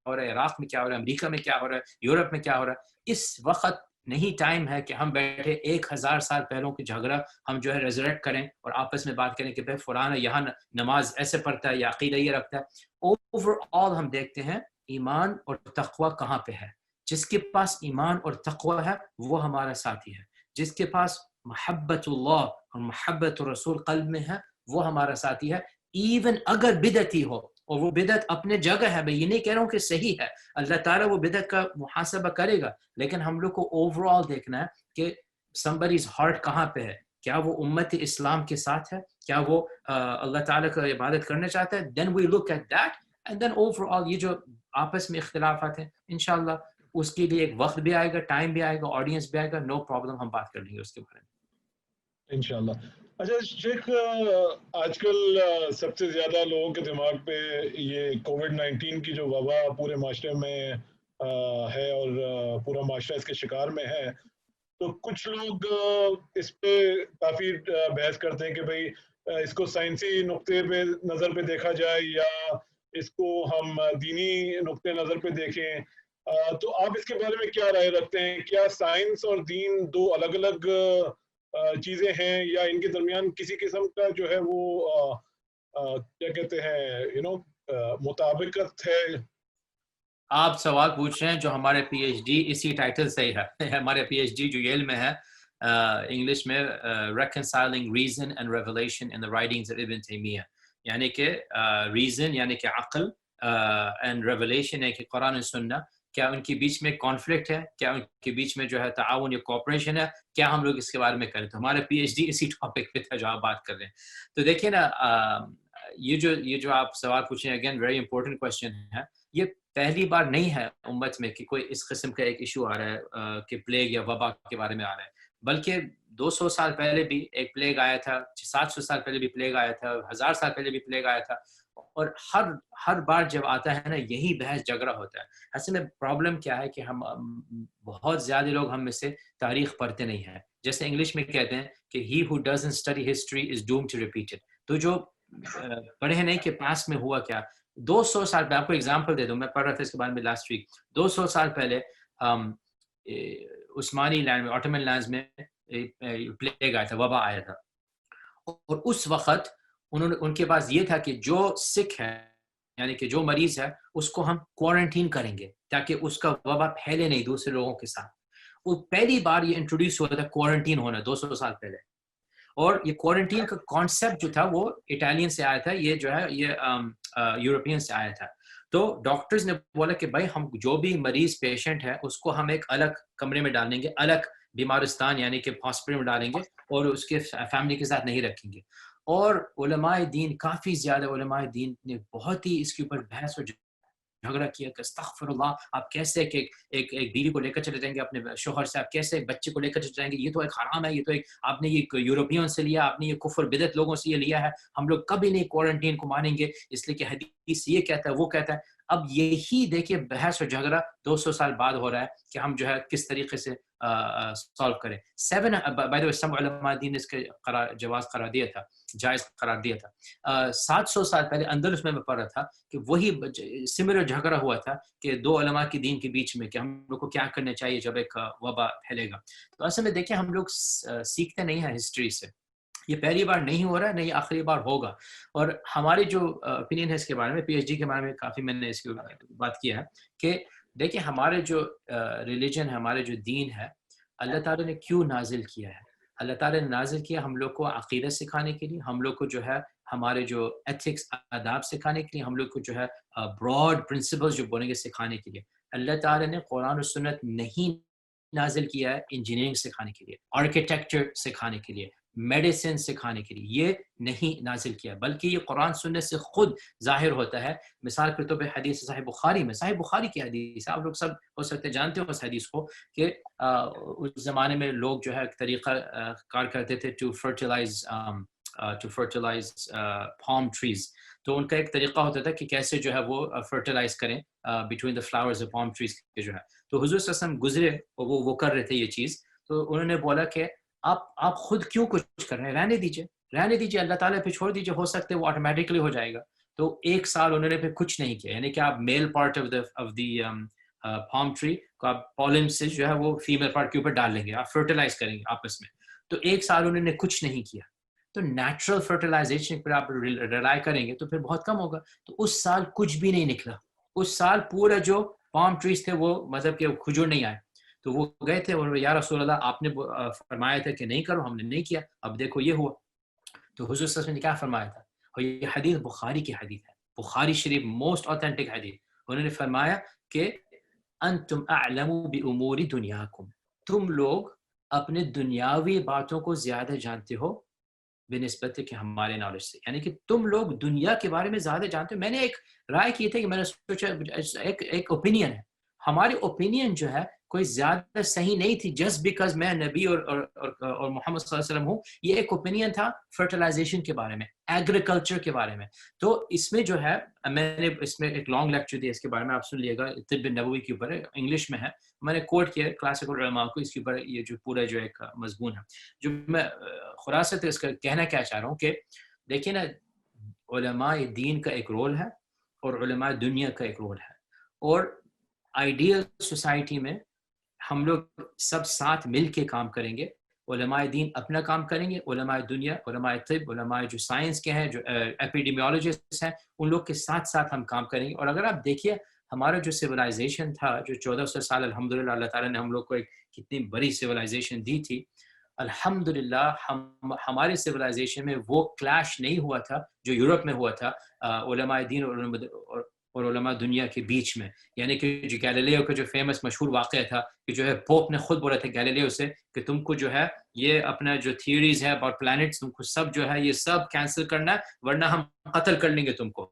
ہو رہا ہے, عراق میں کیا ہو رہا ہے, امریکہ میں کیا ہو رہا ہے, یورپ میں کیا ہو رہا ہے. اس وقت نہیں ٹائم ہے کہ ہم بیٹھے 1000 سال پہلوں کی جھگڑا ہم جو ہے ریزریکٹ کریں اور آپس میں بات کریں کہ بھائی فلانا یہاں نماز ایسے پڑھتا ہے یا عقیدہ یہ رکھتا ہے. اوور آل ہم دیکھتے ہیں ایمان اور تقوی کہاں پہ ہے. جس کے پاس ایمان اور تقوی ہے وہ ہمارا ساتھی ہے. جس کے پاس محبت اللہ اور محبت رسول قلب میں ہے وہ ہمارا ساتھی ہے. ایون اگر بدعتی ہو, اور وہ بدعت اپنے جگہ ہے, میں یہ نہیں کہہ رہا ہوں کہ صحیح ہے, اللہ تعالیٰ وہ بدعت کا محاسبہ کرے گا, لیکن ہم لوگ کو اوور آل دیکھنا ہے کہ somebody's heart کہاں پہ ہے. کیا وہ امت اسلام کے ساتھ ہے, کیا وہ اللہ تعالیٰ کا عبادت کرنا چاہتا ہے. then we look at that and then overall یہ جو آپس میں اختلافات ہیں انشاءاللہ اس کے لیے ایک وقت بھی آئے گا, ٹائم بھی آئے گا, آڈینس بھی آئے گا, نو پرابلم, ہم بات کر لیں گے اس کے بارے میں انشاءاللہ. اچھا شیخ, آج کل سب سے زیادہ لوگوں کے دماغ پہ یہ کووڈ-19 کی جو وبا پورے معاشرے میں ہے اور پورا معاشرہ اس کے شکار میں ہے, تو کچھ لوگ اس پہ کافی بحث کرتے ہیں کہ بھئی اس کو سائنسی نقطے پہ نظر پہ دیکھا جائے یا اس کو ہم دینی نقطے نظر پہ دیکھیں. تو آپ اس کے بارے میں کیا رائے رکھتے ہیں؟ کیا سائنس اور دین دو الگ الگ چیزیں ہیں یا ان کے درمیان کسی قسم کا جو ہے وہ کیا کہتے ہیں مطابقت ہے؟ آپ سوال پوچھ رہے ہیں جو ہمارے پی ایچ ڈی اسی ٹائٹل سے ہی ہے. ہمارے پی ایچ ڈی جو ییل میں ہے انگلش میں reconciling reason and revelation in the writings of ابن تیمیہ, یعنی کہ ریزن یعنی کہ عقل and revelation یعنی کہ قرآن و سنہ, کیا ان کے بیچ میں کانفلکٹ ہے, کیا ان کے بیچ میں جو ہے تعاون یا کوآپریشن ہے, کیا ہم لوگ اس کے بارے میں کریں. تو ہمارے پی ایچ ڈی اسی ٹاپک پہ تھا جو آپ بات کر رہے ہیں. تو دیکھیے نا, یہ جو آپ سوال پوچھیں اگین ویری امپورٹنٹ کوشچن ہے. یہ پہلی بار نہیں ہے امت میں کہ کوئی اس قسم کا ایک ایشو آ رہا ہے کہ پلیگ یا وبا کے بارے میں آ رہا ہے, بلکہ 200 سال پہلے بھی ایک پلیگ آیا تھا, 700 سال پہلے بھی پلیگ آیا تھا, 1000 سال پہلے بھی پلیگ آیا تھا, اور ہر بار جب آتا ہے نا یہی بحث جھگڑا ہوتا ہے. ایسے میں پرابلم کیا ہے کہ ہم بہت زیادہ لوگ ہم میں سے تاریخ پڑھتے نہیں ہیں. جیسے انگلش میں کہتے ہیں کہ he who doesn't study history is doomed to repeat it. تو جو پڑھے نہیں کہ پاس میں ہوا کیا. 200 سال پہ آپ کو اگزامپل دے دوں, میں پڑھ رہا تھا اس کے بارے میں لاسٹ ویک. 200 سال پہلے عثمانی لینڈ میں, آٹومن لینڈز میں پلیگ آیا تھا, وبا آیا تھا, اور اس وقت ان کے پاس یہ تھا کہ جو سکھ ہے یعنی کہ جو مریض ہے اس کو ہم کوارنٹین کریں گے تاکہ اس کا وبا پھیلے نہیں دوسرے لوگوں کے ساتھ. وہ پہلی بار یہ انٹروڈیوس ہوا تھا کوارنٹین ہونا 200 سال پہلے, اور یہ کوارنٹین کا کانسیپٹ جو تھا وہ اٹالین سے آیا تھا, یہ جو ہے یہ یورپین سے آیا تھا. تو ڈاکٹرز نے بولا کہ بھائی ہم جو بھی مریض پیشنٹ ہے اس کو ہم ایک الگ کمرے میں ڈالیں گے, الگ بیمارستان یعنی کہ ہاسپٹل میں ڈالیں گے, اور اس کے فیملی کے ساتھ نہیں رکھیں گے. اور علماء دین, کافی زیادہ علماء دین نے بہت ہی اس کے اوپر بحث اور جھگڑا کیا کہ استغفر اللہ, آپ کیسے کہ ایک بیوی کو لے کر چلے جائیں گے اپنے شوہر سے, آپ کیسے ایک بچے کو لے کر چلے جائیں گے, یہ تو ایک حرام ہے, یہ تو ایک آپ نے یہ یورپین سے لیا, آپ نے یہ کفر بدعت لوگوں سے یہ لیا ہے, ہم لوگ کبھی نہیں کوارنٹین کو مانیں گے اس لیے کہ حدیث یہ کہتا ہے وہ کہتا ہے. اب یہی دیکھیے بحث اور جھگڑا 200 سال بعد ہو رہا ہے کہ ہم جو ہے کس طریقے سے سالو کریں. 7 علماء دین نے اس کا جواز قرار دیا تھا, جائز قرار دیا تھا. 700 سال پہلے اندلس میں پڑھ رہا تھا کہ وہی سملر جھگڑا ہوا تھا کہ 2 علماء کی دین کے بیچ میں کہ ہم لوگ کو کیا کرنا چاہیے جب ایک وبا پھیلے گا. تو اصل میں دیکھیں ہم لوگ سیکھتے نہیں ہیں ہسٹری سے, یہ پہلی بار نہیں ہو رہا ہے, نہیں آخری بار ہوگا. اور ہماری جو اوپینین ہے اس کے بارے میں, پی ایچ ڈی کے بارے میں کافی میں نے اس کی بات کیا ہے کہ دیکھیں ہمارے جو ریلیجن ہے, ہمارے جو دین ہے, اللہ تعالیٰ نے کیوں نازل کیا ہے. اللہ تعالیٰ نے نازل کیا ہم لوگ کو عقیدہ سکھانے کے لیے, ہم لوگ کو جو ہے ہمارے جو ایتھکس آداب سکھانے کے لیے, ہم لوگ کو جو ہے براڈ پرنسپلز جو بولیں گے سکھانے کے لیے. اللہ تعالیٰ نے قرآن و سنت نہیں نازل کیا ہے انجینئرنگ سکھانے کے لیے, آرکیٹیکچر سکھانے کے لیے, میڈیسن سکھانے کے لیے یہ نہیں نازل کیا، بلکہ یہ قرآن سننے سے خود ظاہر ہوتا ہے. مثال کے طور پہ حدیث صحیح بخاری میں، صحیح بخاری کی حدیث آپ لوگ سب ہو سکتے ہیں جانتے ہو اس حدیث کو، کہ اس زمانے میں لوگ جو ہے ایک طریقہ کار کرتے تھے ٹو فرٹیلائز پام ٹریز. تو ان کا ایک طریقہ ہوتا تھا کہ کیسے جو ہے وہ فرٹیلائز کریں between the flowers of palm trees کے جو ہے. تو حضور صلی اللہ علیہ وسلم گزرے وہ کر رہے تھے یہ چیز. تو انہوں نے بولا کہ آپ خود کیوں کچھ کر رہے ہیں، رہنے دیجیے اللہ تعالیٰ پہ چھوڑ دیجیے، ہو سکتے وہ آٹومیٹکلی ہو جائے گا. تو 1 سال انہوں نے پھر کچھ نہیں کیا، یعنی کہ آپ male part of the palm tree کو آپ پالن سے جو ہے وہ فیمیل پارٹ کے اوپر ڈال لیں گے، آپ فرٹیلائز کریں گے آپس میں. تو 1 سال انہوں نے کچھ نہیں کیا. تو نیچرل فرٹیلائزیشن پر آپ ریلائی کریں گے تو پھر بہت کم ہوگا. تو اس سال کچھ بھی نہیں نکلا، اس سال پورا جو پام ٹریز تھے وہ مطلب کہ کھجور نہیں آئے. تو وہ گئے تھے اور یا رسول اللہ آپ نے فرمایا تھا کہ نہیں کرو، ہم نے نہیں کیا، اب دیکھو یہ ہوا. تو حضور صلی اللہ علیہ وسلم نے کیا فرمایا تھا، اور یہ حدیث بخاری کی حدیث ہے، بخاری شریف موسٹ اوتھینٹک حدیث. انہوں نے فرمایا کہ انتم اعلم بامور دنیاکم، تم لوگ اپنے دنیاوی باتوں کو زیادہ جانتے ہو بنسبت کہ ہمارے نالج سے، یعنی کہ تم لوگ دنیا کے بارے میں زیادہ جانتے ہو. میں نے ایک رائے کی تھی کہ میں نے سوچا ایک اوپینین ہے، ہماری اوپینین جو ہے کوئی زیادہ صحیح نہیں تھی جسٹ بیکاز میں نبی اور محمد صلی اللہ علیہ وسلم ہوں. یہ ایک اوپینین تھا فرٹیلائزیشن کے بارے میں، ایگریکلچر کے بارے میں. تو اس میں جو ہے میں نے اس میں ایک لانگ لیکچر دیا اس کے بارے میں، آپ سن لیے گا، طب نبوی کے اوپر ہے، انگلش میں ہے. میں نے کوٹ کیا کلاسیکل علماء کو اس کے اوپر، یہ جو پورا جو ایک مضمون ہے. جو میں خلاصہ اس کا کہنا کیا چاہ رہا ہوں کہ دیکھیں نا، علماء دین کا ایک رول ہے اور علماء دنیا کا ایک رول ہے. اور آئیڈیل سوسائٹی میں ہم لوگ سب ساتھ مل کے کام کریں گے. علماء دین اپنا کام کریں گے، علماء دنیا، علماء طب، علماء جو سائنس کے ہیں، جو ایپیڈیمیولوجسٹ ہیں، ان لوگ کے ساتھ ہم کام کریں گے. اور اگر آپ دیکھیے ہمارا جو سویلائزیشن تھا، جو 1400 سال الحمدللہ اللہ تعالیٰ نے ہم لوگ کو ایک کتنی بڑی سویلائزیشن دی تھی، الحمدللہ ہمارے سویلائزیشن میں وہ کلیش نہیں ہوا تھا جو یورپ میں ہوا تھا علماء دین اور علماء دنیا کے بیچ میں. یعنی کہ جو گیلیلیو کا جو فیمس مشہور واقعہ تھا کہ جو ہے پوپ نے خود بولا تھا گیلیلیو سے کہ تم کو جو ہے یہ اپنا جو تھیوریز ہے اباؤٹ پلانٹس، تم کو سب جو ہے یہ سب کینسل کرنا ہے ورنہ ہم قتل کر لیں گے تم کو،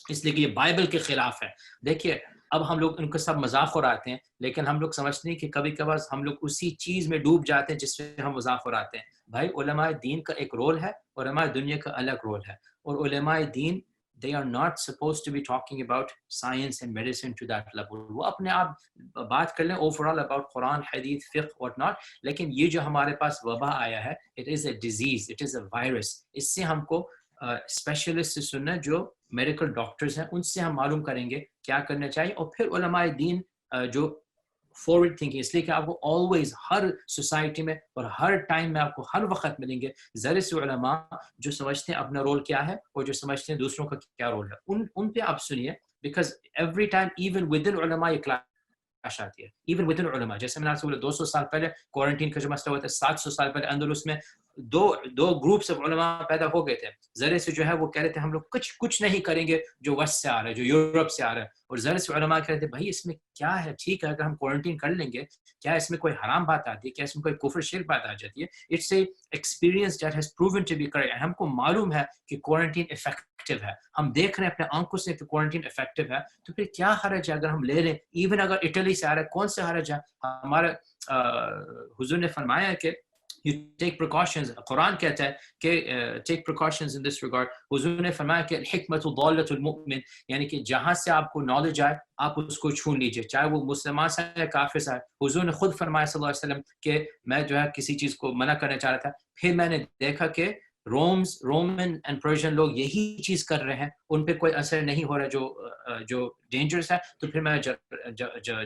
اس لیے کہ یہ بائبل کے خلاف ہے. دیکھیے اب ہم لوگ ان کو سب مذاق اڑاتے ہیں، لیکن ہم لوگ سمجھتے ہیں کہ کبھی کبھار ہم لوگ اسی چیز میں ڈوب جاتے ہیں جس سے ہم مذاق اڑاتے ہیں. بھائی علماء دین کا ایک رول ہے، علماء دنیا کا الگ رول ہے. اور علماء دین they are not supposed to be talking about science and medicine to that level. وہ اپنے آپ بات کر لیں overall about قرآن، حدیث، فقہ what not. لیکن یہ جو ہمارے پاس وبا آیا ہے، it is a disease, it is a virus. اس سے ہم کو اسپیشلسٹ سے سننا، جو میڈیکل ڈاکٹرز ہیں ان سے ہم معلوم کریں گے کیا کرنا چاہیے. اور پھر علماء دین جو فارورڈ تھنکنگ، اس لیے کہ آپ کو آلویز ہر سوسائٹی میں اور ہر ٹائم میں آپ کو ہر وقت ملیں گے ذرے سے علماء جو سمجھتے ہیں اپنا رول کیا ہے اور جو سمجھتے ہیں دوسروں کا کیا رول ہے. ان پہ آپ سنیے، because every time even with in علماء یہ کلاش آتی ہے. ایون ود ان علماء، جیسے میں نے آپ سے بولا 200 سال پہلے کوارنٹین کا جو مسئلہ ہوا تھا، 700 سال پہلے اندلس میں دو گروپس آف علماء پیدا ہو گئے تھے. ذرے سے جو ہے وہ کہہ رہے تھے ہم لوگ کچھ نہیں کریں گے جو ویسٹ سے آ رہا ہے، جو یورپ سے آ رہا ہے. اور ذرے سے علماء کہہ رہے تھے بھائی اس میں کیا ہے، ٹھیک ہے اگر ہم کوارنٹین کر لیں گے، کیا اس میں کوئی حرام بات آتی ہے، کیا اس میں کوئی کفر شرک بات آ جاتی ہے؟ It's a experience that has proven to be correct. ہم کو معلوم ہے کہ کوارنٹین افیکٹو ہے، ہم دیکھ رہے ہیں اپنے آنکھوں سے کہ کوارنٹین افیکٹو ہے. تو پھر کیا حرج ہے اگر ہم لے لیں؟ ایون اگر اٹلی سے آ رہا ہے، کون سے حرج ہے؟ ہمارا حضور نے فرمایا کہ you take precautions. قرآن کہتا ہے کہ take precautions in this regard. حضور نے فرمایا کہ الحکمت ضالۃ المؤمن، یعنی کہ جہاں سے آپ کو نالج آئے آپ اس کو چھون لیجئے، چاہے وہ مسلمان سے یا کافر سے. حضور نے خود فرمایا صلی اللہ علیہ وسلم کہ میں جو ہے کسی چیز کو منع کرنا چاہ رہا تھا، پھر میں نے دیکھا کہ رومن اینڈ پرشین لوگ یہی چیز کر رہے ہیں، ان پہ کوئی اثر نہیں ہو رہا جو ڈینجرس ہے، تو پھر میں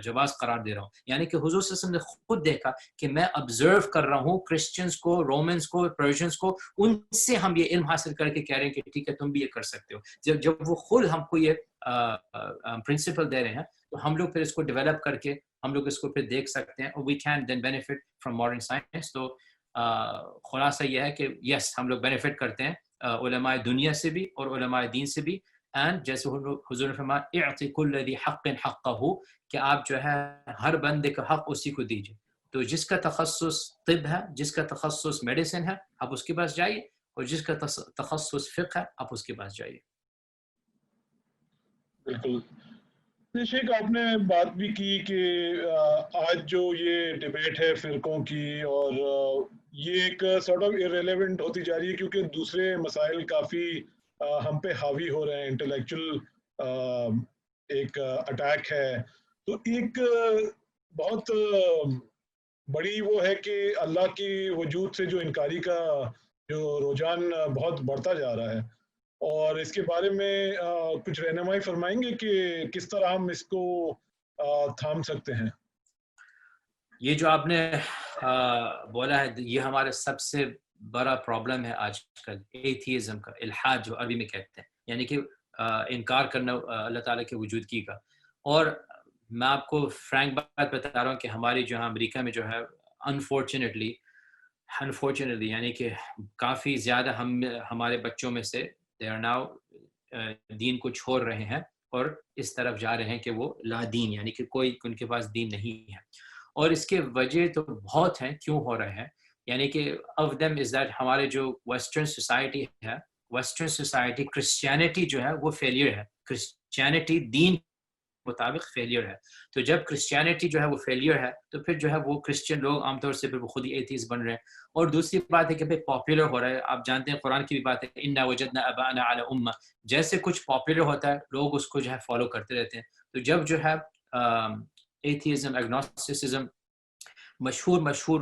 جواز قرار دے رہا ہوں. یعنی کہ حضور صلی اللہ علیہ وسلم نے خود دیکھا کہ میں آبزرو کر رہا ہوں کرسچنس کو، رومنس کو، پرشینس کو، ان سے ہم یہ علم حاصل کر کے کہہ رہے ہیں کہ ٹھیک ہے تم بھی یہ کر سکتے ہو. جب وہ خود ہم کو یہ پرنسپل دے رہے ہیں تو ہم لوگ پھر اس کو ڈیولپ کر کے ہم لوگ اس کو پھر دیکھ سکتے ہیں، اور we can then benefit from modern science. تو خلاصہ یہ ہے کہ یس ہم لوگ بینیفٹ کرتے ہیں علماء دنیا سے بھی اور علماء دین سے بھی. اینڈ جیسے حضور نے فرمایا اعط کل ذی حق حقہ، کہ آپ جو ہے ہر بندے کا حق اسی کو دیجیے. تو جس کا تخصص طب ہے، جس کا تخصص میڈیسن ہے، آپ اس کے پاس جائیے، اور جس کا تخصص فقہ ہے آپ اس کے پاس جائیے. بالکل. شیخ آپ نے بات بھی کی کہ آج جو یہ ڈیبیٹ ہے فرقوں کی، اور یہ ایک سارٹ آف irrelevant ہوتی جا رہی ہے کیونکہ دوسرے مسائل کافی ہم پہ حاوی ہو رہے ہیں، انٹلیکچوئل ایک اٹیک ہے. تو ایک بہت بڑی وہ ہے کہ اللہ کی وجود سے جو انکاری کا جو رجحان بہت بڑھتا جا رہا ہے، اور اس کے بارے میں کچھ رہنمائی فرمائیں گے کہ کس طرح ہم اس کو تھام سکتے ہیں؟ یہ جو آپ نے بولا ہے یہ ہمارا سب سے بڑا پرابلم ہے آج کل، ایتھیزم کا، الحاد جو عربی میں کہتے ہیں، یعنی کہ انکار کرنا اللہ تعالیٰ کے وجود کی کا. اور میں آپ کو فرینک بات بتا رہا ہوں کہ ہماری جو ہے امریکہ میں جو ہے انفارچونیٹلی یعنی کہ کافی زیادہ ہمارے بچوں میں سے they are now دین کو چھوڑ رہے ہیں اور اس طرف جا رہے ہیں کہ وہ لا دین، یعنی کہ کوئی ان کے پاس دین نہیں ہے. اور اس کے وجہ تو بہت ہیں کیوں ہو رہے ہیں، یعنی کہ of them is that ہمارے جو ویسٹرن سوسائٹی ہے، ویسٹرن سوسائٹی کرسچینٹی جو ہے وہ فیلئر ہے، کرسچینٹی دین مطابق فیلئر ہے. تو جب کرسچینٹی جو ہے وہ فیلئر ہے تو پھر جو ہے وہ کرسچین لوگ عام طور سے پھر وہ خود ہی ایتھیسٹ بن رہے ہیں. اور دوسری بات ہے کہ بھائی پاپولر ہو رہا ہے، آپ جانتے ہیں قرآن کی بھی بات ہے انا وجدنا اباءنا علی امہ، جیسے کچھ پاپولر ہوتا ہے لوگ اس کو جو ہے فالو کرتے رہتے ہیں. تو جب جو ہے ایتھیزم، ایگنوسٹسزم مشہور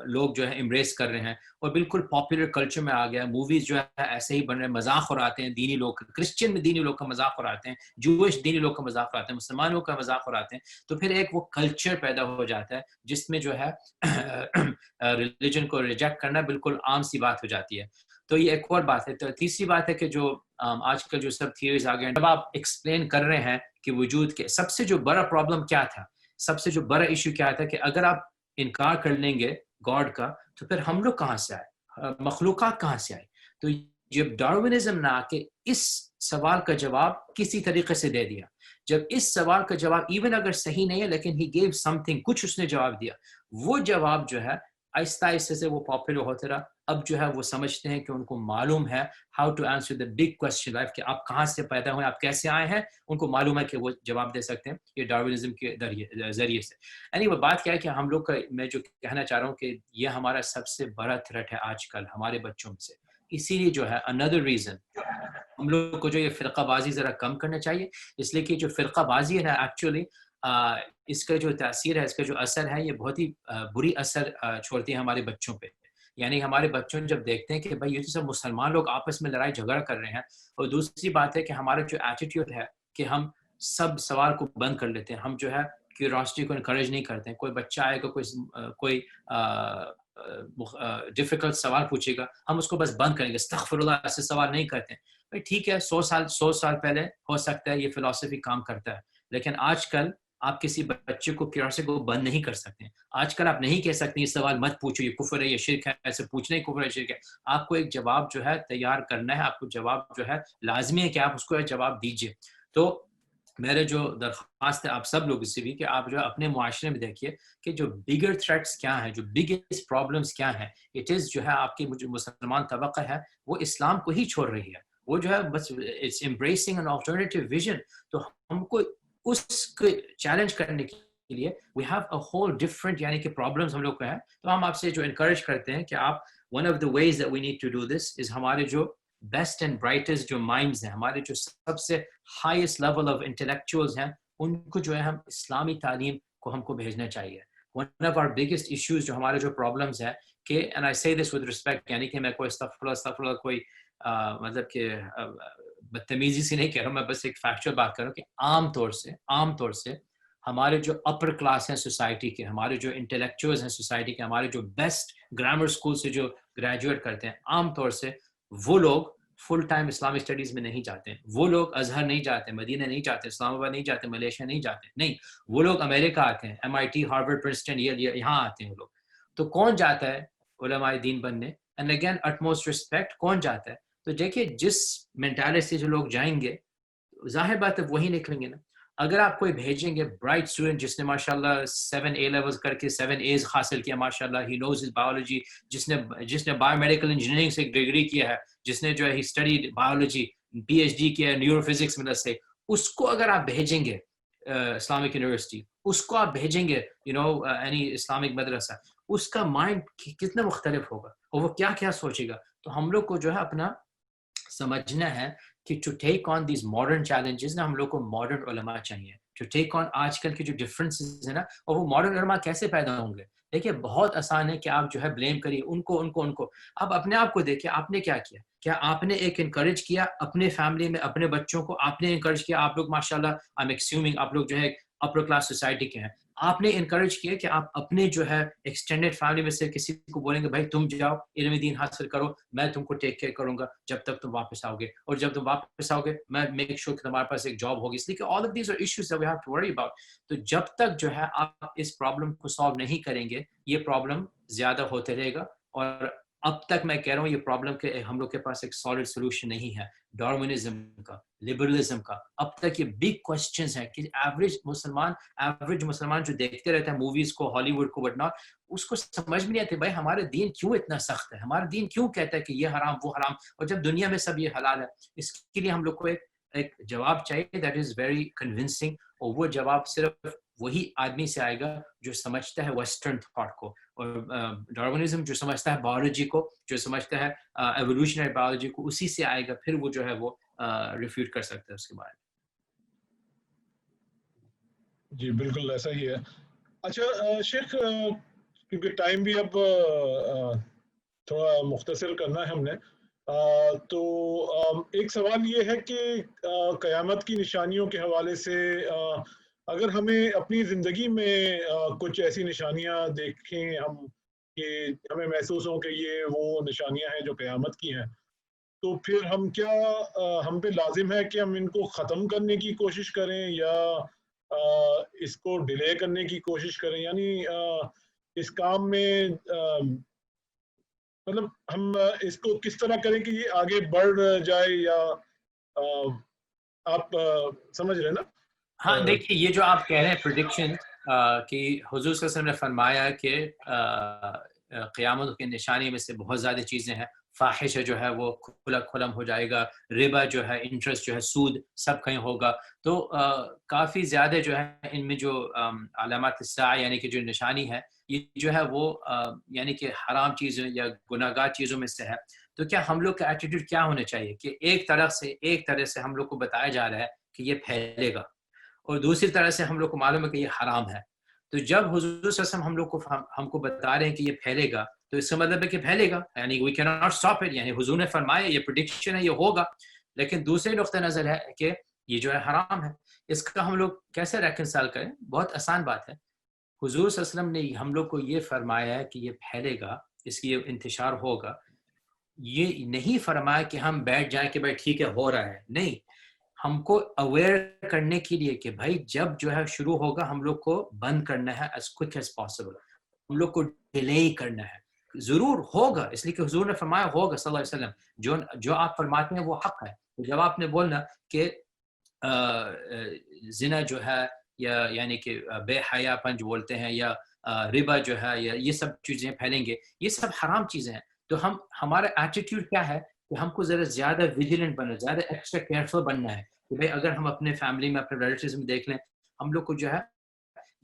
لوگ جو ہے امبریس کر رہے ہیں اور بالکل پاپولر کلچر میں آ گیا، موویز جو ہے ایسے ہی بن رہے ہیں، مذاق اڑاتے ہیں دینی لوگ، کرسچین میں دینی لوگ کا مذاق اڑاتے ہیں، جوش دینی لوگ کا مذاق اڑاتے ہیں، مسلمانوں کا مذاق اڑاتے ہیں. تو پھر ایک وہ کلچر پیدا ہو جاتا ہے جس میں جو ہے ریلیجن کو ریجیکٹ کرنا بالکل عام سی بات ہو جاتی ہے. تو یہ ایک اور بات ہے. تو تیسری بات ہے کہ جو آج کل جو سب تھیوریز آ گئے ہیں، جب آپ ایکسپلین کر رہے ہیں کہ وجود کے سب سے جو بڑا پرابلم کیا تھا، سب سے جو بڑا ایشو کیا تھا کہ اگر آپ انکار کر لیں گے گاڈ کا تو پھر ہم لوگ کہاں سے آئے، مخلوقات کہاں سے آئے. تو جب ڈارونزم نے آ کے اس سوال کا جواب کسی طریقے سے دے دیا، جب اس سوال کا جواب ایون اگر صحیح نہیں ہے لیکن ہی گیو سم تھنگ، کچھ اس نے جواب دیا، وہ جواب جو ہے آہستہ آہستہ سے وہ پاپولر ہوتے رہا. اب جو ہے وہ سمجھتے ہیں کہ ان کو معلوم ہے how to answer the big question life, کہ آپ کہاں سے پیدا ہوئے، آپ کیسے آئے ہیں، ان کو معلوم ہے کہ وہ جواب دے سکتے ہیں یہ ڈارونزم کے ذریعے سے. یعنی وہ بات کیا ہے کہ ہم لوگ کا، میں جو کہنا چاہ رہا ہوں کہ یہ ہمارا سب سے بڑا تھریٹ ہے آج کل ہمارے بچوں میں سے. اسی لیے جو ہے another reason ہم لوگ کو جو یہ فرقہ بازی ذرا کم کرنا چاہیے، اس لیے کہ جو فرقہ بازی ہے ایکچولی اس کا جو تاثیر ہے، اس کا جو اثر ہے، یہ بہت ہی بری اثر چھوڑتی ہے ہمارے بچوں پہ. یعنی ہمارے بچوں جب دیکھتے ہیں کہ بھائی یہ سب مسلمان لوگ آپس میں لڑائی جھگڑا کر رہے ہیں، اور دوسری بات ہے کہ ہمارا جو ایٹیٹیوڈ ہے کہ ہم سب سوال کو بند کر لیتے ہیں، ہم جو ہے کیوریاسٹی کو انکریج نہیں کرتے ہیں. کوئی بچہ آئے گا، کوئی ڈیفیکلٹ سوال پوچھے گا، ہم اس کو بس بند کریں گے، استغفر اللہ، ایسے سوال نہیں کرتے ہیں. بھائی ٹھیک ہے، 100 سال پہلے ہو سکتا ہے یہ فلسفی کام کرتا ہے، لیکن آج کل آپ کسی بچے کو کیوریاسٹی کو بند نہیں کر سکتے ہیں. آج کل آپ نہیں کہہ سکتے یہ سوال مت پوچھو، یہ کفر ہے، یہ شرک ہے، ایسے پوچھنا ہی کفر ہے، شرک ہے. آپ کو ایک جواب جو ہے تیار کرنا ہے، آپ کو جواب جو ہے لازمی ہے کہ آپ اس کو جواب دیجئے. تو میرے جو درخواست ہے آپ سب لوگوں سے بھی کہ آپ جو اپنے معاشرے میں دیکھیے کہ جو بگر تھریٹس کیا ہیں، جو بگیسٹ پرابلمس کیا ہیں. اٹ از جو ہے آپ کی جو مسلمان طبقہ ہے وہ اسلام کو ہی چھوڑ رہی ہے، وہ جو ہے بس it's embracing an alternative vision. تو ہم کو اس کو چیلنج کرنے کے لیے we have a whole different یعنی کہ پرابلمس ہم لوگ کو ہیں. تو ہم آپ سے جو انکریج کرتے ہیں کہ آپ one of the ways that we need to do this is ہمارے جو بیسٹ اینڈ برائٹسٹ جو مائنڈز ہیں، ہمارے جو سب سے ہائیسٹ لیول آف انٹلیکچوئلز ہیں، ان کو جو ہے ہم اسلامی تعلیم کو ہم کو بھیجنا چاہیے. One of our biggest issues جو ہمارے جو پرابلمس ہیں کہ اینڈ آئی سے دس ود رسپیکٹ، یعنی کہ میں کوئی استغفر اللہ کوئی مطلب کہ بدتمیزی سے نہیں کہہ رہا ہوں، میں بس ایک فیکچوئل بات کر رہا ہوں کہ عام طور سے ہمارے جو اپر کلاس ہیں سوسائٹی کے، ہمارے جو انٹلیکچوئلز ہیں سوسائٹی کے، ہمارے جو بیسٹ گرامر اسکول سے جو گریجویٹ کرتے ہیں، عام طور سے وہ لوگ فل ٹائم اسلامک اسٹڈیز میں نہیں جاتے ہیں. وہ لوگ ازہر نہیں جاتے، مدینہ نہیں جاتے، اسلام آباد نہیں جاتے، ملیشیا نہیں جاتے، نہیں، وہ لوگ امریکہ آتے ہیں، MIT، ہارورڈ، پرنسٹن، یہاں آتے ہیں وہ لوگ. تو کون جاتا ہے علماء دین بننے؟ اینڈ اگین اٹموسٹ رسپیکٹ، کون جاتا ہے؟ تو دیکھیے جس مینٹالٹی سے جو لوگ جائیں گے ظاہر بات ہے وہی نکلیں گے نا. اگر آپ کوئی بھیجیں گے برائٹ اسٹوڈنٹ جس نے ماشاءاللہ 7 A levels کر کے 7 A's حاصل کیا ماشاءاللہ, ہی نوز ہز بایولوجی, جس نے بایو میڈیکل انجینئرنگ سے ڈگری کیا ہے, جس نے جو ہے ہی اسٹڈیڈ بایولوجی, PhD کیا ہے نیورو فزکس میں سے, اس کو اگر آپ بھیجیں گے اسلامک یونیورسٹی, اس کو آپ بھیجیں گے اینی اسلامک مدرسہ, اس کا مائنڈ کتنا مختلف ہوگا اور وہ کیا کیا سوچے گا. تو ہم لوگ کو جو ہے اپنا سمجھنا ہے کہ to take on these modern challenges نا, ہم لوگ کو ماڈرن علماء چاہیے ٹو ٹیک آن آج کل کے جو ڈفرینسز ہیں نا. اور وہ ماڈرن علماء کیسے پیدا ہوں گے؟ دیکھیے بہت آسان ہے کہ آپ جو ہے بلیم کریے ان کو. آپ اپنے آپ کو دیکھیں, آپ نے کیا آپ نے ایک انکریج کیا اپنے فیملی میں اپنے بچوں کو, آپ نے انکریج کیا, آپ لوگ ماشاءاللہ آئی ایم ایکسیومنگ آپ لوگ جو ہے اپر کلاس سوسائٹی کے ہیں, آپ نے انکریج کیا کہ آپ اپنے جو ہے ایکسٹینڈیڈ فیملی میں سے کسی کو بولیں گے بھائی تم جاؤ علم دین حاصل کرو, میں تم کو ٹیک کیئر کروں گا جب تک تم واپس آؤ گے, اور جب تم واپس آؤ گے میں میک شور کہ تمہارے پاس ایک جاب ہوگی. اس لیے کہ all of these are issues that we have to worry about. تو جب تک جو ہے آپ اس پرابلم کو سالو نہیں کریں گے یہ پرابلم زیادہ ہوتے رہے گا. اور اب تک میں کہہ رہا ہوں یہ پرابلم کے ہم لوگ کے پاس ایک سالڈ سولوشن نہیں ہے. ڈارونزم کا, لبرلزم کا, اب تک یہ بگ کوسچنز ہیں کہ ایوریج مسلمان جو دیکھتے رہتے ہیں موویز کو, ہالی ووڈ کو, بٹ ناٹ اس کو سمجھ میں نہیں آتی بھائی ہمارا دین کیوں اتنا سخت ہے, ہمارا دین کیوں کہتا ہے کہ یہ حرام وہ حرام, اور جب دنیا میں سب یہ حلال ہے. اس کے لیے ہم لوگ کو ایک جواب چاہیے دیٹ از ویری کنونسنگ, اور وہ جواب صرف وہی آدمی سے آئے گا جو سمجھتا ہے ویسٹرن تھاٹ کو, اور ڈارونزم جو سمجھتا ہے بایولوجی کو, جو سمجھتا ہے ایوولوشنری بایولوجی کو, اسی سے آئے گا. پھر وہ جو ہے وہ ریفیوٹ کر سکتا ہے اس کے بارے میں. جی بالکل ایسا ہی ہے. اچھا شیخ, کیونکہ ٹائم بھی اب تھوڑا مختصر کرنا ہے ہم نے, تو ایک سوال یہ ہے کہ قیامت کی نشانیوں کے حوالے سے اگر ہمیں اپنی زندگی میں کچھ ایسی نشانیاں دیکھیں ہم کہ ہمیں محسوس ہو کہ یہ وہ نشانیاں ہیں جو قیامت کی ہیں, تو پھر ہم پہ لازم ہے کہ ہم ان کو ختم کرنے کی کوشش کریں یا اس کو ڈیلے کرنے کی کوشش کریں, یعنی اس کام میں مطلب ہم اس کو کس طرح کریں کہ یہ آگے بڑھ جائے, یا آپ سمجھ رہے ہیں نا؟ ہاں دیکھیے یہ جو آپ کہہ رہے ہیں پریڈکشن کہ حضور صلی اللہ علیہ وسلم نے فرمایا کہ قیامت کے نشانی میں سے بہت زیادہ چیزیں ہیں. فاحشہ جو ہے وہ کھلم ہو جائے گا, ربا جو ہے انٹرسٹ جو ہے سود سب کہیں ہوگا. تو کافی زیادہ جو ہے ان میں جو علامات الساعہ یعنی کہ جو نشانی ہے یہ جو ہے وہ یعنی کہ حرام چیزوں یا گناہ گار چیزوں میں سے ہے. تو کیا ہم لوگ کا ایٹیٹیوڈ کیا ہونا چاہیے کہ ایک طرح سے ہم لوگ کو بتایا جا رہا ہے کہ یہ پھیلے گا, اور دوسری طرح سے ہم لوگ کو معلوم ہے کہ یہ حرام ہے. تو جب حضور صلی اللہ علیہ وسلم ہم کو بتا رہے ہیں کہ یہ پھیلے گا, تو اس کا مطلب ہے کہ پھیلے گا, یعنی we cannot stop it, یعنی حضور نے فرمایا یہ پریڈکشن ہے یہ ہوگا. لیکن دوسرے نقطہ نظر ہے کہ یہ جو ہے حرام ہے. اس کا ہم لوگ کیسے ریکنسائل کریں؟ بہت آسان بات ہے. حضور صلی اللہ علیہ وسلم نے ہم لوگ کو یہ فرمایا ہے کہ یہ پھیلے گا, اس کی انتشار ہوگا. یہ نہیں فرمایا کہ ہم بیٹھ جائیں کہ بھائی ٹھیک ہے ہو رہا ہے, نہیں, ہم کو اویئر کرنے کے لیے کہ بھائی جب جو ہے شروع ہوگا ہم لوگ کو بند کرنا ہے as quick as possible, ہم لوگ کو ڈیلے کرنا ہے. ضرور ہوگا, اس لیے کہ حضور نے فرمایا ہوگا صلی اللہ علیہ وسلم, جو آپ فرماتے ہیں وہ حق ہے. جب آپ نے بولنا کہ زنا جو ہے یا یعنی کہ بے حیا پن جو بولتے ہیں, یا ربا جو ہے, یا یہ سب چیزیں پھیلیں گے, یہ سب حرام چیزیں ہیں. تو ہمارا ایٹیٹیوڈ کیا ہے کہ ہم کو ذرا زیادہ ویجیلنٹ بننا, زیادہ ایکسٹرا کیئرفل بننا ہے کہ بھائی اگر ہم اپنے فیملی میں اپنے ریلیٹیوز میں دیکھ لیں, ہم لوگ کو جو ہے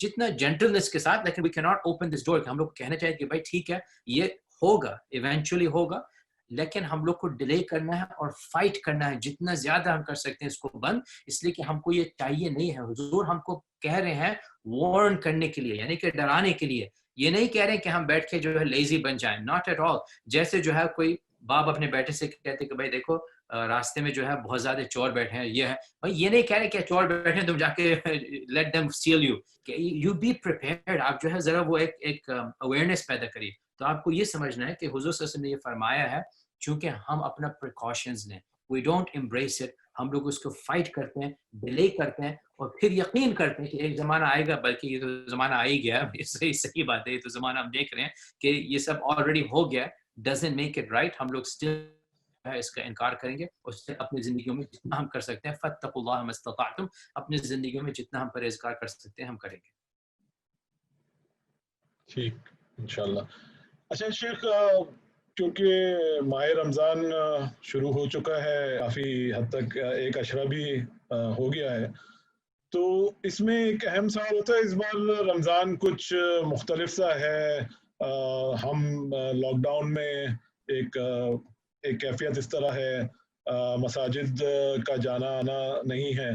جتنا جینٹلنس کے ساتھ, لیکن وی کی ناٹ اوپن دس ڈور, کہ ہم لوگ کو کہنا چاہیے کہ بھائی ٹھیک ہے یہ ہوگا, ایونچولی ہوگا, لیکن ہم لوگ کو ڈیلے کرنا ہے اور فائٹ کرنا ہے جتنا زیادہ ہم کر سکتے ہیں اس کو بند. اس لیے کہ ہم کو یہ چاہیے نہیں ہے. حضور ہم کو کہہ رہے ہیں وارن کرنے کے لیے, یعنی کہ ڈرانے کے لیے. یہ نہیں کہہ رہے ہیں کہ ہم بیٹھ کے جو ہے لیزی بن جائیں, ناٹ ایٹ آل. جیسے جو ہے کوئی باپ اپنے بیٹے سے کہتے کہ بھائی دیکھو راستے میں جو ہے بہت زیادہ چور بیٹھے ہیں, یہ ہے بھائی, یہ نہیں کہہ رہے کہ چور بیٹھے ہیں تم جا کے لیٹ دیم اسٹیل یو, کہ یو بی پریپیئرڈ. آپ جو ہے ذرا وہ ایک اویئرنیس پیدا کریے. تو آپ کو یہ سمجھنا ہے کہ حضور صلی اللہ علیہ وسلم نے یہ فرمایا ہے, چونکہ ہم اپنا پریکاشنز لیں, وی ڈونٹ امبریس اٹ, ہم لوگ اس کو فائٹ کرتے ہیں, ڈیلے کرتے ہیں, اور پھر یقین کرتے ہیں کہ ایک زمانہ آئے گا, بلکہ یہ تو زمانہ آ ہی گیا, صحیح بات ہے, یہ تو زمانہ ہم دیکھ رہے ہیں کہ یہ سب آلریڈی ہو گیا. doesn't make it right. ہم لوگ still ہے اس کا انکار کریں گے، اس سے اپنی زندگیوں میں جتنا ہم کر سکتے ہیں فاتقوا اللہ ما استطعتم، اپنی زندگیوں میں جتنا ہم پرہیزگار کر سکتے ہیں ہم کریں گے. ٹھیک انشاءاللہ. اچھا شیخ، کیونکہ ماہ رمضان شروع ہو چکا ہے، کافی حد تک ایک عشرہ بھی ہو گیا ہے، تو اس میں ایک اہم سوال ہوتا ہے اس بار رمضان کچھ مختلف سا ہے. ہم لاک ڈاؤن میں ایک کیفیت اس طرح ہے، مساجد کا جانا آنا نہیں ہے،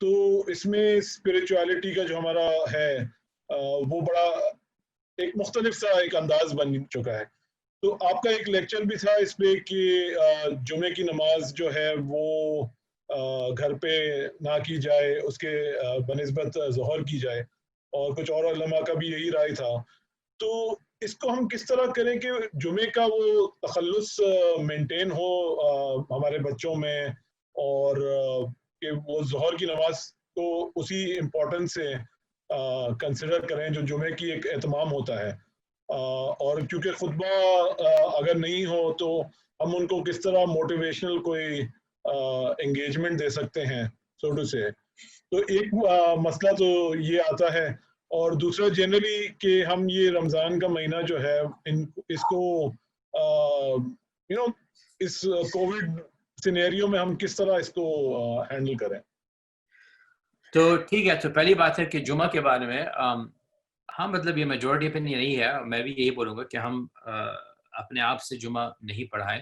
تو اس میں اسپریچولیٹی کا جو ہمارا ہے وہ بڑا ایک مختلف سا ایک انداز بن چکا ہے. تو آپ کا ایک لیکچر بھی تھا اس پہ کہ جمعے کی نماز جو ہے وہ گھر پہ نہ کی جائے، اس کے بنسبت ظہر کی جائے، اور کچھ اور علماء کا بھی یہی رائے تھا. تو اس کو ہم کس طرح کریں کہ جمعے کا وہ تخلص مینٹین ہو ہمارے بچوں میں، اور کہ وہ ظہر کی نماز کو اسی امپورٹنس سے کنسیڈر کریں جو جمعے کی ایک اہتمام ہوتا ہے، اور کیونکہ خطبہ اگر نہیں ہو تو ہم ان کو کس طرح موٹیویشنل کوئی انگیجمنٹ دے سکتے ہیں سو ٹو سے. تو ایک مسئلہ تو یہ آتا ہے، اور دوسرا جنرلی کہ ہم یہ رمضان کا مہینہ جو ہے اس کو اس کووڈ سینیریو میں ہم کس طرح اس کو ہینڈل کریں. تو ٹھیک ہے، تو پہلی بات ہے کہ جمعہ کے بارے میں ہاں مطلب یہ میجورٹی پہ نہیں ہے، میں بھی یہی بولوں گا کہ ہم اپنے آپ سے جمعہ نہیں پڑھائیں،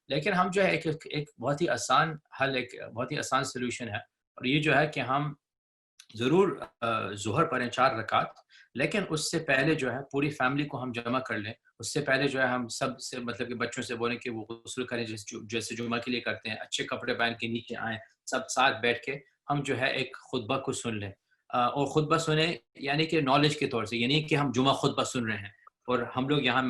لیکن ہم جو ہے ایک بہت ہی آسان حل، ایک بہت ہی آسان سلوشن ہے، اور یہ جو ہے کہ ہم ضرور ظہر پڑھیں 4 رکعت، لیکن اس سے پہلے جو ہے پوری فیملی کو ہم جمع کر لیں. اس سے پہلے جو ہے ہم سب سے مطلب کہ بچوں سے بولیں کہ وہ غسل کریں جیسے جمعہ کے لیے کرتے ہیں، اچھے کپڑے پہن کے نیچے آئیں، سب ساتھ بیٹھ کے ہم جو ہے ایک خطبہ کو سن لیں. اور خطبہ سنیں یعنی کہ نالج کے طور سے، یعنی کہ ہم جمعہ خطبہ سن رہے ہیں، اور ہم لوگ یہاں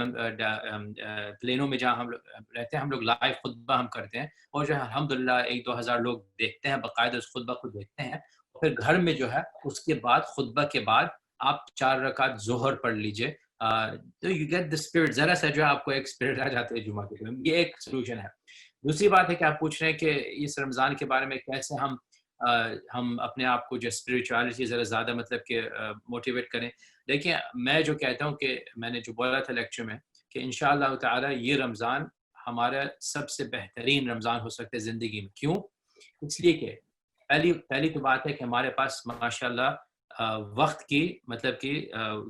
پلینوں میں جہاں ہم لوگ رہتے ہیں ہم لوگ لائیو خطبہ ہم کرتے ہیں، اور جو ہے الحمدللہ 1-2 ہزار لوگ دیکھتے ہیں، باقاعدہ اس خطبہ کو دیکھتے ہیں. پھر گھر میں جو ہے اس کے بعد خطبہ کے بعد آپ 4 رکعت ظہر پڑھ لیجئے، تو یو گیٹ دا اسپرٹ، ذرا سا جو ہے آپ کو ایک اسپرٹ آ جاتے ہے جمعہ کے دن. یہ ایک سولوشن ہے. دوسری بات ہے کہ آپ پوچھ رہے ہیں کہ اس رمضان کے بارے میں کیسے ہم اپنے آپ کو جو اسپریچولیٹی ذرا زیادہ مطلب کہ موٹیویٹ کریں. دیکھیں میں جو کہتا ہوں کہ میں نے جو بولا تھا لیکچر میں کہ انشاءاللہ تعالی یہ رمضان ہمارا سب سے بہترین رمضان ہو سکتا ہے زندگی میں. کیوں؟ اس لیے کہ پہلی تو بات ہے کہ ہمارے پاس ماشاءاللہ وقت کی مطلب کہ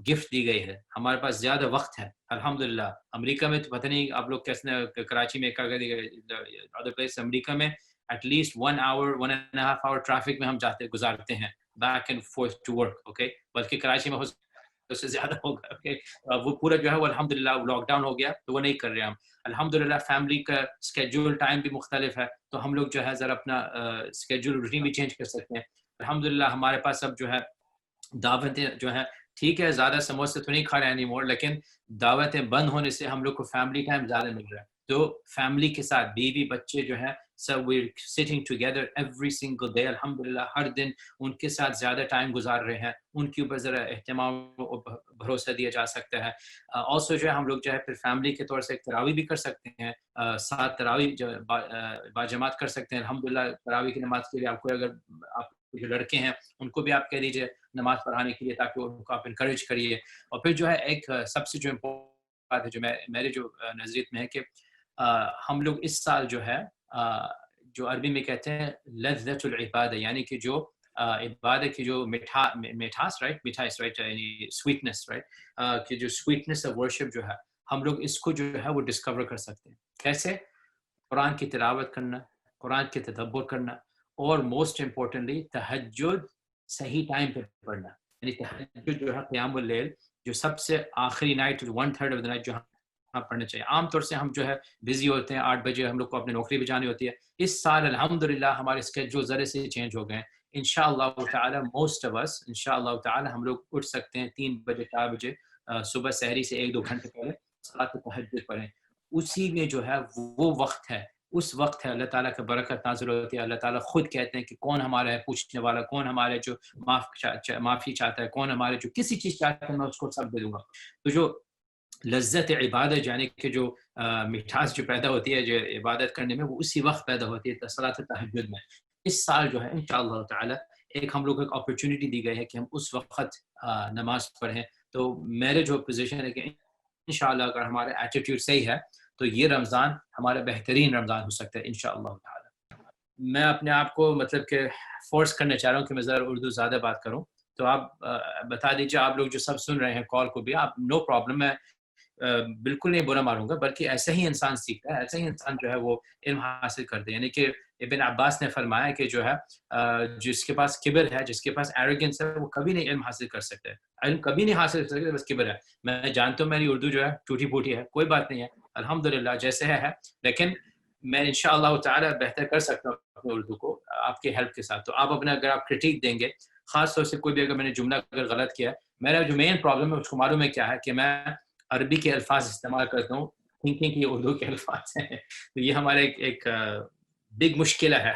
گفٹ دی گئی ہے، ہمارے پاس زیادہ وقت ہے الحمدللہ. امریکہ میں تو پتہ نہیں آپ لوگ کیسے، کراچی میں ادر پلیس، امریکہ میں at least 1 hour 1.5 hour traffic میں ہم گزارتے ہیں back and forth to work. Okay, بلکہ کراچی میں اس سے زیادہ ہوگا. اوکے، وہ پورا جو ہے وہ الحمدللہ لاک ڈاؤن ہو گیا تو وہ نہیں کر رہے ہم. الحمدللہ فیملی کا اسکیڈول ٹائم بھی مختلف ہے، تو ہم لوگ جو ہے ذرا اپنا اسکیڈول روٹین بھی چینج کر سکتے ہیں. الحمدللہ ہمارے پاس اب جو ہے دعوتیں جو ہیں، ٹھیک ہے زیادہ سموسے تو نہیں کھا رہے ہیں anymore، لیکن دعوتیں بند ہونے سے ہم لوگ کو فیملی ٹائم زیادہ مل رہا ہے. تو فیملی کے ساتھ بیوی بچے جو ہیں سب we sitting together every single day, الحمدللہ ہر دن ان کے ساتھ زیادہ ٹائم گزار رہے ہیں، ان کے اوپر ذرا اہتمام اور بھروسہ دیا جا سکتا ہے. آلسو جو ہے ہم لوگ جو ہے پھر فیملی کے طور سے ایک تراویح بھی کر سکتے ہیں، 7 تراویح باجماعت کر سکتے ہیں. الحمدللہ تراویح کی نماز کے لیے آپ کو، اگر آپ جو لڑکے ہیں ان کو بھی آپ کہہ دیجیے نماز پڑھانے کے لیے تاکہ ان کو آپ انکریج کریے. اور پھر جو ہے ایک سب سے جو امپورٹنٹ بات ہے جو میرے جو نظریت میں ہے کہ ہم لوگ اس سال جو ہے جو عربی میں کہتے ہیں لذت العبادہ، یعنی کہ جو عبادت کی جو مٹھاس رائٹ یعنی سویٹنس رائٹ، کہ جو سویٹنس آف ورشپ جو ہے ہم لوگ اس کو جو ہے وہ ڈسکور کر سکتے ہیں. کیسے؟ قرآن کی تلاوت کرنا، قرآن کے تدبر کرنا، اور موسٹ امپورٹنٹلی تہجد صحیح ٹائم پہ پڑھنا. یعنی تہجد جو ہے قیام اللیل جو سب سے آخری نائٹ 1/3 آف دا نائٹ جو پڑھنا چاہیے. عام طور سے ہم جو ہے بزی ہوتے ہیں، 8 بجے ہم لوگ کو اپنے نوکری پہ جانی ہوتی ہے. اس سال الحمدللہ ہمارے اسکیڈول ذرے سے چینج ہو گئے. انشاءاللہ تعالی موسٹ آف اس انشاءاللہ تعالی ہم لوگ اٹھ سکتے ہیں 3 بجے 4 بجے صبح سحری سے 1-2 گھنٹے پہلے صلاۃ تہجد پڑھیں. اسی میں جو ہے وہ وقت ہے، اس وقت ہے اللہ تعالیٰ کا برکت نازل ہوتی ہے. اللہ تعالیٰ خود کہتے ہیں کہ کون ہمارا ہے پوچھنے والا، کون ہمارے جو معافی چاہتا ہے، کون ہمارے جو کسی چیز چاہتا ہے میں اس کو سب دے دوں گا. تو جو لذت عبادت یعنی کہ جو مٹھاس جو پیدا ہوتی ہے جو عبادت کرنے میں وہ اسی وقت پیدا ہوتی ہے صلاۃ تہجد میں. اس سال جو ہے انشاءاللہ تعالی ایک ہم لوگ کو ایک اپرچونٹی دی گئی ہے کہ ہم اس وقت نماز پڑھیں. تو میرے جو پوزیشن ہے کہ انشاءاللہ اگر ہمارا ایٹیٹیوڈ صحیح ہے تو یہ رمضان ہمارا بہترین رمضان ہو سکتا ہے انشاءاللہ تعالی. میں اپنے آپ کو مطلب کہ فورس کرنا چاہ رہا ہوں کہ میں ذرا اردو زیادہ بات کروں. تو آپ بتا دیجیے آپ لوگ جو سب سن رہے ہیں کال کو بھی, آپ نو پرابلم, میں بالکل نہیں برا ماروں گا, بلکہ ایسا ہی انسان سیکھتا ہے, ایسا ہی انسان جو ہے وہ علم حاصل کرتے ہیں. یعنی کہ ابن عباس نے فرمایا کہ جو ہے جس کے پاس کبر ہے, جس کے پاس ایروگنس ہے, وہ کبھی نہیں علم حاصل کر سکتے, علم کبھی نہیں حاصل کر سکتے, بس کبر ہے. میں جانتا ہوں میری اردو جو ہے ٹوٹی پھوٹی ہے, کوئی بات نہیں ہے, الحمدللہ جیسے ہے, لیکن میں انشاءاللہ تعالی بہتر کر سکتا ہوں اپنے اردو کو آپ کی ہیلپ کے ساتھ. تو آپ اپنا اگر آپ کرٹیک دیں گے, خاص طور سے کوئی بھی اگر میں نے جملہ اگر غلط کیا ہے, میرا جو مین پرابلم ہے اس کو معلوم ہے کیا ہے, کہ میں عربی کے الفاظ استعمال کرتا ہوں تھنکنگ کہ یہ اردو کے الفاظ ہیں. تو یہ ہمارے ایک بگ مشکل ہے.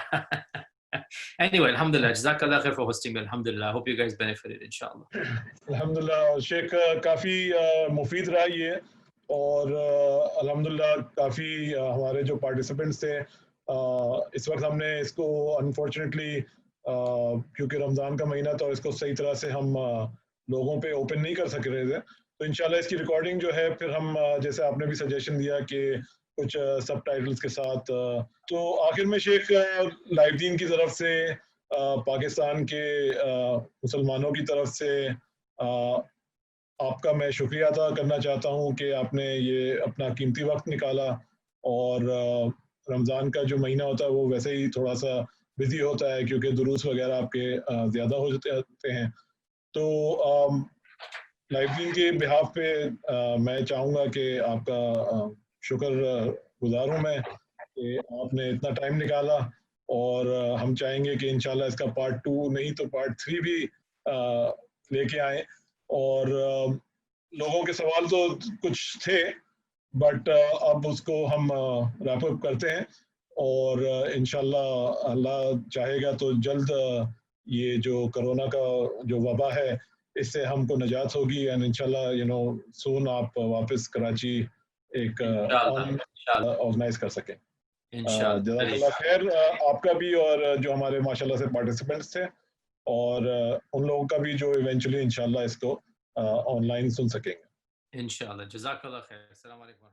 Anyway, الحمدللہ, جزاک اللہ خیر for hosting me. الحمدللہ, I hope you guys benefited انشاءاللہ. الحمدللہ شیخ کافی مفید رہا یہ, اور الحمدللہ کافی ہمارے جو پارٹیسپینٹس تھے اس وقت ہم نے اس کو انفارچونیٹلی کیونکہ رمضان کا مہینہ تھا, اس کو صحیح طرح سے ہم لوگوں پہ اوپن نہیں کر سک رہے تھے. تو انشاءاللہ اس کی ریکارڈنگ جو ہے پھر ہم جیسے آپ نے بھی سجیشن دیا کہ کچھ سب ٹائٹلز کے ساتھ. تو آخر میں شیخ لائف دین کی طرف سے پاکستان کے مسلمانوں کی طرف سے آپ کا میں شکریہ ادا کرنا چاہتا ہوں کہ آپ نے یہ اپنا قیمتی وقت نکالا, اور رمضان کا جو مہینہ ہوتا ہے وہ ویسے ہی تھوڑا سا بزی ہوتا ہے کیونکہ دروس وغیرہ آپ کے زیادہ ہو جاتے ہیں. تو لائف دین کے بہاف پہ میں چاہوں گا کہ آپ کا شکر گزار ہوں میں کہ آپ نے اتنا ٹائم نکالا, اور ہم چاہیں گے کہ انشاءاللہ اس کا پارٹ 2 نہیں تو پارٹ 3 بھی لے کے آئیں. اور لوگوں کے سوال تو کچھ تھے بٹ اب اس کو ہم ریپ اپ کرتے ہیں, اور انشاءاللہ اللہ چاہے گا تو جلد یہ جو کرونا کا جو وبا ہے اس سے ہم کو نجات ہوگی, اینڈ انشاءاللہ سون آپ واپس کراچی ایک آرگنائز کر سکیں. جزاک اللہ خیر آپ کا بھی, اور جو ہمارے ماشاءاللہ سے پارٹیسپینٹس تھے, اور ان لوگوں کا بھی جو ایونچولی انشاءاللہ اس کو آن لائن سن سکیں گے انشاءاللہ. جزاک اللہ خیر. السلام علیکم.